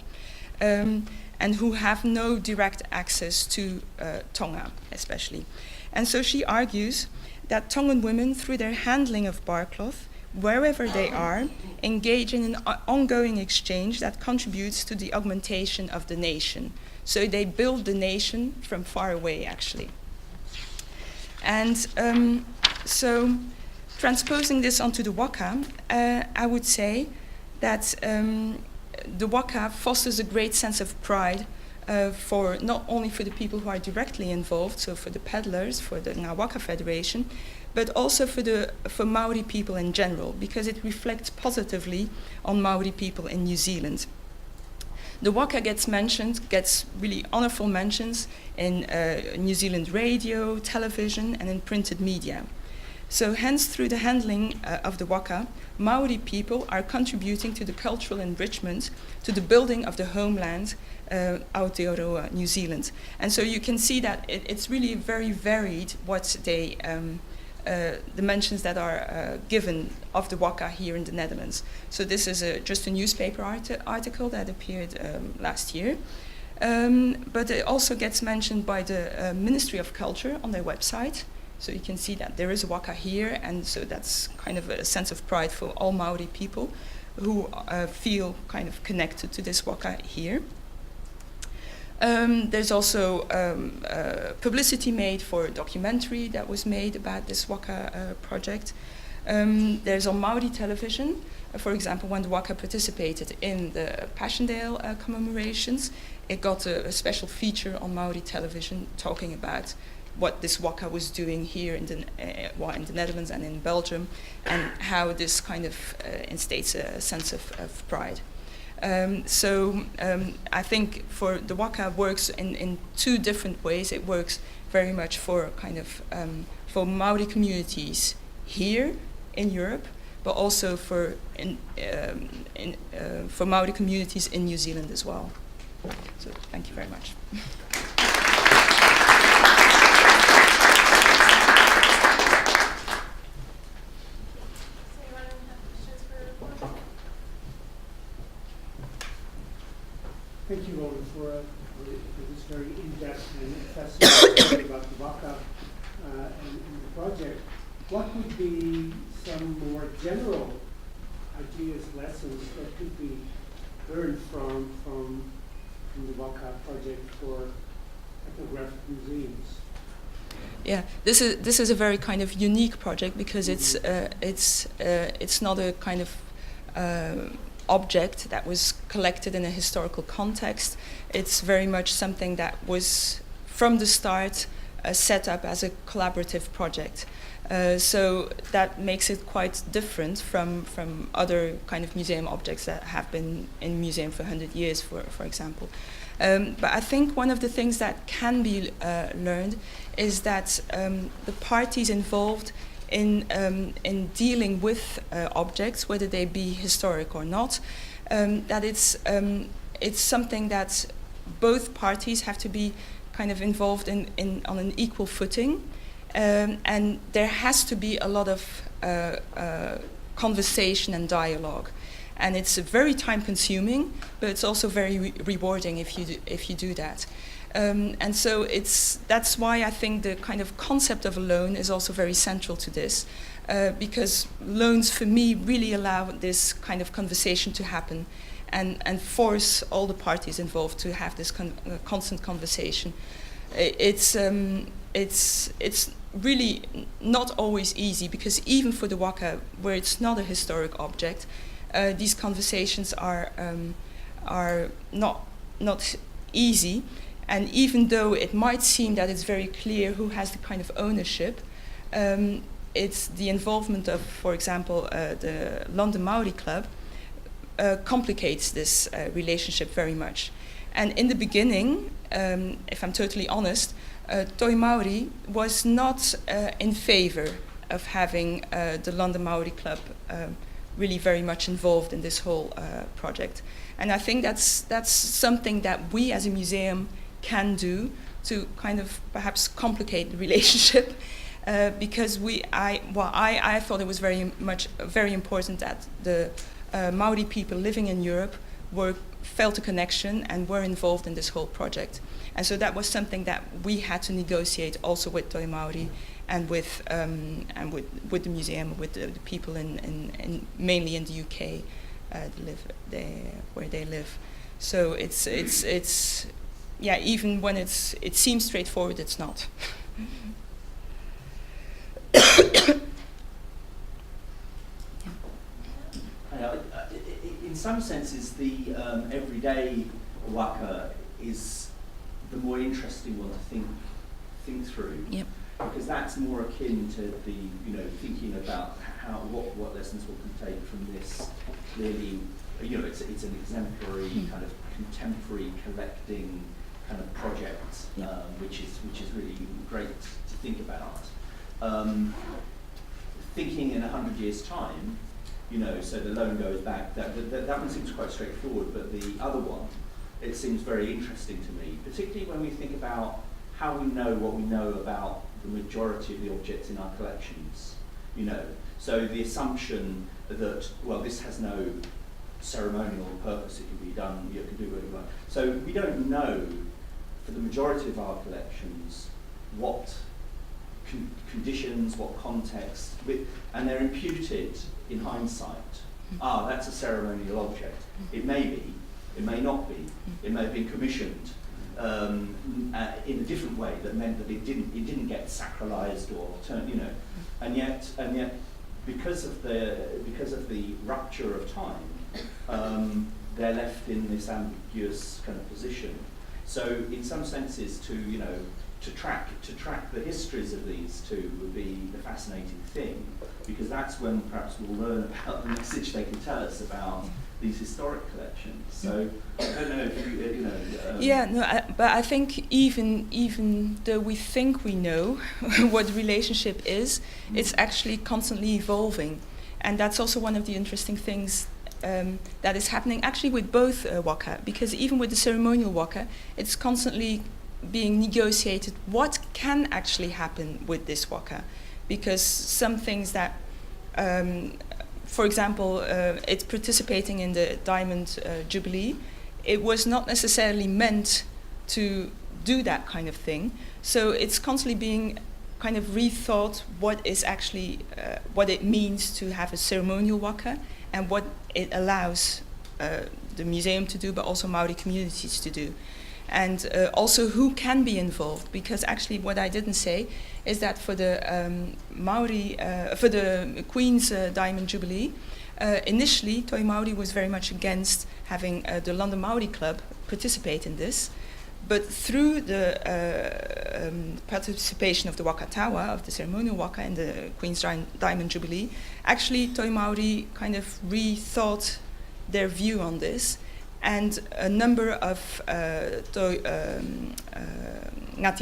and who have no direct access to Tonga, especially. And so she argues that Tongan women, through their handling of bark cloth, wherever they are, engage in an ongoing exchange that contributes to the augmentation of the nation. So they build the nation from far away, actually. And so transposing this onto the waka, I would say that the waka fosters a great sense of pride for not only for the people who are directly involved, so for the peddlers, for the Ngāwaka Federation, but also for Maori people in general, because it reflects positively on Maori people in New Zealand. The waka gets really honorful mentions in New Zealand radio, television, and in printed media. So hence, through the handling of the waka, Maori people are contributing to the cultural enrichment, to the building of the homeland, Aotearoa, New Zealand. And so you can see that it's really very varied what they the mentions that are given of the waka here in the Netherlands. So this is just a newspaper article that appeared last year. But it also gets mentioned by the Ministry of Culture on their website. So you can see that there is a waka here, and so that's kind of a sense of pride for all Maori people who feel kind of connected to this waka here. There's also publicity made for a documentary that was made about this waka project. There's on Maori television, for example, when the waka participated in the Passchendaele commemorations, it got a special feature on Maori television talking about what this waka was doing here in the Netherlands and in Belgium, and how this kind of instates a sense of pride. I think for the waka works in two different ways. It works very much for kind of for Maori communities here in Europe, but also for Maori communities in New Zealand as well. So thank you very much. Thank you, Roland, for this very in-depth and fascinating story about the waka and the project. What would be some more general ideas, lessons that could be learned from the Waka project for ethnographic museums? Yeah, this is a very kind of unique project because it's not a kind of object that was collected in a historical context. It's very much something that was from the start set up as a collaborative project. So that makes it quite different from other kind of museum objects that have been in museum for 100 years, for example. But I think one of the things that can be learned is that the parties involved in dealing with objects, whether they be historic or not, that it's something that both parties have to be kind of involved in on an equal footing, and there has to be a lot of conversation and dialogue, and it's very time-consuming, but it's also very rewarding if you do that. And so that's why I think the kind of concept of a loan is also very central to this, because loans for me really allow this kind of conversation to happen and force all the parties involved to have this constant conversation. It's really not always easy, because even for the waka, where it's not a historic object, these conversations are not easy. And even though it might seem that it's very clear who has the kind of ownership, it's the involvement of, for example, the London Maori Club complicates this relationship very much. And in the beginning, if I'm totally honest, Toi Maori was not in favor of having the London Maori Club really very much involved in this whole project. And I think that's something that we as a museum can do to kind of perhaps complicate the relationship, because I thought it was very important that the Maori people living in Europe felt a connection and were involved in this whole project. And so that was something that we had to negotiate also with Toi Maori and with the museum, with the people in mainly in the UK, where they live. So it's yeah, even when it seems straightforward, it's not. In some senses, the everyday waka is the more interesting one to think through. Yep. Because that's more akin to the thinking about what lessons we can take from this. Clearly, it's an exemplary kind of contemporary collecting kind of project, which is really great to think about. Thinking in 100 years' time, so the loan goes back. That one seems quite straightforward, but the other one, it seems very interesting to me, particularly when we think about how we know what we know about the majority of the objects in our collections. So the assumption that, well, this has no ceremonial purpose, it can be done, you can do what you want. So we don't know, for the majority of our collections, what conditions, what context, and they're imputed in hindsight. That's a ceremonial object. It may be, it may not be, it may have been commissioned in a different way that meant that it didn't get sacralized or turned, and yet because of the rupture of time, they're left in this ambiguous kind of position. So in some senses, to track the histories of these two would be the fascinating thing, because that's when perhaps we'll learn about the message they can tell us about these historic collections. So I don't know if but I think even though we think we know what the relationship is, it's actually constantly evolving, and that's also one of the interesting things that is happening actually with both waka, because even with the ceremonial waka, it's constantly being negotiated what can actually happen with this waka, because some things that for example, it's participating in the Diamond Jubilee. It was not necessarily meant to do that kind of thing. So it's constantly being kind of rethought what is actually, what it means to have a ceremonial waka and what it allows the museum to do, but also Maori communities to do. And also who can be involved, because actually what I didn't say is that for the for the Queen's Diamond Jubilee, initially Toi Maori was very much against having the London Maori Club participate in this, but through the participation of the Waka Tawa, of the ceremonial waka and the Queen's Diamond Jubilee, actually Toi Maori kind of rethought their view on this. And a number of Ngati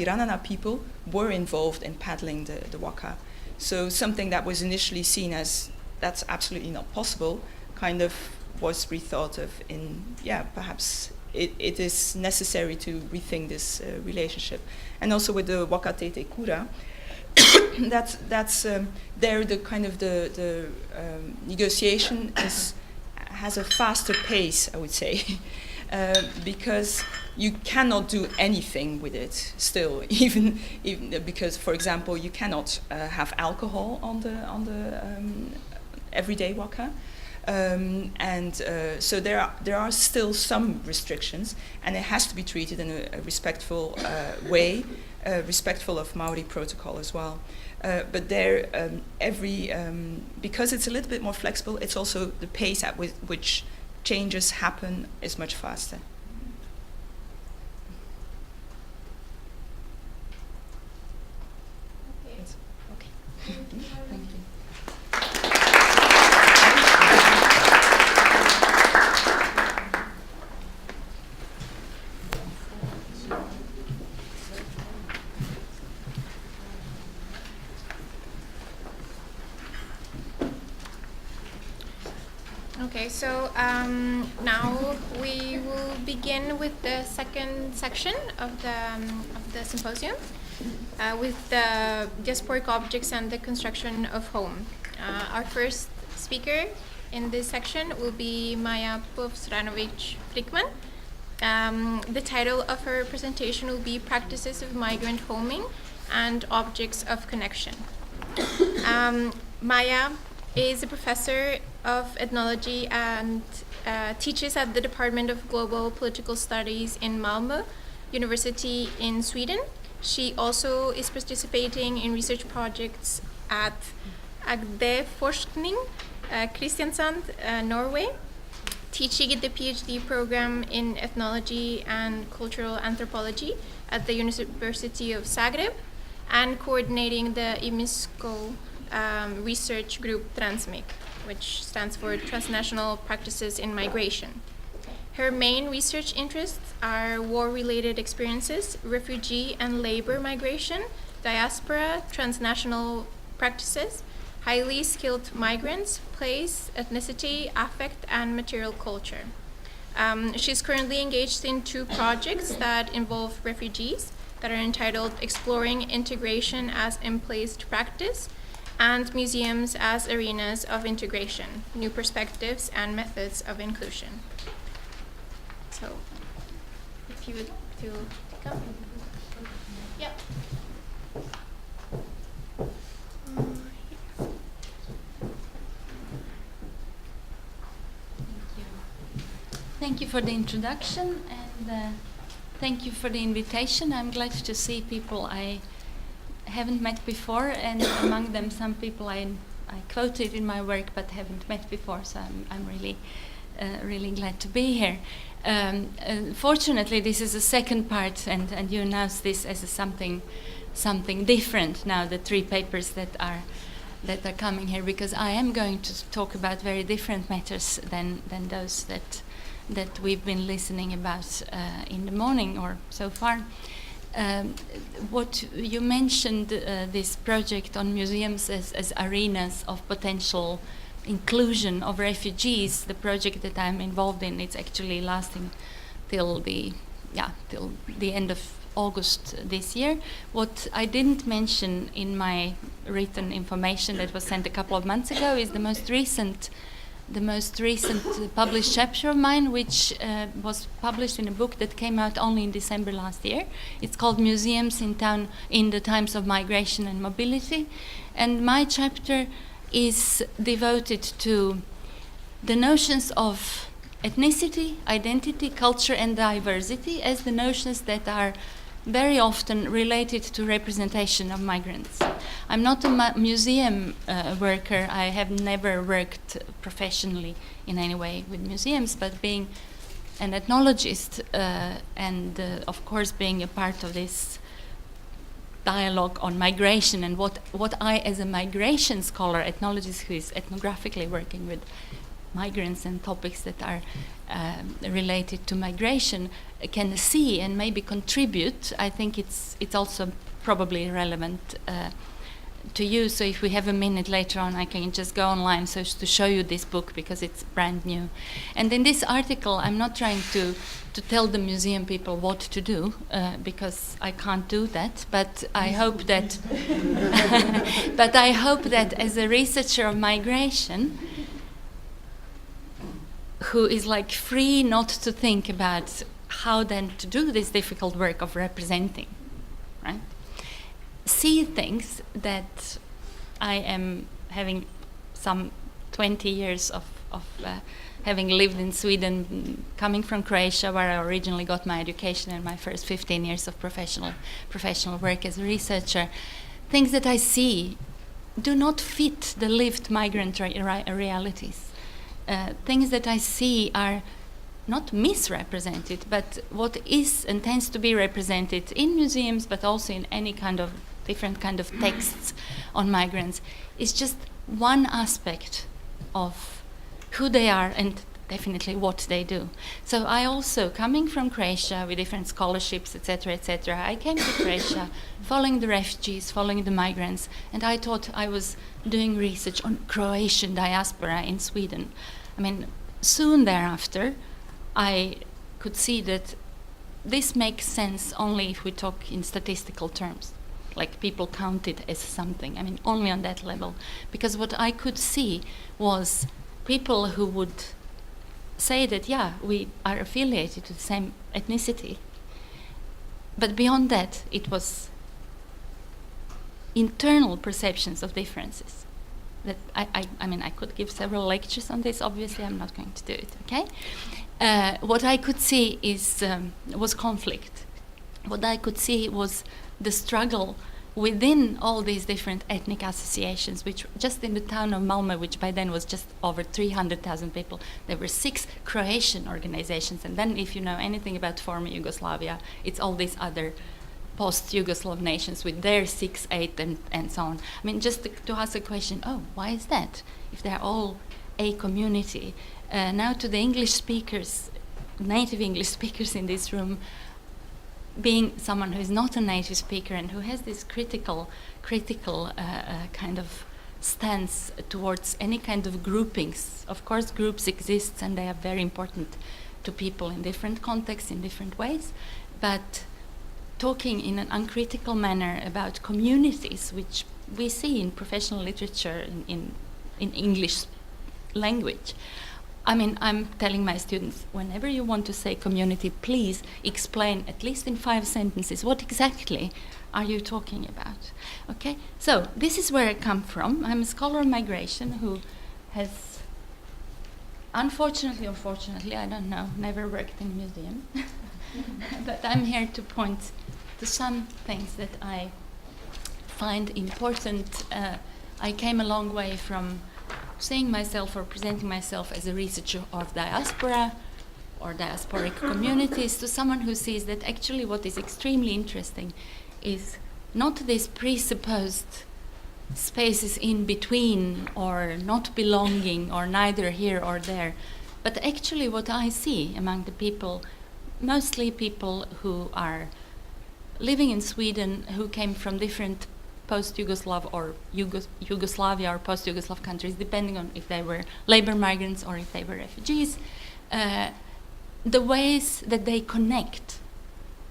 Ranana people were involved in paddling the waka. So something that was initially seen as that's absolutely not possible kind of was rethought of in, perhaps it is necessary to rethink this relationship. And also with the Waka Tete Kura, that's there the kind of the negotiation has a faster pace, I would say, because you cannot do anything with it still, even because, for example, you cannot have alcohol on the everyday waka, so there are still some restrictions, and it has to be treated in a respectful way, respectful of Maori protocol as well. But there, because it's a little bit more flexible, it's also the pace at which changes happen is much faster. Okay. Thank you. Okay, so now we will begin with the second section of the symposium, with the diasporic objects and the construction of home. Our first speaker in this section will be Maja Povsranovic-Flickman. The title of her presentation will be Practices of Migrant Homing and Objects of Connection. Maja is a professor of ethnology and teaches at the Department of Global Political Studies in Malmö University in Sweden. She also is participating in research projects at Agdeforskning, Kristiansand, Norway, teaching the PhD program in ethnology and cultural anthropology at the University of Zagreb, and coordinating the IMISCO research group Transmic, which stands for Transnational Practices in Migration. Her main research interests are war-related experiences, refugee and labor migration, diaspora, transnational practices, highly skilled migrants, place, ethnicity, affect, and material culture. She's currently engaged in 2 projects that involve refugees that are entitled Exploring Integration as Emplaced Practice and Museums as Arenas of Integration, New Perspectives and Methods of Inclusion. So, if you would to come. Yep. Thank you for the introduction, and thank you for the invitation. I'm glad to see people I haven't met before, and among them some people I quoted in my work but haven't met before, so I'm really glad to be here. Fortunately, this is the second part, and you announce this as something different now, the 3 papers that are coming here, because I am going to talk about very different matters than those that we've been listening about in the morning or so far. What you mentioned, this project on museums as arenas of potential inclusion of refugees, the project that I'm involved in, it's actually lasting till the end of August this year. What I didn't mention in my written information that was sent a couple of months ago is the most recent published chapter of mine, which was published in a book that came out only in December last year. It's called Museums in the Times of Migration and Mobility. And my chapter is devoted to the notions of ethnicity, identity, culture, and diversity as the notions that are very often related to representation of migrants. I'm not a museum worker. I have never worked professionally in any way with museums, but being an ethnologist and of course being a part of this dialogue on migration, and what I, as a migration scholar, ethnologist who is ethnographically working with migrants and topics that are related to migration, can see and maybe contribute. I think it's also probably relevant to you. So if we have a minute later on, I can just go online so to show you this book, because it's brand new. And in this article, I'm not trying to tell the museum people what to do, because I can't do that. But I hope that but I hope that as a researcher of migration, who is like free not to think about how then to do this difficult work of representing, right? See things that I am having some 20 years of having lived in Sweden, coming from Croatia, where I originally got my education, and my first 15 years of professional work as a researcher. things that I see do not fit the lived migrant realities. Things that I see are not misrepresented, but what is and tends to be represented in museums, but also in any kind of different kind of texts on migrants, is just one aspect of who they are and definitely what they do. So I also, coming from Croatia with different scholarships, etc., I came to Croatia following the refugees, following the migrants, and I thought I was doing research on Croatian diaspora in Sweden. I mean, soon thereafter, I could see that this makes sense only if we talk in statistical terms, like people count it as something. I mean, only on that level. Because what I could see was people who would say that, yeah, we are affiliated to the same ethnicity. But beyond that, it was internal perceptions of differences. That I mean, I could give several lectures on this. Obviously, I'm not going to do it, okay? What I could see was conflict. What I could see was the struggle within all these different ethnic associations, which just in the town of Malmö, which by then was just over 300,000 people, there were 6 Croatian organizations. And then if you know anything about former Yugoslavia, it's all these other post-Yugoslav nations with their 6, 8, and so on. I mean, just to ask a question, oh, why is that? If they're all a community. Now to the English speakers, native English speakers in this room, being someone who is not a native speaker and who has this critical kind of stance towards any kind of groupings. Of course, groups exist and they are very important to people in different contexts, in different ways, but talking in an uncritical manner about communities, which we see in professional literature in English language. I mean, I'm telling my students, whenever you want to say community, please explain, at least in 5 sentences, what exactly are you talking about? Okay, so this is where I come from. I'm a scholar of migration who has, unfortunately, I don't know, never worked in a museum. But I'm here to point to some things that I find important. I came a long way from seeing myself or presenting myself as a researcher of diaspora or diasporic communities to someone who sees that actually what is extremely interesting is not these presupposed spaces in between or not belonging or neither here or there, but actually what I see among the people, mostly people who are living in Sweden who came from different post-Yugoslav or Yugoslavia or post-Yugoslav countries, depending on if they were labor migrants or if they were refugees, the ways that they connect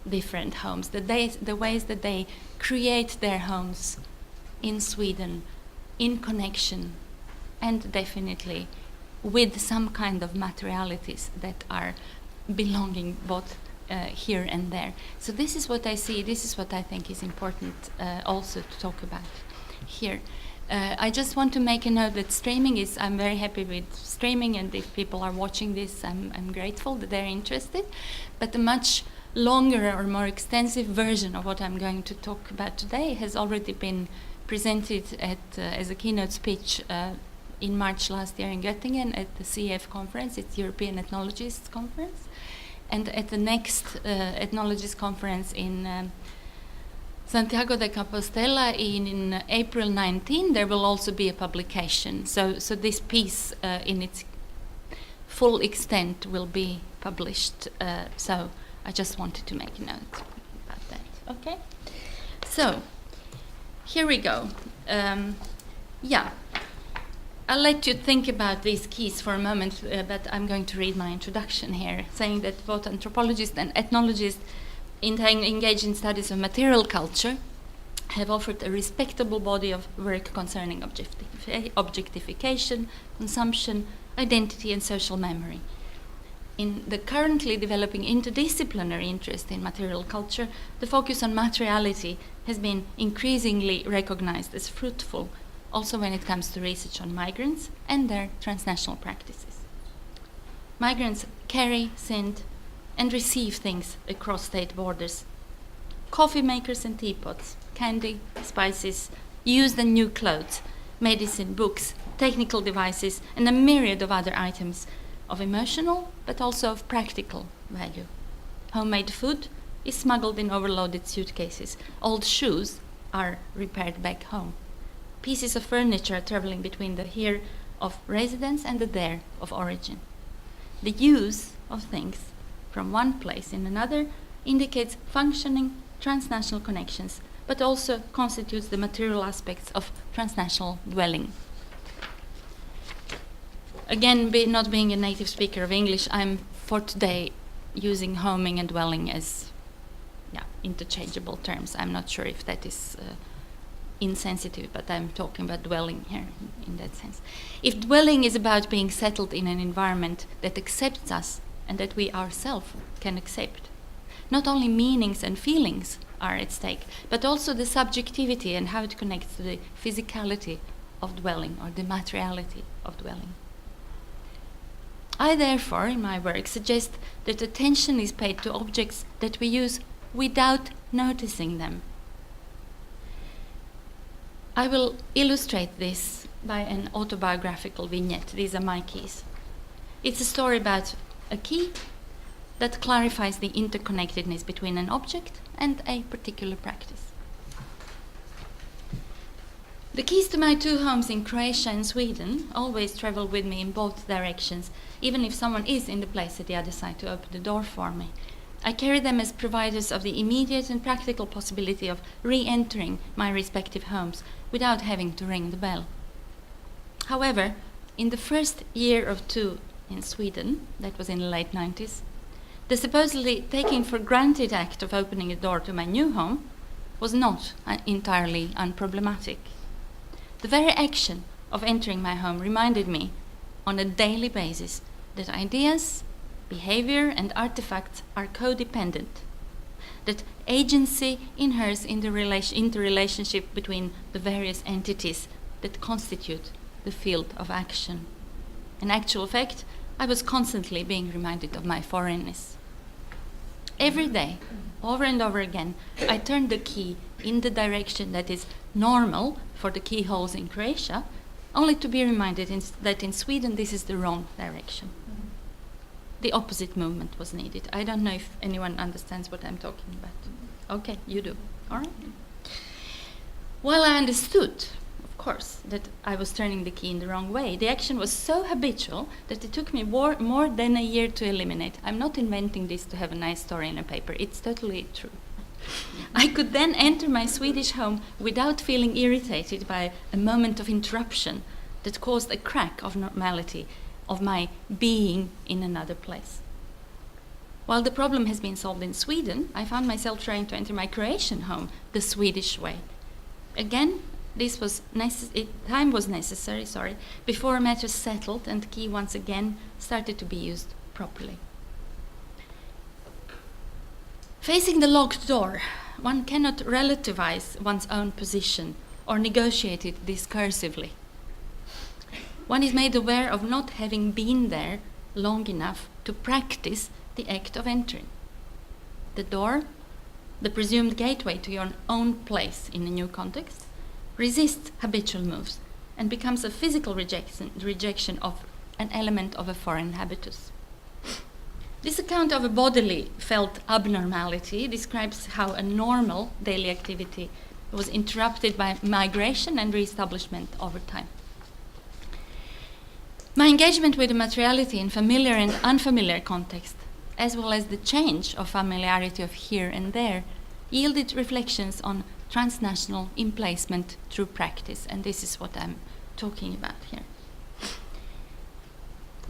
different homes, the ways that they create their homes in Sweden, in connection, and definitely with some kind of materialities that are belonging both here and there. So this is what I see, this is what I think is important also to talk about here. I just want to make a note that streaming is, I'm very happy with streaming, and if people are watching this, I'm grateful that they're interested, but a much longer or more extensive version of what I'm going to talk about today has already been presented as a keynote speech in March last year in Göttingen at the CEF conference, it's European Ethnologists Conference. And at the next Ethnologists Conference in Santiago de Compostela in April 19, there will also be a publication. So this piece in its full extent will be published. So I just wanted to make a note about that. Okay? So here we go. Yeah. I'll let you think about these keys for a moment, but I'm going to read my introduction here, saying that both anthropologists and ethnologists engaged in studies of material culture have offered a respectable body of work concerning objectification, consumption, identity, and social memory. In the currently developing interdisciplinary interest in material culture, the focus on materiality has been increasingly recognized as fruitful, also when it comes to research on migrants and their transnational practices. Migrants carry, send, and receive things across state borders coffee makers and teapots, candy, spices, used and new clothes, medicine, books, technical devices, and a myriad of other items of emotional but also of practical value. Homemade food is smuggled in overloaded suitcases. Old shoes are repaired back home. Pieces of furniture are traveling between the here of residence and the there of origin. The use of things from one place in another indicates functioning transnational connections, but also constitutes the material aspects of transnational dwelling. Again, not being a native speaker of English, I'm for today using homing and dwelling as interchangeable terms. I'm not sure if that is insensitive, but I'm talking about dwelling here in that sense. If dwelling is about being settled in an environment that accepts us and that we ourselves can accept, not only meanings and feelings are at stake, but also the subjectivity and how it connects to the physicality of dwelling or the materiality of dwelling. I therefore, in my work, suggest that attention is paid to objects that we use without noticing them. I will illustrate this by an autobiographical vignette. These are my keys. It's a story about a key that clarifies the interconnectedness between an object and a particular practice. The keys to my two homes in Croatia and Sweden always travel with me in both directions, even if someone is in the place at the other side to open the door for me. I carry them as providers of the immediate and practical possibility of re-entering my respective homes without having to ring the bell. However, in the first year of two in Sweden, that was in the late 90s, the supposedly taken for granted act of opening a door to my new home was not entirely unproblematic. The very action of entering my home reminded me on a daily basis that ideas, behavior, and artifacts are codependent, that agency inheres in the interrelationship between the various entities that constitute the field of action. In actual fact, I was constantly being reminded of my foreignness. Every day, over and over again, I turned the key in the direction that is normal for the keyholes in Croatia, only to be reminded that in Sweden this is the wrong direction. The opposite movement was needed. I don't know if anyone understands what I'm talking about. Okay, you do. All right. While I understood, of course, that I was turning the key in the wrong way, the action was so habitual that it took me more than a year to eliminate. I'm not inventing this to have a nice story in a paper. It's totally true. I could then enter my Swedish home without feeling irritated by a moment of interruption that caused a crack of normality of my being in another place. While the problem has been solved in Sweden, I found myself trying to enter my Croatian home the Swedish way. Again, time was necessary, before matters settled and the key once again started to be used properly. Facing the locked door, one cannot relativize one's own position or negotiate it discursively. One is made aware of not having been there long enough to practice the act of entering. The door, the presumed gateway to your own place in a new context, resists habitual moves and becomes a physical rejection of an element of a foreign habitus. This account of a bodily felt abnormality describes how a normal daily activity was interrupted by migration and re-establishment over time. My engagement with the materiality in familiar and unfamiliar context, as well as the change of familiarity of here and there, yielded reflections on transnational emplacement through practice, and this is what I'm talking about here.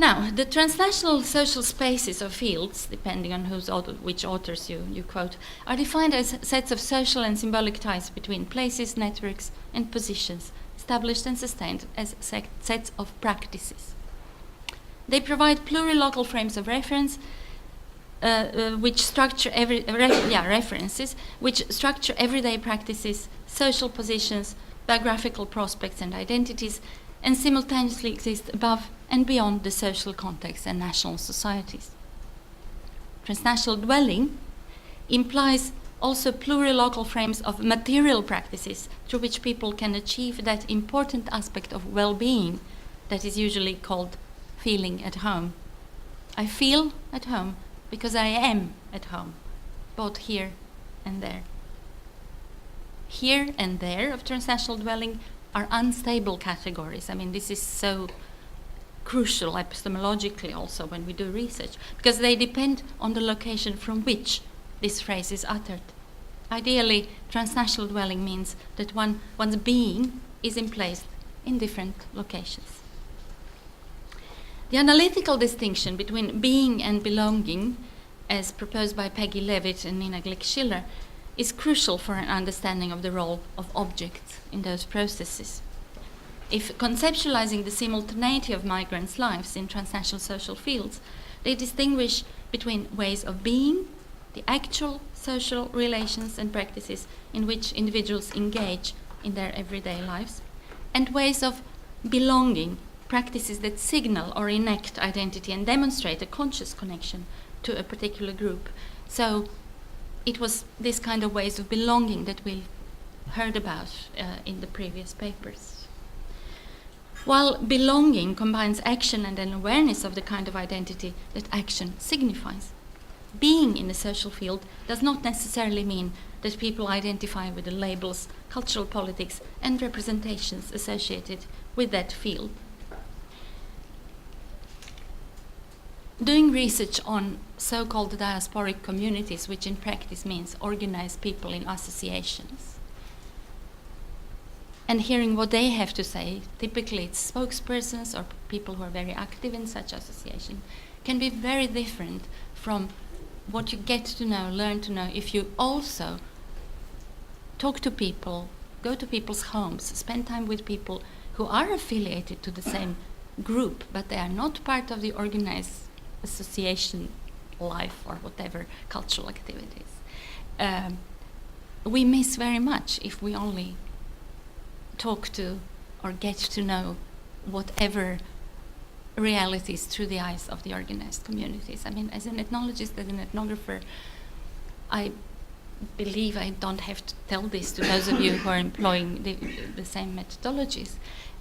Now, the transnational social spaces or fields, depending on which authors you quote, are defined as sets of social and symbolic ties between places, networks, and positions, established and sustained as sets of practices. They provide plurilocal frames of reference, which structure references, which structure everyday practices, social positions, biographical prospects and identities, and simultaneously exist above and beyond the social context and national societies. Transnational dwelling implies also plurilocal frames of material practices through which people can achieve that important aspect of well-being that is usually called feeling at home. I feel at home because I am at home, both here and there. Here and there of transnational dwelling are unstable categories. I mean, this is so crucial epistemologically also when we do research, because they depend on the location from which this phrase is uttered. Ideally, transnational dwelling means that one's being is emplaced in different locations. The analytical distinction between being and belonging, as proposed by Peggy Levitt and Nina Glick-Schiller, is crucial for an understanding of the role of objects in those processes. If conceptualizing the simultaneity of migrants' lives in transnational social fields, they distinguish between ways of being, the actual social relations and practices in which individuals engage in their everyday lives, and ways of belonging, practices that signal or enact identity and demonstrate a conscious connection to a particular group. So it was this kind of ways of belonging that we heard about in the previous papers. While belonging combines action and an awareness of the kind of identity that action signifies, being in a social field does not necessarily mean that people identify with the labels, cultural politics, and representations associated with that field. Doing research on so-called diasporic communities, which in practice means organized people in associations, and hearing what they have to say, typically it's spokespersons or people who are very active in such association, can be very different from what you get to know, learn to know, if you also talk to people, go to people's homes, spend time with people who are affiliated to the same group, but they are not part of the organized association life or whatever cultural activities. We miss very much if we only talk to or get to know whatever realities through the eyes of the organized communities. I mean, as an ethnologist, as an ethnographer, I believe I don't have to tell this to those of you who are employing the same methodologies,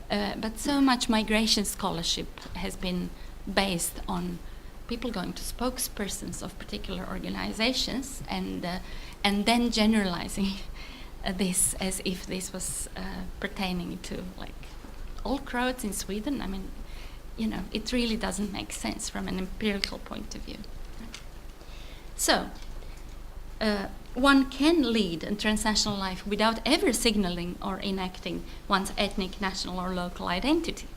but so much migration scholarship has been based on people going to spokespersons of particular organizations and then generalizing this as if this was pertaining to like all Croats in Sweden. I mean, you know, it really doesn't make sense from an empirical point of view. So, one can lead a transnational life without ever signaling or enacting one's ethnic, national, or local identity.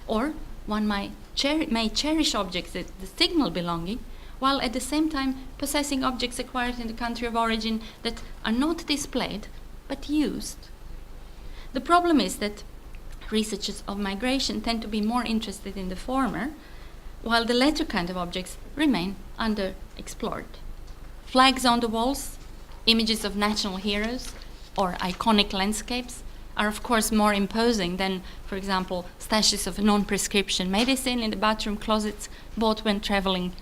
Or one may cherish objects that signal belonging, while at the same time possessing objects acquired in the country of origin that are not displayed, but used. The problem is that researchers of migration tend to be more interested in the former, while the latter kind of objects remain underexplored. Flags on the walls, images of national heroes, or iconic landscapes are of course more imposing than, for example, stashes of non-prescription medicine in the bathroom closets bought when traveling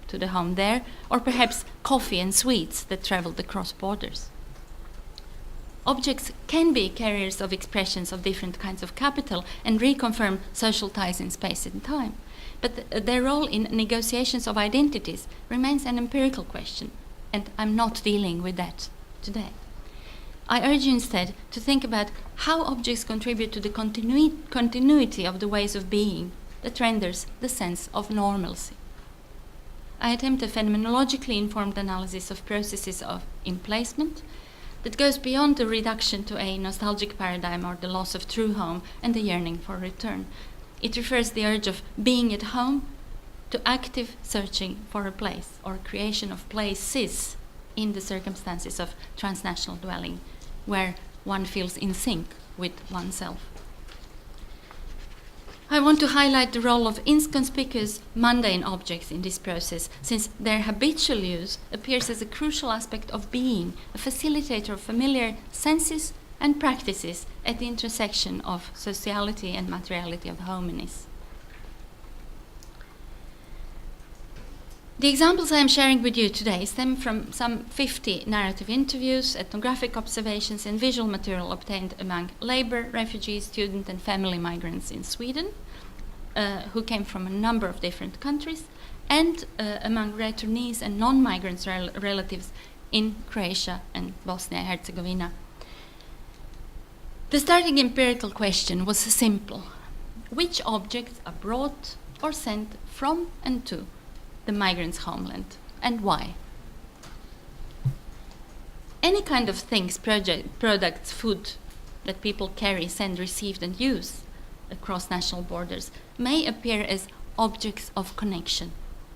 to the home there, or perhaps coffee and sweets that traveled across borders. Objects can be carriers of expressions of different kinds of capital and reconfirm social ties in space and time. But their role in negotiations of identities remains an empirical question, and I'm not dealing with that today. I urge you instead to think about how objects contribute to the continuity of the ways of being that renders the sense of normalcy. I attempt a phenomenologically informed analysis of processes of emplacement that goes beyond the reduction to a nostalgic paradigm or the loss of true home and the yearning for return. It refers the urge of being at home to active searching for a place or creation of places in the circumstances of transnational dwelling, where one feels in sync with oneself. I want to highlight the role of inconspicuous mundane objects in this process, since their habitual use appears as a crucial aspect of being, a facilitator of familiar senses and practices at the intersection of sociality and materiality of hominess. The examples I am sharing with you today stem from some 50 narrative interviews, ethnographic observations, and visual material obtained among labor, refugees, student, and family migrants in Sweden, who came from a number of different countries, and among returnees and non-migrants relatives in Croatia and Bosnia and Herzegovina. The starting empirical question was simple. Which objects are brought or sent from and to the migrants' homeland, and why? Any kind of things, products, food that people carry, send, receive, and use across national borders may appear as objects of connection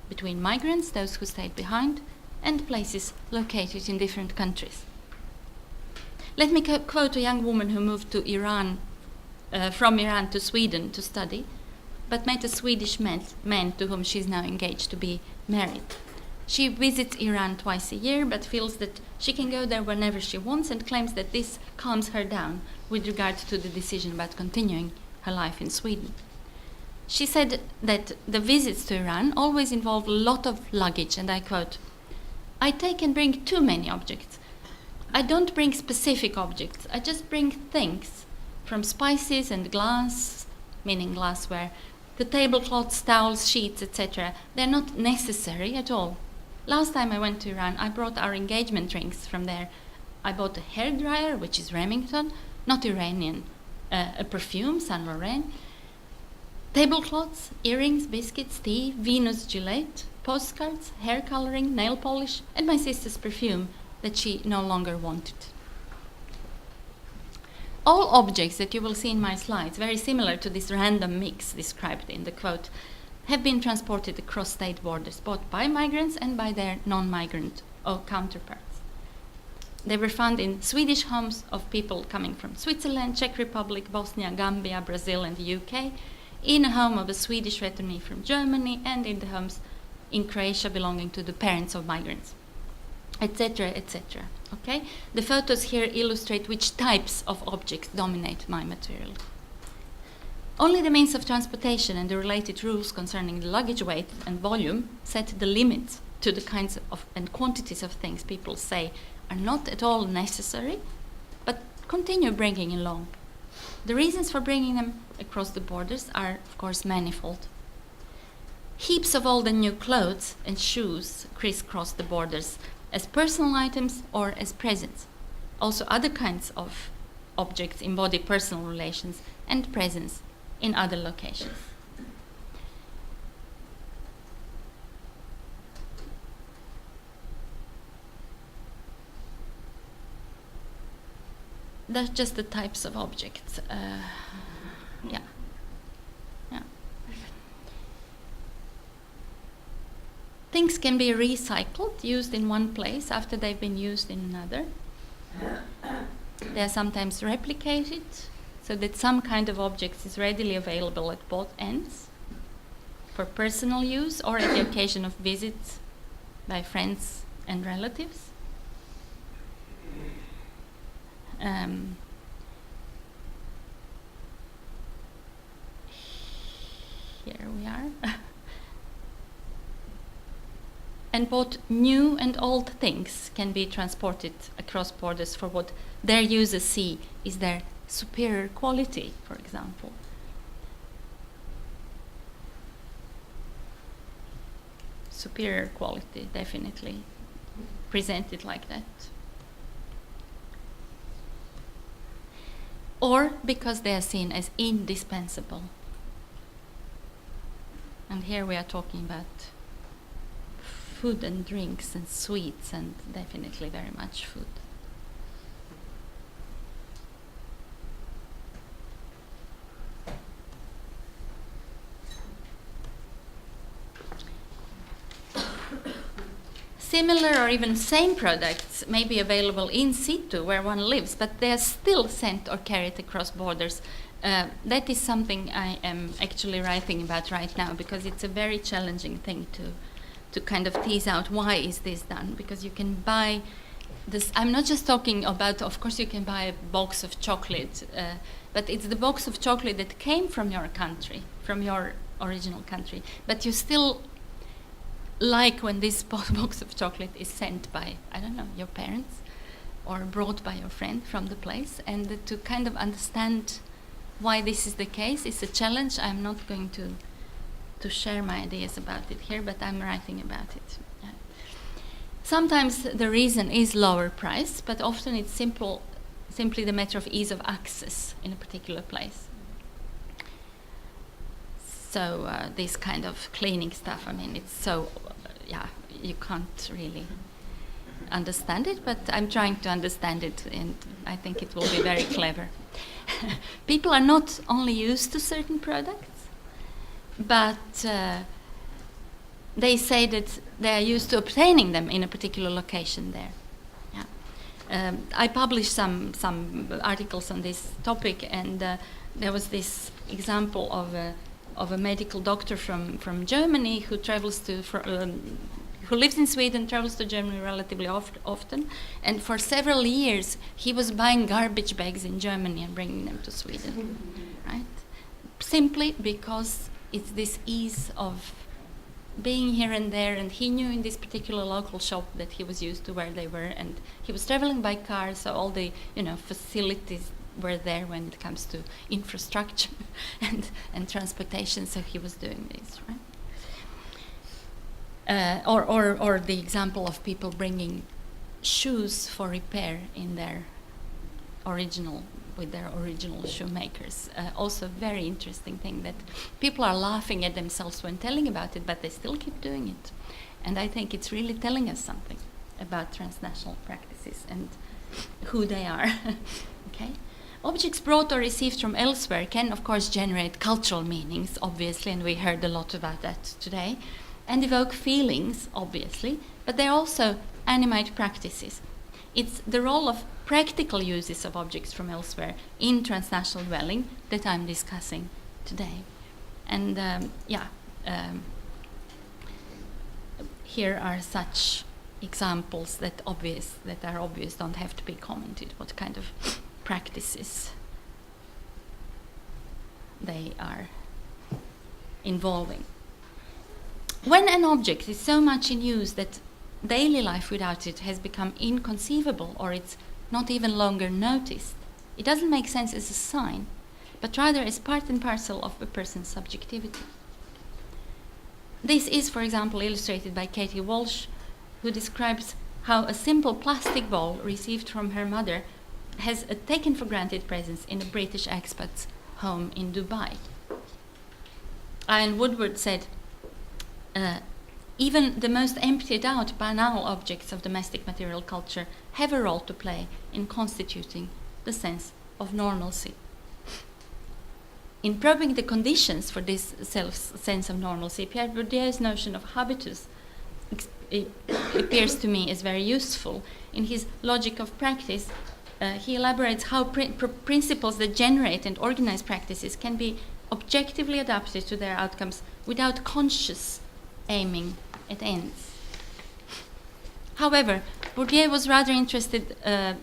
between migrants, those who stayed behind, and places located in different countries. Let me quote a young woman who moved to Iran, from Iran to Sweden to study, but met a Swedish man to whom she is now engaged to be married. She visits Iran twice a year, but feels that she can go there whenever she wants, and claims that this calms her down with regard to the decision about continuing her life in Sweden. She said that the visits to Iran always involve a lot of luggage, and I quote, "I take and bring too many objects. I don't bring specific objects, I just bring things, from spices and glass, meaning glassware, to tablecloths, towels, sheets, etc. They're not necessary at all. Last time I went to Iran, I brought our engagement rings from there. I bought a hairdryer, which is Remington, not Iranian, a perfume, Saint Laurent, tablecloths, earrings, biscuits, tea, Venus Gillette, postcards, hair coloring, nail polish, and my sister's perfume that she no longer wanted." All objects that you will see in my slides, very similar to this random mix described in the quote, have been transported across state borders, both by migrants and by their non-migrant counterparts. They were found in Swedish homes of people coming from Switzerland, Czech Republic, Bosnia, Gambia, Brazil, and the UK, in a home of a Swedish returnee from Germany, and in the homes in Croatia belonging to the parents of migrants, etc., etc. Okay? The photos here illustrate which types of objects dominate my material. Only the means of transportation and the related rules concerning the luggage weight and volume set the limits to the kinds of and quantities of things people say are not at all necessary, but continue bringing along. The reasons for bringing them across the borders are, of course, manifold. Heaps of old and new clothes and shoes crisscross the borders as personal items or as presents. Also, other kinds of objects embody personal relations and presence in other locations. That's just the types of objects. Yeah. Things can be recycled, used in one place after they've been used in another. They are sometimes replicated, so that some kind of object is readily available at both ends for personal use or at the occasion of visits by friends and relatives. Here we are. And both new and old things can be transported across borders for what their users see is their superior quality, for example. Superior quality, definitely presented like that. Or because they are seen as indispensable. And here we are talking about food and drinks and sweets, and definitely very much food. Similar or even same products may be available in situ where one lives, but they are still sent or carried across borders. That is something I am actually writing about right now, because it's a very challenging thing to kind of tease out why is this done, because you can buy this. I'm not just talking about, of course you can buy a box of chocolate, but it's the box of chocolate that came from your country, from your original country, but you still like when this box of chocolate is sent by, I don't know, your parents, or brought by your friend from the place, and to kind of understand why this is the case is a challenge. I'm not going to share my ideas about it here, but I'm writing about it. Sometimes the reason is lower price, but often it's simply the matter of ease of access in a particular place. So this kind of cleaning stuff, I mean, it's so, you can't really understand it, but I'm trying to understand it, and I think it will be very clever. People are not only used to certain products, but they say that they are used to obtaining them in a particular location there. Yeah. I published some articles on this topic, and there was this example of a medical doctor from Germany who travels to who lives in Sweden, travels to Germany relatively often, and for several years he was buying garbage bags in Germany and bringing them to Sweden, right? Simply because it's this ease of being here and there, and he knew in this particular local shop that he was used to where they were, and he was traveling by car, so all the facilities were there when it comes to infrastructure and transportation, so he was doing this, right? Or the example of people bringing shoes for repair in their original shoemakers. Also a very interesting thing that people are laughing at themselves when telling about it, but they still keep doing it. And I think it's really telling us something about transnational practices and who they are. Okay? Objects brought or received from elsewhere can, of course, generate cultural meanings, obviously, and we heard a lot about that today, and evoke feelings, obviously, but they're also animate practices. It's the role of practical uses of objects from elsewhere in transnational dwelling that I'm discussing today. And here are such examples that are obvious, don't have to be commented, what kind of practices they are involving. When an object is so much in use that daily life without it has become inconceivable, or it's not even longer noticed, it doesn't make sense as a sign, but rather as part and parcel of a person's subjectivity. This is, for example, illustrated by Katie Walsh, who describes how a simple plastic bowl received from her mother has a taken for granted presence in a British expat's home in Dubai. Ian Woodward said, even the most emptied out, banal objects of domestic material culture have a role to play in constituting the sense of normalcy. In probing the conditions for this sense of normalcy, Pierre Bourdieu's notion of habitus appears to me as very useful. In his Logic of Practice, he elaborates how principles that generate and organize practices can be objectively adapted to their outcomes without conscious aiming at ends. However, Bourdieu was rather interested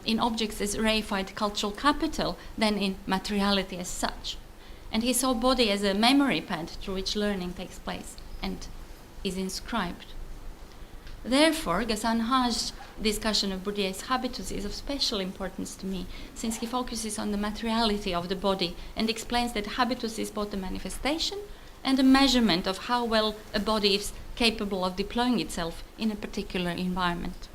in objects as reified cultural capital than in materiality as such, and he saw body as a memory pad through which learning takes place and is inscribed. Therefore, Ghassan Haj's discussion of Bourdieu's habitus is of special importance to me, since he focuses on the materiality of the body and explains that habitus is both a manifestation and a measurement of how well a body is capable of deploying itself in a particular environment.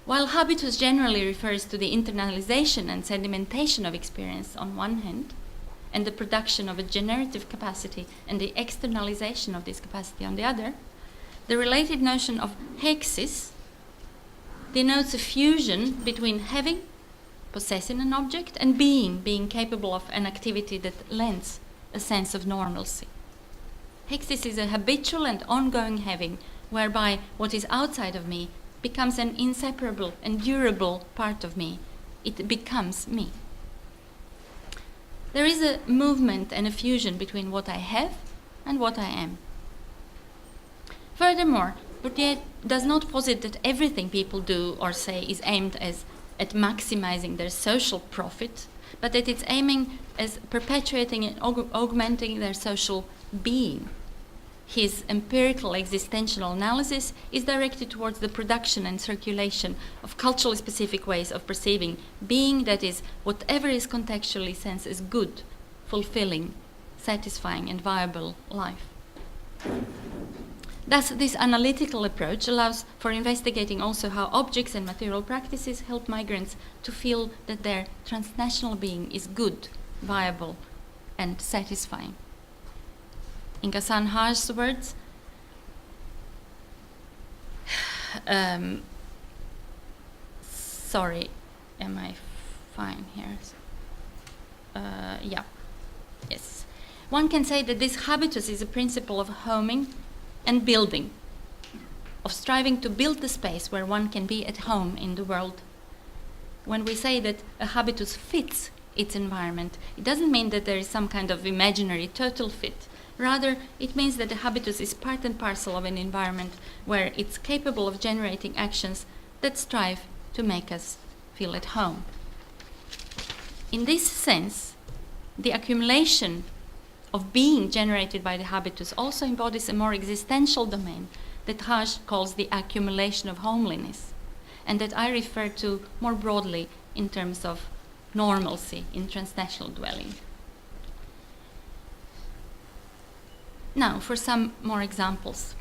While habitus generally refers to the internalization and sedimentation of experience on one hand, and the production of a generative capacity and the externalization of this capacity on the other, the related notion of hexis denotes a fusion between having, possessing an object, and being capable of an activity that lends a sense of normalcy. Hexis is a habitual and ongoing having, whereby what is outside of me becomes an inseparable and durable part of me. It becomes me. There is a movement and a fusion between what I have and what I am. Furthermore, Bourdieu does not posit that everything people do or say is aimed at maximizing their social profit, but that it's aiming as perpetuating and augmenting their social being. his empirical existential analysis is directed towards the production and circulation of culturally specific ways of perceiving being, that is, whatever is contextually sensed as good, fulfilling, satisfying, and viable life. Thus, this analytical approach allows for investigating also how objects and material practices help migrants to feel that their transnational being is good, viable, and satisfying. In Ghassan Haj's words, sorry, am I fine here? Yeah, yes. One can say that this habitus is a principle of homing and building, of striving to build the space where one can be at home in the world. When we say that a habitus fits its environment, it doesn't mean that there is some kind of imaginary total fit. Rather, it means that the habitus is part and parcel of an environment where it's capable of generating actions that strive to make us feel at home. In this sense, the accumulation of being generated by the habitus also embodies a more existential domain that Haj calls the accumulation of homeliness, and that I refer to more broadly in terms of normalcy in transnational dwelling. Now, for some more examples.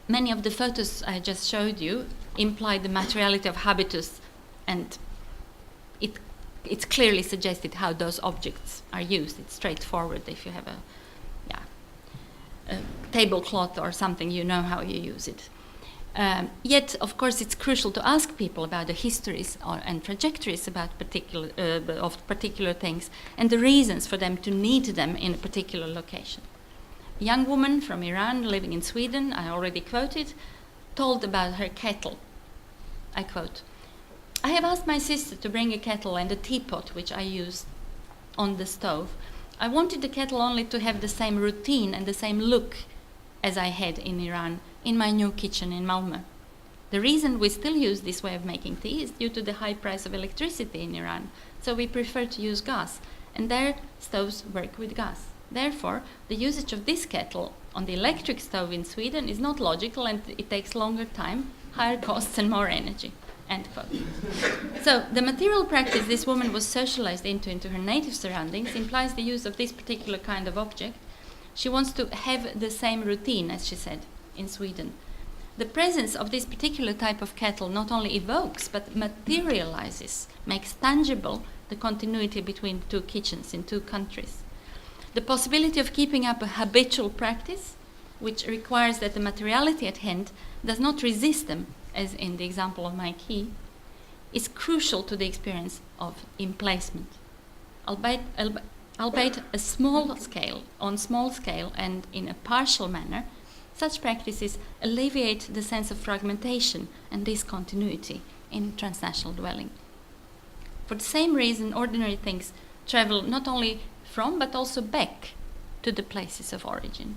Many of the photos I just showed you imply the materiality of habitus, and it's clearly suggested how those objects are used. It's straightforward. If you have a tablecloth or something, you know how you use it. Yet, of course, it's crucial to ask people about the histories and trajectories about of particular things and the reasons for them to need them in a particular location. A young woman from Iran living in Sweden, I already quoted, told about her kettle. I quote, "I have asked my sister to bring a kettle and a teapot which I use on the stove. I wanted the kettle only to have the same routine and the same look as I had in Iran in my new kitchen in Malmö. The reason we still use this way of making tea is due to the high price of electricity in Iran, so we prefer to use gas, and their stoves work with gas. Therefore, the usage of this kettle on the electric stove in Sweden is not logical, and it takes longer time, higher costs, and more energy." End quote. So the material practice this woman was socialized into her native surroundings implies the use of this particular kind of object. She wants to have the same routine, as she said, in Sweden. The presence of this particular type of kettle not only evokes but materializes, makes tangible the continuity between two kitchens in two countries. The possibility of keeping up a habitual practice, which requires that the materiality at hand does not resist them, as in the example of my key, is crucial to the experience of emplacement. Albeit a small scale, and in a partial manner, such practices alleviate the sense of fragmentation and discontinuity in transnational dwelling. For the same reason, ordinary things travel not only from but also back to the places of origin.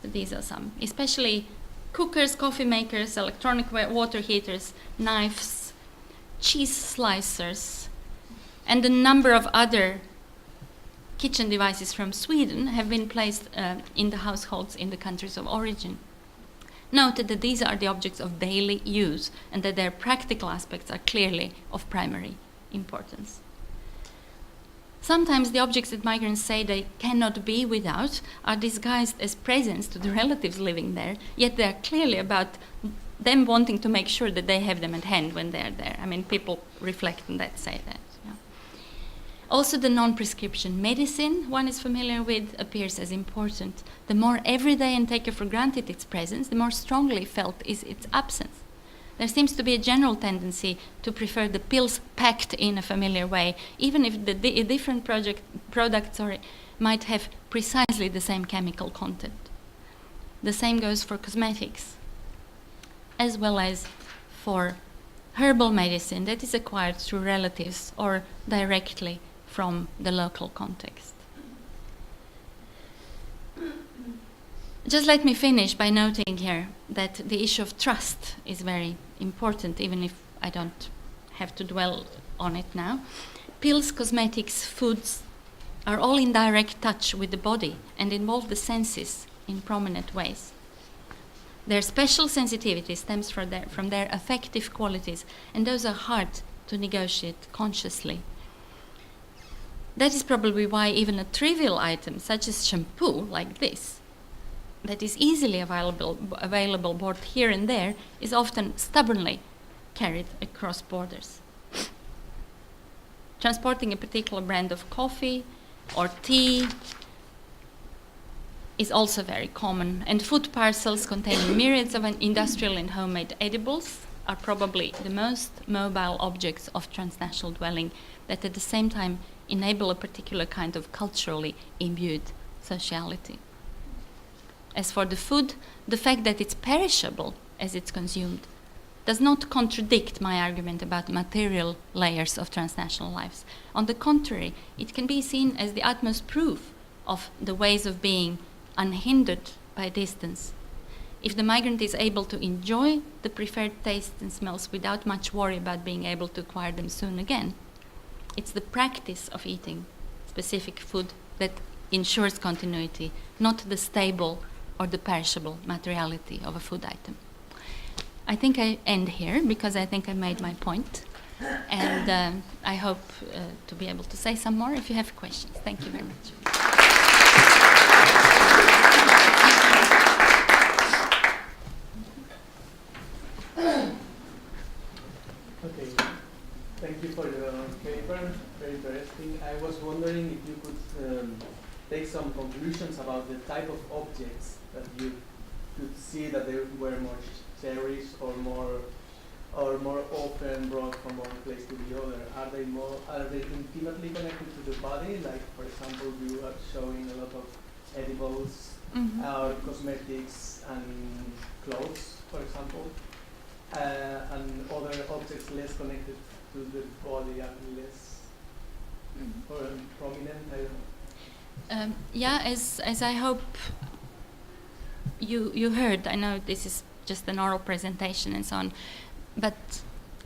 So these are some, especially cookers, coffee makers, electronic water heaters, knives, cheese slicers, and a number of other kitchen devices from Sweden have been placed in the households in the countries of origin. Note that these are the objects of daily use and that their practical aspects are clearly of primary importance. Sometimes the objects that migrants say they cannot be without are disguised as presents to the relatives living there, yet they are clearly about them wanting to make sure that they have them at hand when they're there. I mean, people reflect on that, say that. Yeah. Also, the non-prescription medicine one is familiar with appears as important. The more everyday and taken for granted its presence, the more strongly felt is its absence. There seems to be a general tendency to prefer the pills packed in a familiar way, even if the different products might have precisely the same chemical content. The same goes for cosmetics, as well as for herbal medicine that is acquired through relatives or directly from the local context. Just let me finish by noting here that the issue of trust is very important, even if I don't have to dwell on it now. Pills, cosmetics, foods are all in direct touch with the body and involve the senses in prominent ways. Their special sensitivity stems from their affective qualities, and those are hard to negotiate consciously. That is probably why even a trivial item such as shampoo, like this, that is easily available both here and there, is often stubbornly carried across borders. Transporting a particular brand of coffee or tea is also very common, and food parcels containing myriads of industrial and homemade edibles are probably the most mobile objects of transnational dwelling that at the same time enable a particular kind of culturally imbued sociality. As for the food, the fact that it's perishable as it's consumed does not contradict my argument about material layers of transnational lives. On the contrary, it can be seen as the utmost proof of the ways of being unhindered by distance. If the migrant is able to enjoy the preferred tastes and smells without much worry about being able to acquire them soon again, it's the practice of eating specific food that ensures continuity, not the stable or the perishable materiality of a food item. I think I end here because I think I made my point, and I hope to be able to say some more if you have questions. Thank you very much. Okay, thank you for your paper, very interesting. I was wondering if you could take some conclusions about the type of objects that you could see that they were more cherished or more often brought from one place to the other. Are they intimately connected to the body? Like, for example, you are showing a lot of edibles, or cosmetics and clothes, for example. And other objects less connected to the body and less prominent, I don't know. Yeah, as I hope you heard, I know this is just an oral presentation and so on, but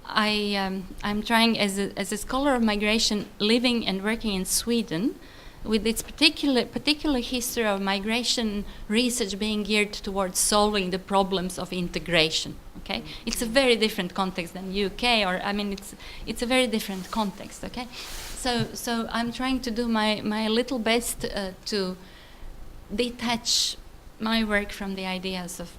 I'm trying as a scholar of migration living and working in Sweden, with its particular history of migration research being geared towards solving the problems of integration. Okay, it's a very different context than UK, or I mean, it's a very different context. Okay, so I'm trying to do my little best to detach my work from the ideas of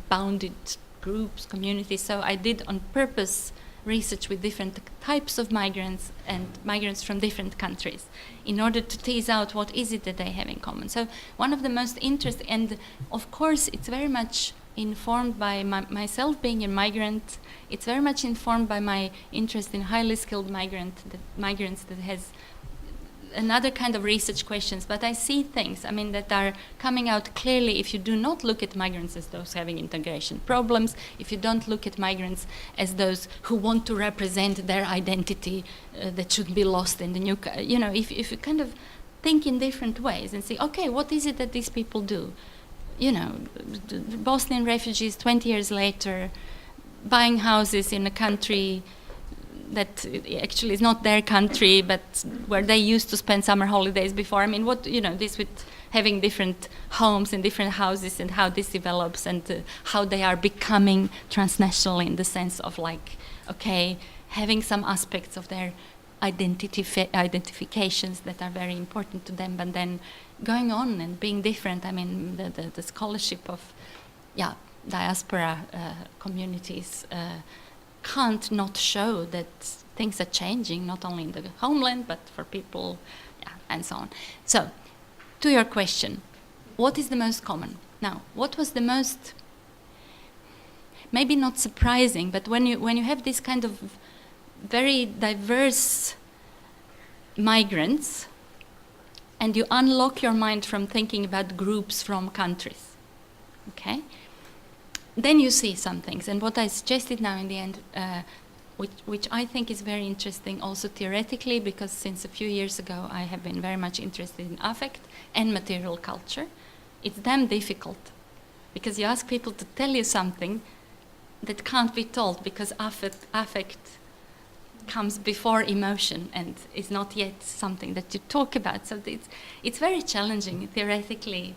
bounded groups, communities. So I did on purpose research with different types of migrants and migrants from different countries in order to tease out what is it that they have in common. So one of the most interesting, and of course it's very much informed by myself being a migrant, it's very much informed by my interest in highly skilled migrants that has another kind of research questions, but I see things, I mean, that are coming out clearly if you do not look at migrants as those having integration problems, if you don't look at migrants as those who want to represent their identity that should be lost in the new, if you kind of think in different ways and say, okay, what is it that these people do? You know, Bosnian refugees 20 years later, buying houses in a country that actually is not their country, but where they used to spend summer holidays before. I mean, this with having different homes and different houses and how this develops and how they are becoming transnational in the sense of like, okay, having some aspects of their identifications that are very important to them, but then going on and being different. I mean, the scholarship of, diaspora communities can't not show that things are changing, not only in the homeland, but for people, and so on. So, to your question, what is the most common? Now, what was the most, maybe not surprising, but when you have this kind of very diverse migrants, and you unlock your mind from thinking about groups from countries, okay? Then you see some things, and what I suggested now in the end, which I think is very interesting also theoretically, because since a few years ago I have been very much interested in affect and material culture. It's damn difficult, because you ask people to tell you something that can't be told, because affect comes before emotion and is not yet something that you talk about. So it's very challenging theoretically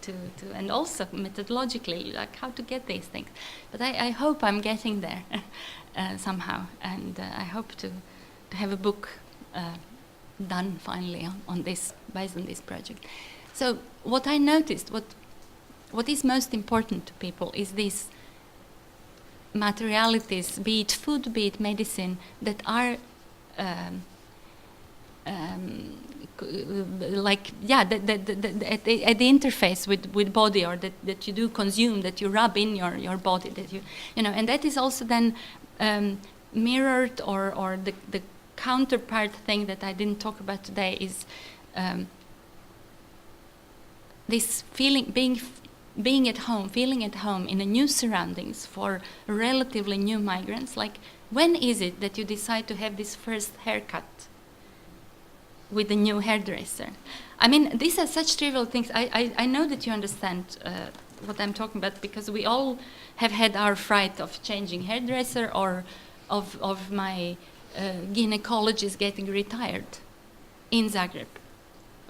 and also methodologically, like how to get these things. But I hope I'm getting there somehow, and I hope to have a book done finally on this, based on this project. So what I noticed, what is most important to people is these materialities, be it food, be it medicine, that are at the interface with body, or that you do consume, that you rub in your body, that you know, and that is also then mirrored, or the counterpart thing that I didn't talk about today is this feeling, being at home, feeling at home in a new surroundings for relatively new migrants. Like, when is it that you decide to have this first haircut with a new hairdresser? I mean, these are such trivial things. I know that you understand what I'm talking about, because we all have had our fright of changing hairdresser, or of my gynecologist getting retired in Zagreb.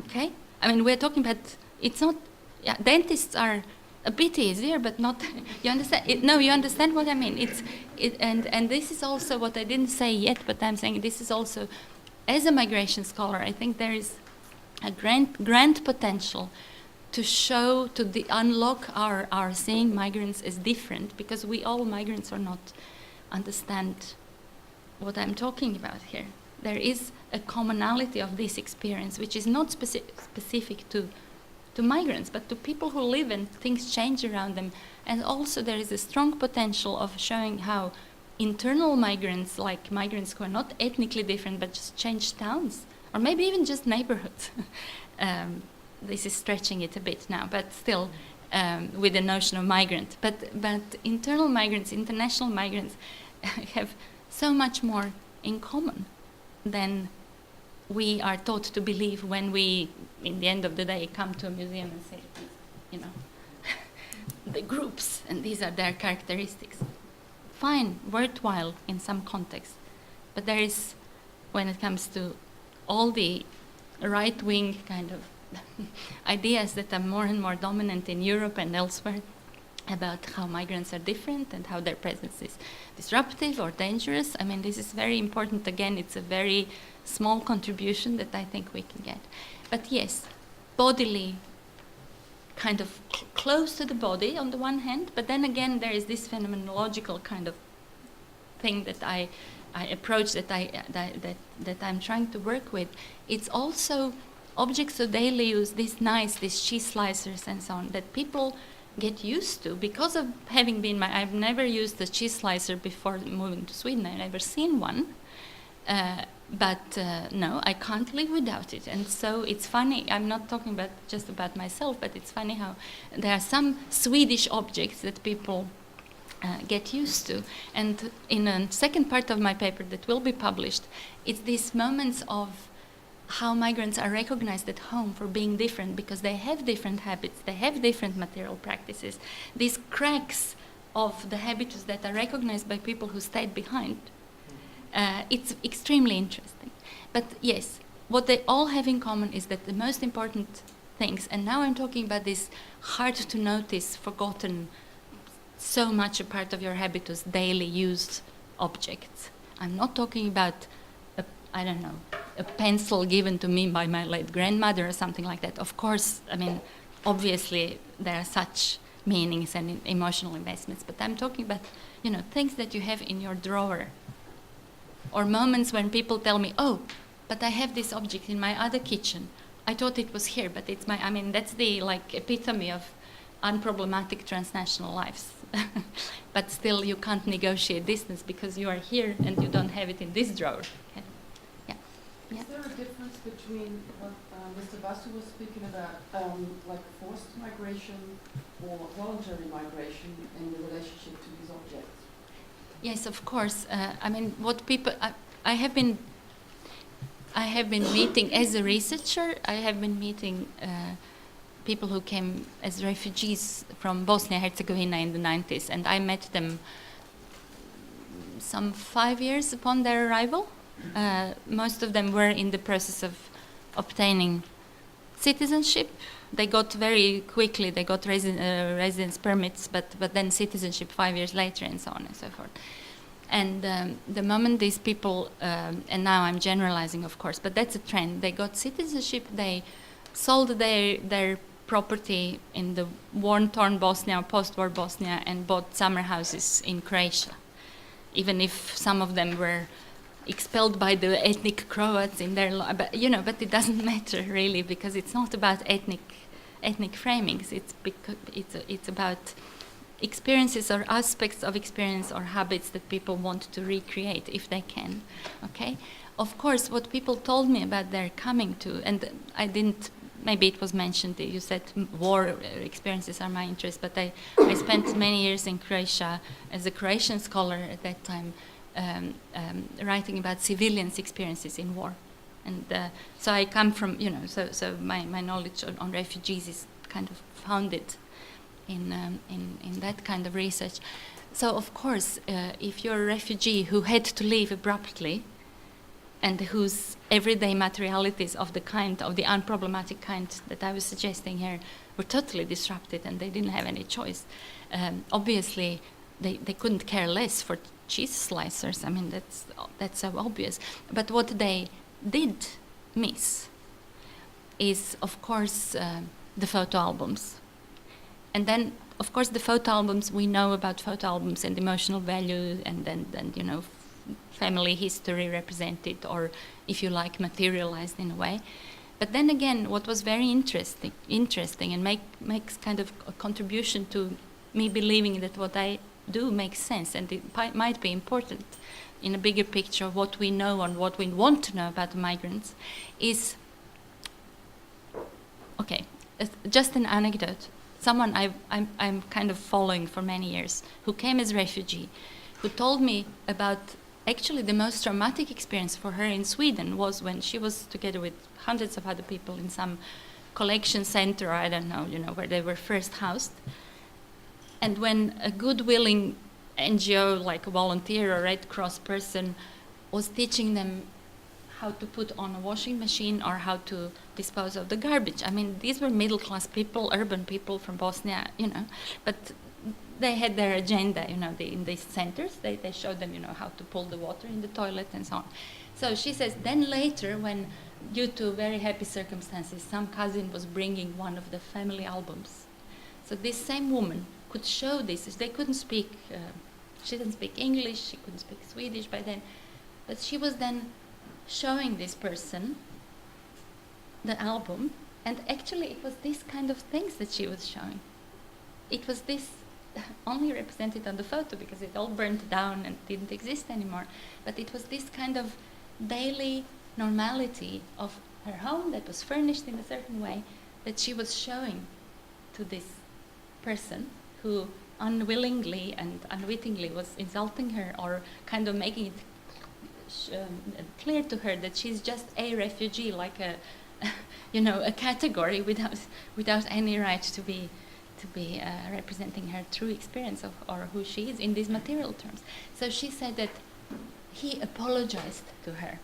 Okay? I mean, we're talking about, it's not, yeah, dentists are a bit easier, but not, you understand? You understand what I mean? And this is also what I didn't say yet, but I'm saying this is also, as a migration scholar, I think there is a grand potential to show, to unlock our seeing migrants as different, because we all migrants or not understand what I'm talking about here. There is a commonality of this experience, which is not specific to migrants, but to people who live and things change around them. And also there is a strong potential of showing how internal migrants, like migrants who are not ethnically different, but just change towns, or maybe even just neighborhoods. This is stretching it a bit now, but still with the notion of migrant. But internal migrants, international migrants, have so much more in common than we are taught to believe when we, in the end of the day, come to a museum and say, you know, the groups, and these are their characteristics. Fine, worthwhile in some context, but there is, when it comes to all the right-wing kind of ideas that are more and more dominant in Europe and elsewhere about how migrants are different and how their presence is disruptive or dangerous. I mean, this is very important. Again, it's a very small contribution that I think we can get. But yes, bodily, kind of close to the body on the one hand, but then again there is this phenomenological kind of thing that I approach, that I'm trying to work with. It's also objects of daily use, these cheese slicers and so on, that people get used to because of having been I've never used a cheese slicer before moving to Sweden. I've never seen one. But no, I can't live without it. And so it's funny, I'm not talking just about myself, but it's funny how there are some Swedish objects that people get used to. And in a second part of my paper that will be published, it's these moments of how migrants are recognized at home for being different, because they have different habits, they have different material practices. These cracks of the habitus that are recognized by people who stayed behind. It's extremely interesting. But yes, what they all have in common is that the most important things, and now I'm talking about this hard to notice, forgotten, so much a part of your habitus, daily used objects. I'm not talking about, a pencil given to me by my late grandmother or something like that. Of course, I mean, obviously there are such meanings and emotional investments, but I'm talking about, things that you have in your drawer. Or moments when people tell me, oh, but I have this object in my other kitchen. I thought it was here, but it's that's the epitome of unproblematic transnational lives. But still you can't negotiate distance because you are here and you don't have it in this drawer. Okay. Yeah. Is there a difference between what Mr. Basu was speaking about, like forced migration or voluntary migration in the relationship to these objects? Yes, of course. What people I have been meeting as a researcher. I have been meeting people who came as refugees from Bosnia-Herzegovina in the 90s, and I met them some 5 years upon their arrival most of them were in the process of obtaining citizenship. They got very quickly, they got residence permits, but then citizenship 5 years later, and so on and so forth. And the moment these people, and now I'm generalizing, of course, but that's a trend. They got citizenship, they sold their property in the war-torn Bosnia or post-war Bosnia and bought summer houses in Croatia, even if some of them were expelled by the ethnic Croats in their but it doesn't matter really, because it's not about ethnic framings. It's about experiences or aspects of experience or habits that people want to recreate if they can. Okay, of course, what people told me about their coming to, and I didn't. Maybe it was mentioned. You said war experiences are my interest, but I spent many years in Croatia as a Croatian scholar at that time. Writing about civilians' experiences in war, and so I come from, so my knowledge on refugees is kind of founded in that kind of research. So of course, if you're a refugee who had to leave abruptly, and whose everyday materialities of the unproblematic kind that I was suggesting here were totally disrupted, and they didn't have any choice. Obviously, they couldn't care less for cheese slicers. I mean, that's so obvious. But what they did miss is, of course, the photo albums. And then, of course, the photo albums, we know about photo albums and emotional value, and then family history represented, or if you like, materialized in a way. But then again, what was very interesting and makes kind of a contribution to me believing that what I do makes sense, and it might be important in a bigger picture of what we know and what we want to know about migrants, is, okay, just an anecdote. Someone I'm kind of following for many years, who came as a refugee, who told me about actually the most traumatic experience for her in Sweden was when she was together with hundreds of other people in some collection center, or I don't know, where they were first housed. And when a good willing NGO, like a volunteer or Red Cross person, was teaching them how to put on a washing machine or how to dispose of the garbage. I mean, these were middle-class people, urban people from Bosnia, but they had their agenda, in these centers. They showed them, how to pull the water in the toilet and so on. So she says, then later, when due to very happy circumstances, some cousin was bringing one of the family albums. So this same woman could show this. They couldn't speak, she didn't speak English, she couldn't speak Swedish by then, but she was then showing this person the album, and actually it was this kind of things that she was showing. It was this only represented on the photo because it all burned down and didn't exist anymore, but it was this kind of daily normality of her home that was furnished in a certain way that she was showing to this person who unwillingly and unwittingly was insulting her, or kind of making it clear to her that she's just a refugee, like a category without any right to be representing her true experience of, or who she is in these material terms. So she said that he apologized to her,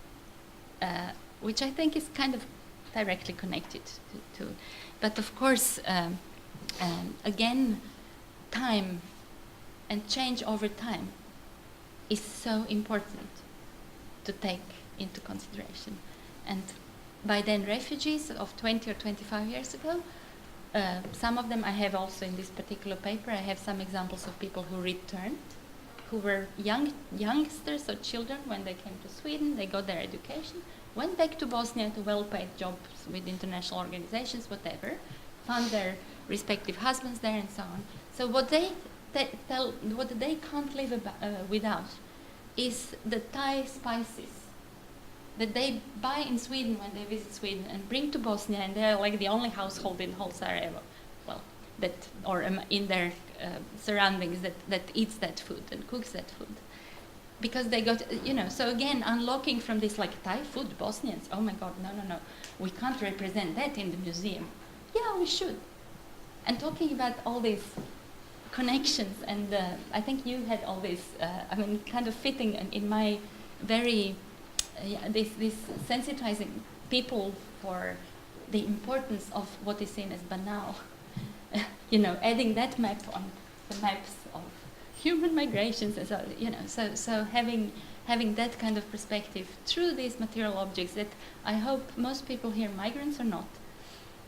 which I think is kind of directly connected to. But of course, again, time and change over time is so important to take into consideration. And by then, refugees of 20 or 25 years ago, some of them I have also in this particular paper. I have some examples of people who returned, who were youngsters or children when they came to Sweden. They got their education, went back to Bosnia to well-paid jobs with international organizations, whatever, found their respective husbands there and so on. So what they can't live without is the Thai spices that they buy in Sweden when they visit Sweden and bring to Bosnia, and they're like the only household in whole Sarajevo, or in their surroundings that eats that food and cooks that food. Because they got, so again, unlocking from this like Thai food, Bosnians, oh my God, no, we can't represent that in the museum. Yeah, we should. And talking about all these connections, and I think you had all this, kind of fitting in my very this sensitizing people for the importance of what is seen as banal. Adding that map on the maps of human migrations, and so having that kind of perspective through these material objects that I hope most people here, migrants or not,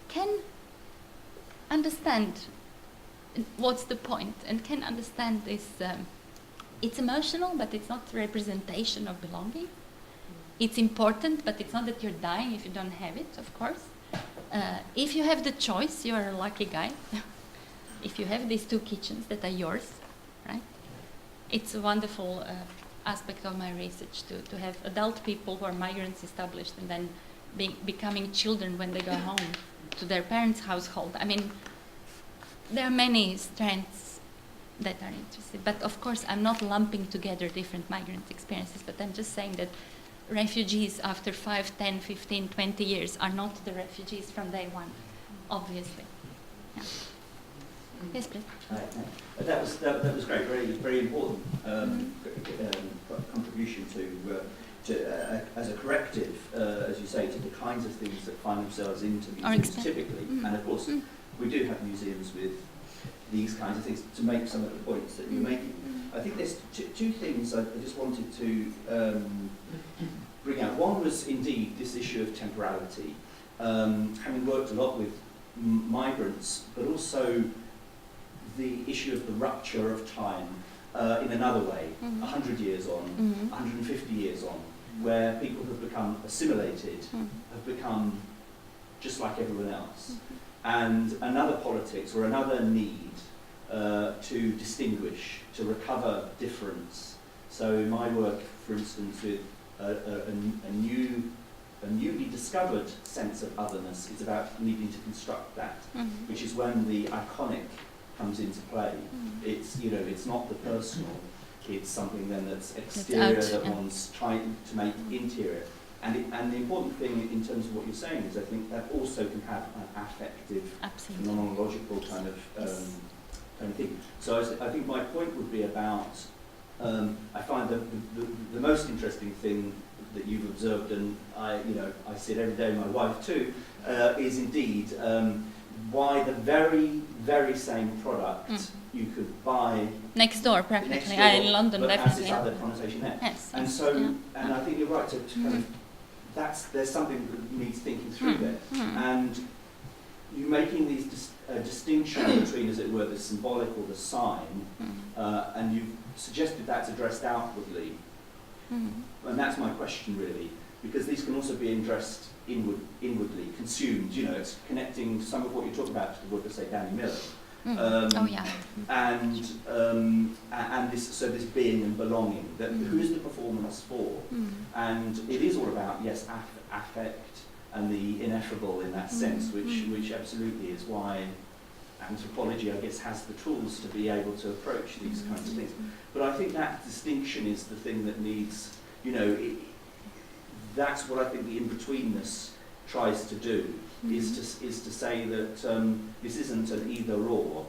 can understand what's the point and can understand this. It's emotional, but it's not representation of belonging. It's important, but it's not that you're dying if you don't have it, of course. If you have the choice, you're a lucky guy. If you have these 2 kitchens that are yours, right? It's a wonderful aspect of my research to have adult people who are migrants established and then becoming children when they go home to their parents' household. I mean, there are many strands that are interesting, but of course I'm not lumping together different migrant experiences, but I'm just saying that refugees after 5, 10, 15, 20 years are not the refugees from day one, obviously. Yeah. Yes, please. That was great. Very important contribution to as a corrective, as you say, to the kinds of things that find themselves into museums typically. And of course, we do have museums with these kinds of things to make some of the points that you're making. I think there's 2 things I just wanted to bring out. One was indeed this issue of temporality. Having worked a lot with migrants, but also the issue of the rupture of time in another way, 100 years on, 150 years on, where people have become assimilated, have become just like everyone else. And another politics or another need to distinguish, to recover difference. So in my work, for instance, with a newly discovered sense of otherness, it's about needing to construct that, which is when the iconic comes into play. It's it's not the personal, it's something then that's exterior that one's trying to make interior. And the important thing in terms of what you're saying is I think that also can have an affective, phenomenological kind of thing. So I think my point would be about, I find the most interesting thing that you've observed, and I see it every day, my wife too, is indeed why the very, very same product you could buy next door practically. In London, but definitely. has this other connotation there. Yes. And so, and I think you're right to kind of, there's something that needs thinking through there. And you making these distinction between, as it were, the symbolic or the sign, and you've suggested that's addressed outwardly. And that's my question really, because these can also be addressed inwardly, consumed. It's connecting some of what you talk about to the work of, say, Danny Miller. And this being and belonging, that who's the performance for? And it is all about, yes, affect and the ineffable in that sense, which absolutely is why anthropology, I guess, has the tools to be able to approach these kinds of things. But I think that distinction is the thing that needs, that's what I think the in-betweenness tries to do, is to say that this isn't an either-or.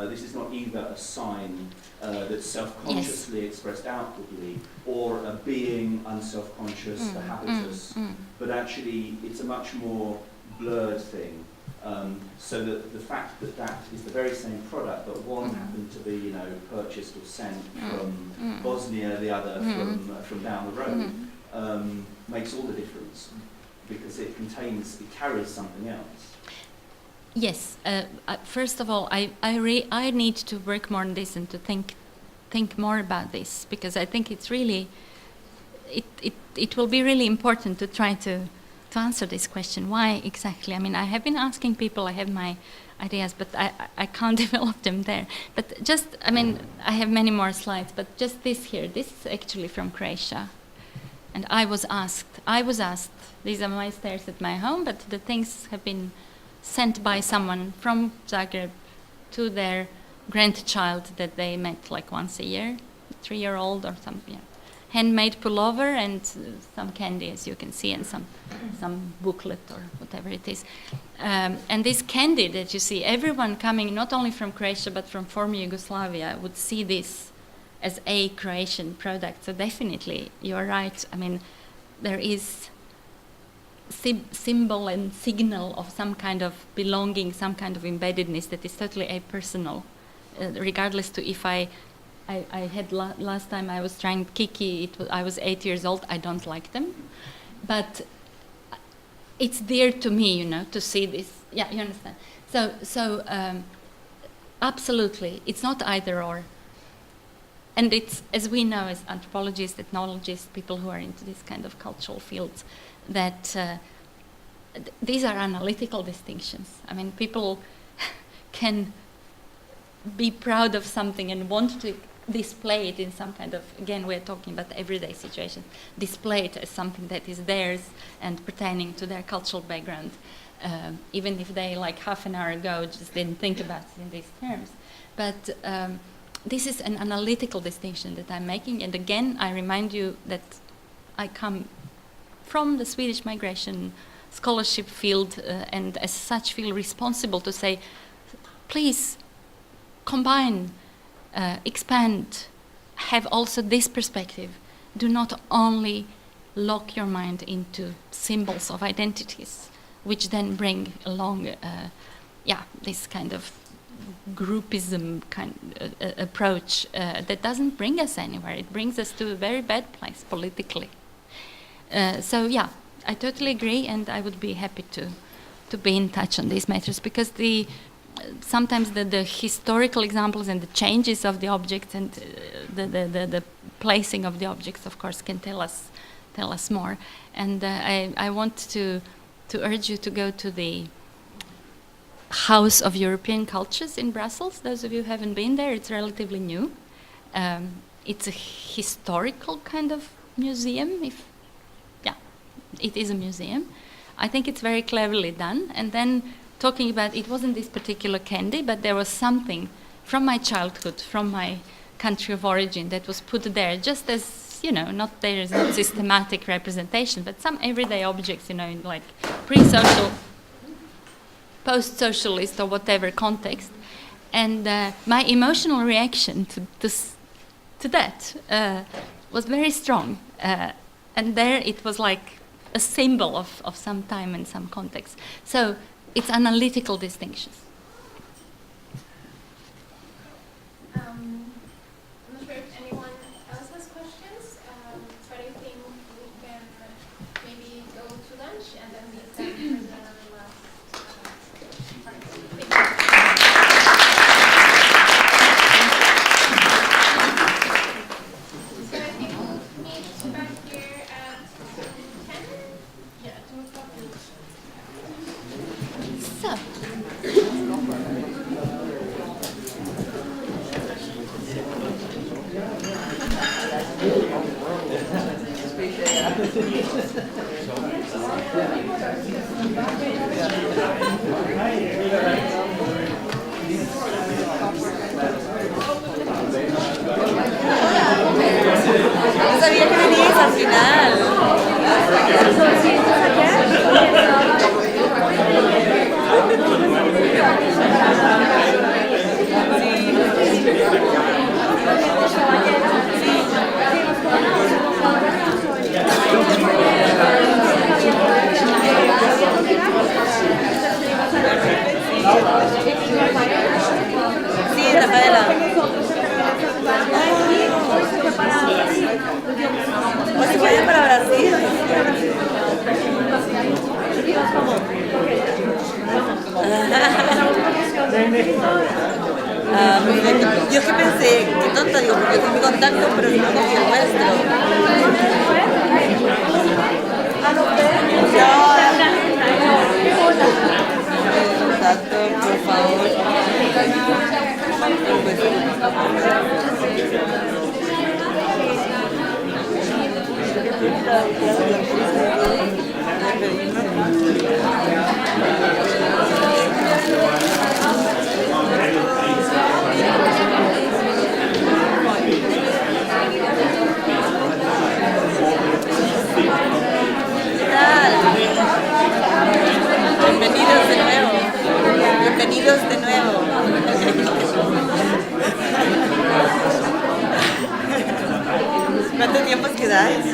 This is not either a sign that's self-consciously expressed outwardly, or a being unself-conscious, a habitus, but actually it's a much more blurred thing. So that the fact that that is the very same product, but one happened to be, purchased or sent from Bosnia, the other from down the road, makes all the difference, because it carries something else. Yes. First of all, I need to work more on this and to think more about this, because I think it's really, it will be really important to try to answer this question. Why exactly? I mean, I have been asking people, I have my ideas, but I can't develop them there. But just, I mean, I have many more slides, but just this here, this is actually from Croatia. And I was asked, these are my stairs at my home, but the things have been sent by someone from Zagreb to their grandchild that they met like once a year, 3-year-old or something. Handmade pullover and some candy, as you can see, and some booklet or whatever it is. And this candy that you see, everyone coming not only from Croatia but from former Yugoslavia would see this as a Croatian product. So definitely, you're right. I mean, there is symbol and signal of some kind of belonging, some kind of embeddedness that is totally apersonal, regardless to if I had last time I was trying Kiki, I was 8 years old, I don't like them, but it's dear to me, you know, to see this. Yeah, you understand. So absolutely, it's not either or. And it's, as we know as anthropologists, ethnologists, people who are into this kind of cultural fields, that these are analytical distinctions. I mean, people can be proud of something and want to display it in some kind of, again, we're talking about everyday situations, display it as something that is theirs and pertaining to their cultural background, even if they, like half an hour ago, just didn't think about it in these terms. But this is an analytical distinction that I'm making, and again, I remind you that I come from the Swedish migration scholarship field, and as such feel responsible to say, please combine, expand, have also this perspective. Do not only lock your mind into symbols of identities, which then bring along, this kind of groupism kind approach that doesn't bring us anywhere. It brings us to a very bad place politically. So yeah, I totally agree, and I would be happy to be in touch on these matters, because sometimes the historical examples and the changes of the objects and the placing of the objects, of course, can tell us more. And I want to urge you to go to the House of European Cultures in Brussels. Those of you who haven't been there, it's relatively new. It's a historical kind of museum. It is a museum. I think it's very cleverly done. And then talking about, it wasn't this particular candy, but there was something from my childhood, from my country of origin, that was put there just as, there is not systematic representation, but some everyday objects, in like pre-social, post-socialist or whatever context. And my emotional reaction to that was very strong. And there it was like a symbol of some time and some context. So it's analytical distinctions. I'm not sure if anyone else has questions, but I think we can maybe go to lunch and then meet them for the last part. Thank you. So I think we'll meet back here at 10? Yeah, 2 o'clock. So. No sabía que veníais al final. Sí, Rafaela. ¿O se vayan para Brasil? Perfecto. Yo es que pensé, qué tonta, digo, porque tengo mi contacto, pero no cogí el vuestro. Contacto, por favor. Bienvenidos de nuevo. Bienvenidos de nuevo. ¿Cuánto tiempo os quedáis?